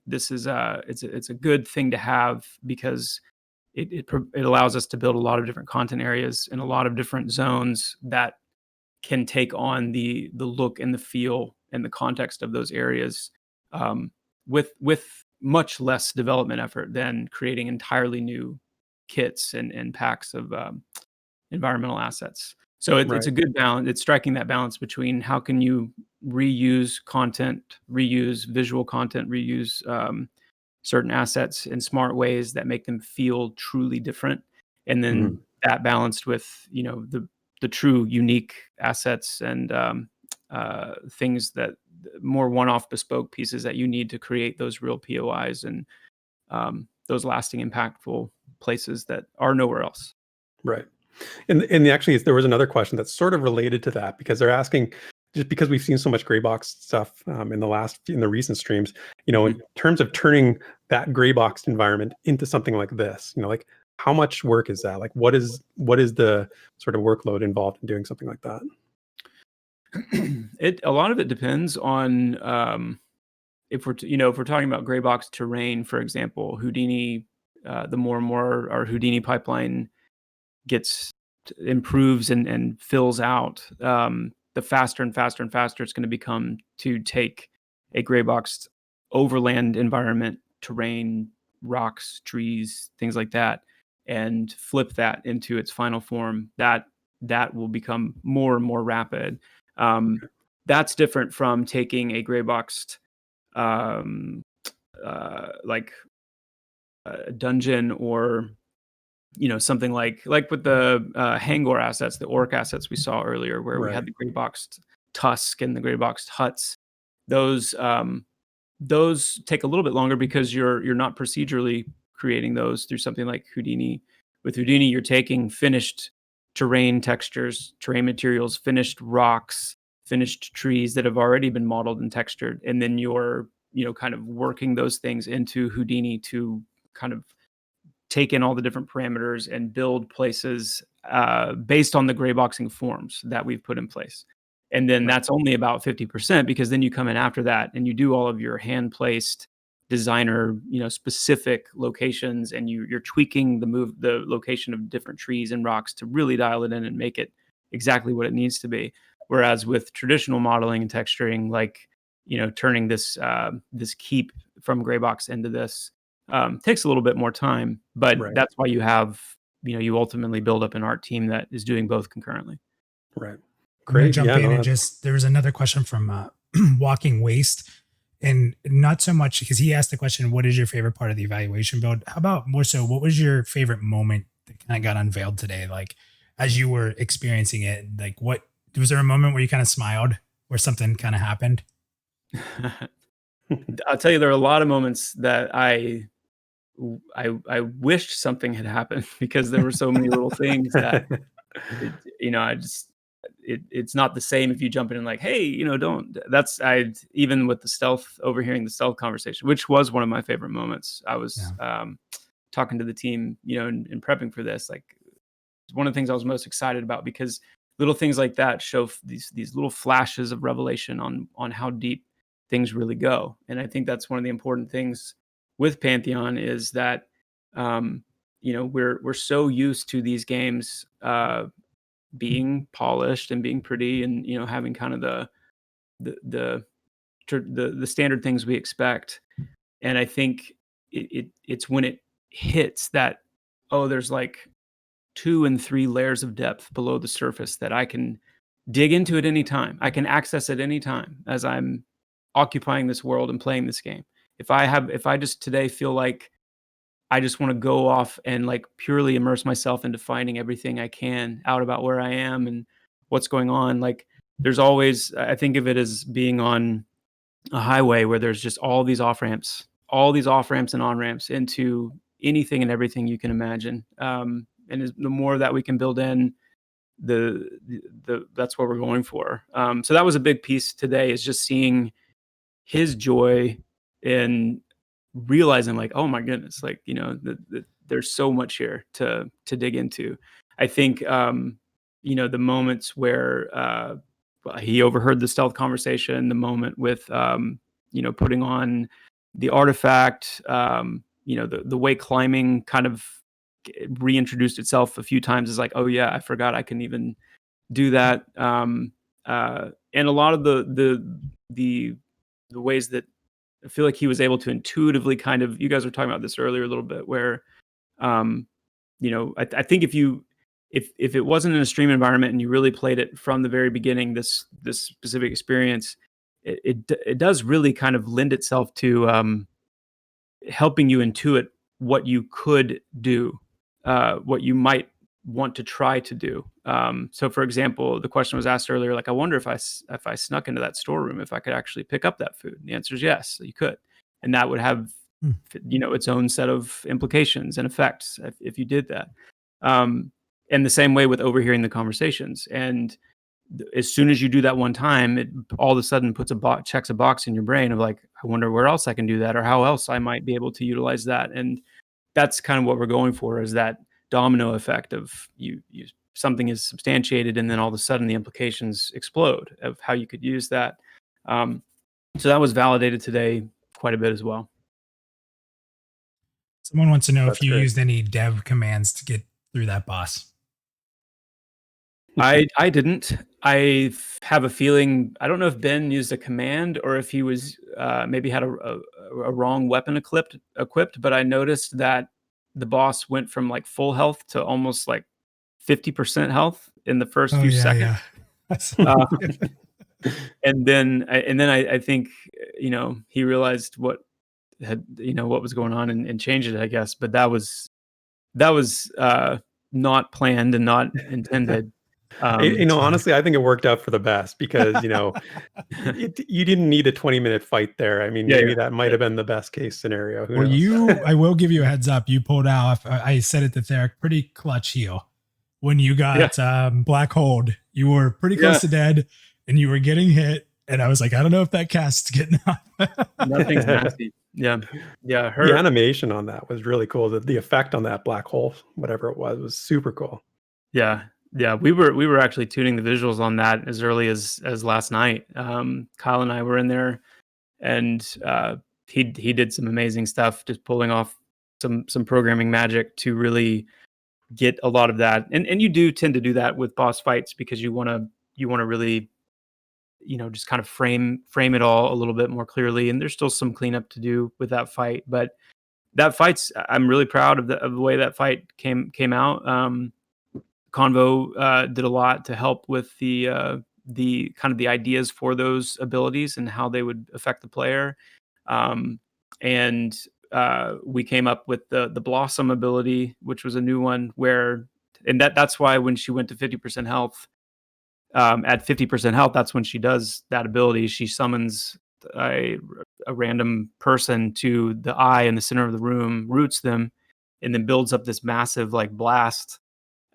this is it's a good thing to have, because it allows us to build a lot of different content areas in a lot of different zones that can take on the look and the feel and the context of those areas, with much less development effort than creating entirely new kits and packs of environmental assets. So it's a good balance. It's striking that balance between how can you reuse content, reuse visual content, reuse certain assets in smart ways that make them feel truly different, and then that balanced with, you know, the true unique assets and things that more one-off bespoke pieces that you need to create those real POIs and those lasting impactful places that are nowhere else.
Right. And actually, there was another question that's sort of related to that, because they're asking, just because we've seen so much gray box stuff in the recent streams, you know, in terms of turning that gray boxed environment into something like this, you know, like how much work is that? Like, what is the sort of workload involved in doing something like that?
A lot of it depends on if we're talking about gray box terrain, for example. Houdini, the more and more our Houdini pipeline improves and fills out, the faster and faster and faster it's going to become to take a gray boxed overland environment, terrain, rocks, trees, things like that, and flip that into its final form. That will become more and more rapid. That's different from taking a gray boxed like a dungeon, or, you know, something like with the Hangor assets, the orc assets we saw earlier, where we had the gray boxed tusk and the gray boxed huts. Those take a little bit longer, because you're not procedurally creating those through something like Houdini. With Houdini, you're taking finished terrain textures, terrain materials, finished rocks, finished trees that have already been modeled and textured, and then you're, you know, kind of working those things into Houdini to kind of take in all the different parameters and build places based on the gray boxing forms that we've put in place. And then that's only about 50%, because then you come in after that and you do all of your hand placed designer, you know, specific locations, and you're tweaking the location of different trees and rocks to really dial it in and make it exactly what it needs to be. Whereas with traditional modeling and texturing, like, you know, turning this keep from gray box into this takes a little bit more time, but that's why you ultimately build up an art team that is doing both concurrently.
Right.
Great. Jump in and there was another question from Walking Waste, and not so much because he asked the question, what is your favorite part of the evaluation build? How about more so, what was your favorite moment that kind of got unveiled today? Like, as you were experiencing it, like, was there a moment where you kind of smiled, where something kind of happened?
I'll tell you, there are a lot of moments that I wished something had happened, because there were so many little things that, it's not the same if you jump in and like, hey, you know, even with the stealth, overhearing the stealth conversation, which was one of my favorite moments. I was talking to the team, you know, and prepping for this. Like, it's one of the things I was most excited about, because little things like that show these little flashes of revelation on how deep things really go. And I think that's one of the important things with Pantheon, is that we're so used to these games being polished and being pretty, and, you know, having kind of the standard things we expect. And I think it's when it hits that, oh, there's like 2 and 3 layers of depth below the surface that I can dig into at any time. I can access at any time as I'm occupying this world and playing this game. If I just today feel like I just want to go off and like purely immerse myself into finding everything I can out about where I am and what's going on. Like there's always, I think of it as being on a highway where there's just all these off ramps and on ramps into anything and everything you can imagine. And the more that we can build in, that's what we're going for. So that was a big piece today, is just seeing his joy in realizing like, oh my goodness, like, you know, there's so much here to dig into. I think, you know, the moments where he overheard the stealth conversation, the moment with, you know, putting on the artifact, you know, the way climbing kind of reintroduced itself a few times, is like, oh yeah, I forgot I can even do that. And a lot of the ways that I feel like he was able to intuitively kind of, you guys were talking about this earlier a little bit, where, you know, I think if it wasn't in a stream environment and you really played it from the very beginning, this specific experience, it does really kind of lend itself to helping you intuit what you could do, what you might want to try to do. So for example, the question was asked earlier, like, I wonder if I snuck into that storeroom, if I could actually pick up that food. And the answer is yes, you could. And that would have, you know, its own set of implications and effects if you did that. And the same way with overhearing the conversations. And as soon as you do that one time, it all of a sudden checks a box in your brain of like, I wonder where else I can do that, or how else I might be able to utilize that. And that's kind of what we're going for, is that domino effect of you something is substantiated, and then all of a sudden the implications explode of how you could use that. So that was validated today quite a bit as well.
Someone wants to know
That's
if you
great.
used any dev commands to get through that boss.
I didn't. I have a feeling, I don't know if Ben used a command or if he was maybe had a wrong weapon equipped, but I noticed that the boss went from like full health to almost like 50% health in the first few seconds. And then I think, you know, he realized what was going on and changed it, I guess. But that was not planned and not intended.
You know, honestly, I think it worked out for the best, because, you know, you didn't need a 20-minute fight there. I mean, maybe that might have been the best case scenario. Who knows?
I will give you a heads up. You pulled out, I said it to Therek, pretty clutch heal. When you got black holed, you were pretty close to dead and you were getting hit. And I was like, I don't know if that cast's getting up.
Nothing's nasty. Yeah.
The animation on that was really cool. The effect on that black hole, whatever it was super cool.
Yeah. We were actually tuning the visuals on that as early as last night. Kyle and I were in there, and he did some amazing stuff, just pulling off some programming magic to really get a lot of that. And you do tend to do that with boss fights, because you want to really, you know, just kind of frame it all a little bit more clearly. And there's still some cleanup to do with that fight, but that fight's, I'm really proud of the way that fight came out. Convo did a lot to help with the kind of the ideas for those abilities and how they would affect the player. And we came up with the Blossom ability, which was a new one, and that's why when she went to 50% health, at 50% health, that's when she does that ability. She summons a random person to the eye in the center of the room, roots them, and then builds up this massive like blast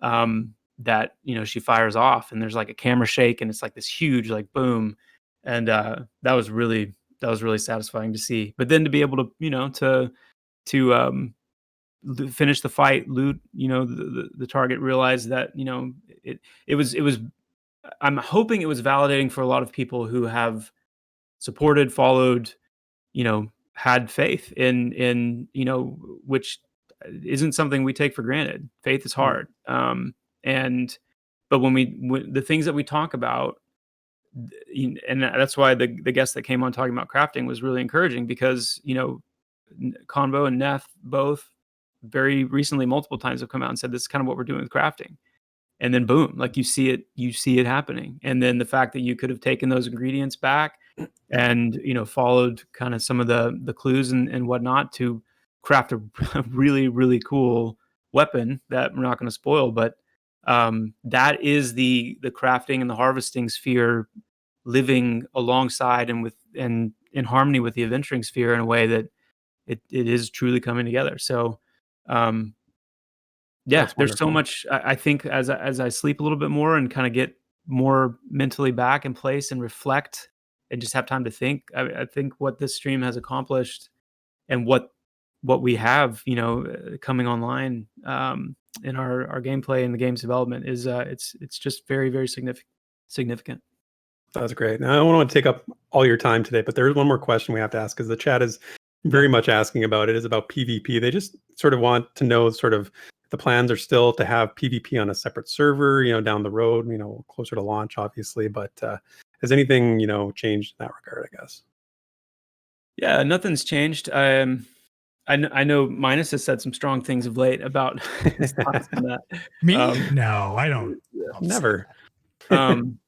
that, you know, she fires off, and there's like a camera shake, and it's like this huge like boom, and that was really satisfying to see. But then to be able to, you know, to finish the fight, loot, you know, the target, realize that, you know, it was I'm hoping it was validating for a lot of people who have supported, followed, you know, had faith in, you know, which isn't something we take for granted. Faith is hard. But when the things that we talk about, and that's why the guest that came on talking about crafting was really encouraging, because, you know, Convo and Neth both very recently, multiple times, have come out and said this is kind of what we're doing with crafting. And then boom, like you see it happening. And then the fact that you could have taken those ingredients back and, you know, followed kind of some of the clues and whatnot to craft a really, really cool weapon that we're not going to spoil, but that is the crafting and the harvesting sphere living alongside and in harmony with the adventuring sphere in a way that it is truly coming together. So yeah,
That's
there's so
wonderful.
much. I think as I sleep a little bit more and kind of get more mentally back in place and reflect and just have time to think, I think what this stream has accomplished and what we have, coming online in our gameplay and the game's development is it's just very, very significant.
That's great. Now, I don't want to take up all your time today, but there's one more question we have to ask because the chat is very much asking about it. Is about PvP. They just sort of want to know sort of the plans are still to have PvP on a separate server, down the road, closer to launch, obviously. But has anything, changed in that regard, I guess?
Yeah, nothing's changed. I know Minus has said some strong things of late about his thoughts on that.
Me? No, I don't.
Never.
And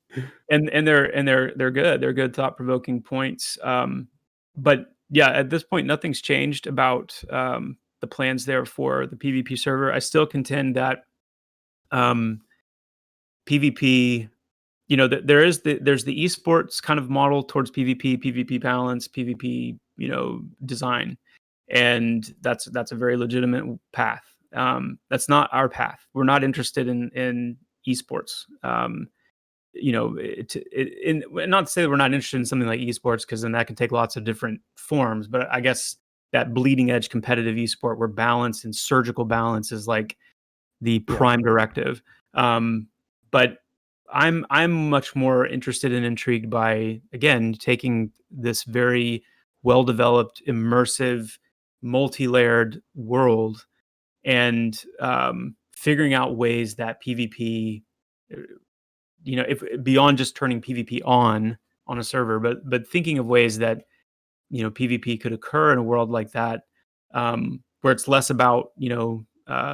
they're good. They're good, thought-provoking points. But yeah, at this point, nothing's changed about the plans there for the PvP server. I still contend that PvP, there's the esports kind of model towards PvP balance, PvP, design, and that's a very legitimate path. That's not our path. We're not interested in esports. Not to say that we're not interested in something like esports, because then that can take lots of different forms. But I guess that bleeding edge competitive esport where balance and surgical balance is like the prime directive. But I'm much more interested and intrigued by, again, taking this very well-developed, immersive, multi-layered world and figuring out ways that PvP, if beyond just turning PvP on a server, but thinking of ways that PvP could occur in a world like that, where it's less about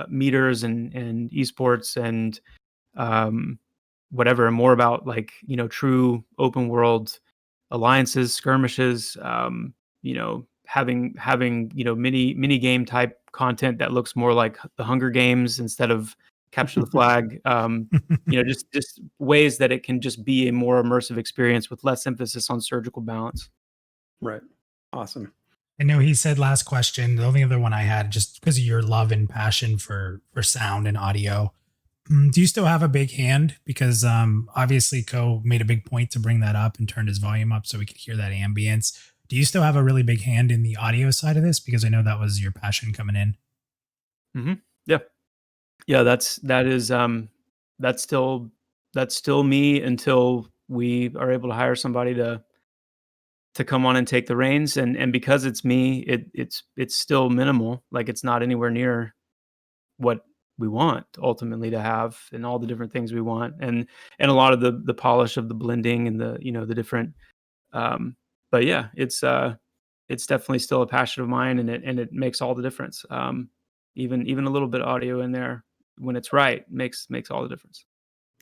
meters and esports and whatever, and more about true open world alliances, skirmishes, having mini game type content that looks more like the Hunger Games instead of Capture the Flag. Just ways that it can just be a more immersive experience with less emphasis on surgical balance.
Right. Awesome.
I know he said last question. The only other one I had, just because of your love and passion for sound and audio, do you still have a big hand? Because obviously Ko made a big point to bring that up and turned his volume up so we could hear that ambience. Do you still have a really big hand in the audio side of this? Because I know that was your passion coming in.
Mm-hmm. Yeah. That's still me until we are able to hire somebody to come on and take the reins. And because it's me, it's still minimal. Like, it's not anywhere near what we want ultimately to have and all the different things we want. And a lot of the polish of the blending and the, the different, but yeah, it's definitely still a passion of mine, and it makes all the difference. Even a little bit of audio in there when it's right makes all the difference.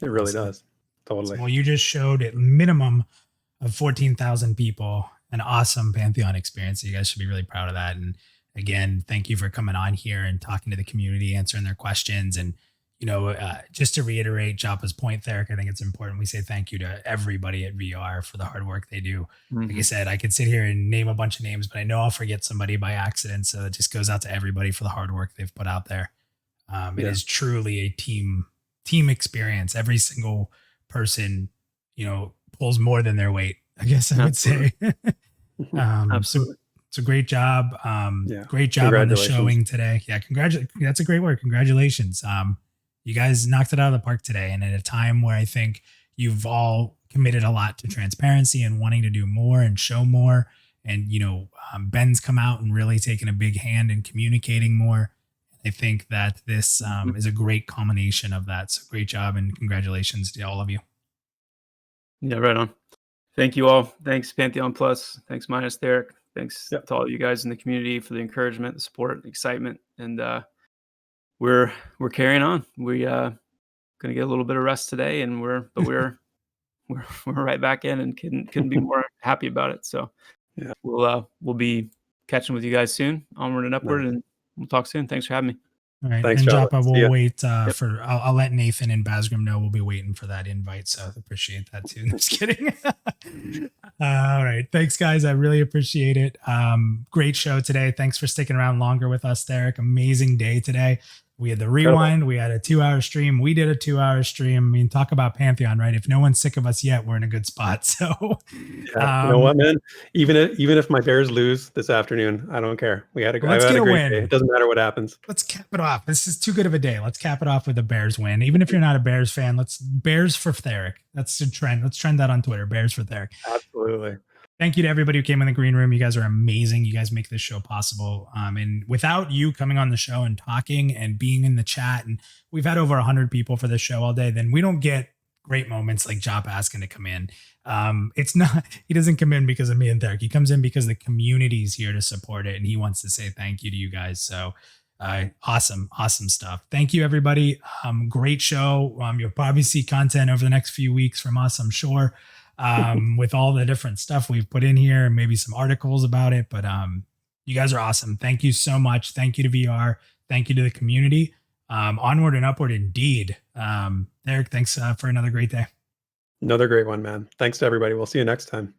It really does. Totally.
Well, you just showed at minimum of 14,000 people an awesome Pantheon experience. You guys should be really proud of that. And again, thank you for coming on here and talking to the community, answering their questions. And, just to reiterate Joppa's point, Therek, I think it's important we say thank you to everybody at VR for the hard work they do.
Mm-hmm.
Like I said, I could sit here and name a bunch of names, but I know I'll forget somebody by accident. So it just goes out to everybody for the hard work they've put out there. It is truly a team experience. Every single person, pulls more than their weight, I guess I would say.
Absolutely.
It's a great job. Great job on the showing today. Yeah. That's a great work. Congratulations. You guys knocked it out of the park today. And at a time where I think you've all committed a lot to transparency and wanting to do more and show more. And, Ben's come out and really taken a big hand in communicating more. I think that this is a great combination of that. So great job and congratulations to all of you.
Yeah, right on. Thank you all. Thanks, Pantheon Plus. Thanks, Minus, Therek. Thanks to all of you guys in the community for the encouragement, the support, the excitement. And we're carrying on. We gonna get a little bit of rest today, and we're right back in, and couldn't be more happy about it. So we'll be catching with you guys soon, onward and upward, and we'll talk soon. Thanks for having me.
All right.
Thanks,
and
Java.
Joppa,
See
we'll
ya.
wait for, I'll let Nathan and Basgrim know we'll be waiting for that invite. So appreciate that too. Just kidding. All right. Thanks, guys. I really appreciate it. Great show today. Thanks for sticking around longer with us, Therek. Amazing day today. We had the rewind. We had a 2-hour stream. We did a 2-hour stream. I mean, talk about Pantheon, right? If no one's sick of us yet, we're in a good spot. So,
Yeah, you know what, man? Even if my Bears lose this afternoon, I don't care. I've had a great day. It doesn't matter what happens.
Let's cap it off. This is too good of a day. Let's cap it off with a Bears win. Even if you're not a Bears fan, let's Bears for Therek. That's the trend. Let's trend that on Twitter. Bears for Therek.
Absolutely.
Thank you to everybody who came in the green room. You guys are amazing. You guys make this show possible. And without you coming on the show and talking and being in the chat, and we've had over 100 people for this show all day, then we don't get great moments like Jop asking to come in. It's not, he doesn't come in because of me and Therek. He comes in because the community is here to support it. And he wants to say thank you to you guys. So awesome stuff. Thank you, everybody. Great show. You'll probably see content over the next few weeks from us, I'm sure. With all the different stuff we've put in here and maybe some articles about it. But you guys are awesome. Thank you so much. Thank you to VR. Thank you to the community. Onward and upward indeed. Therek, thanks for another great day.
Another great one, man. Thanks to everybody. We'll see you next time.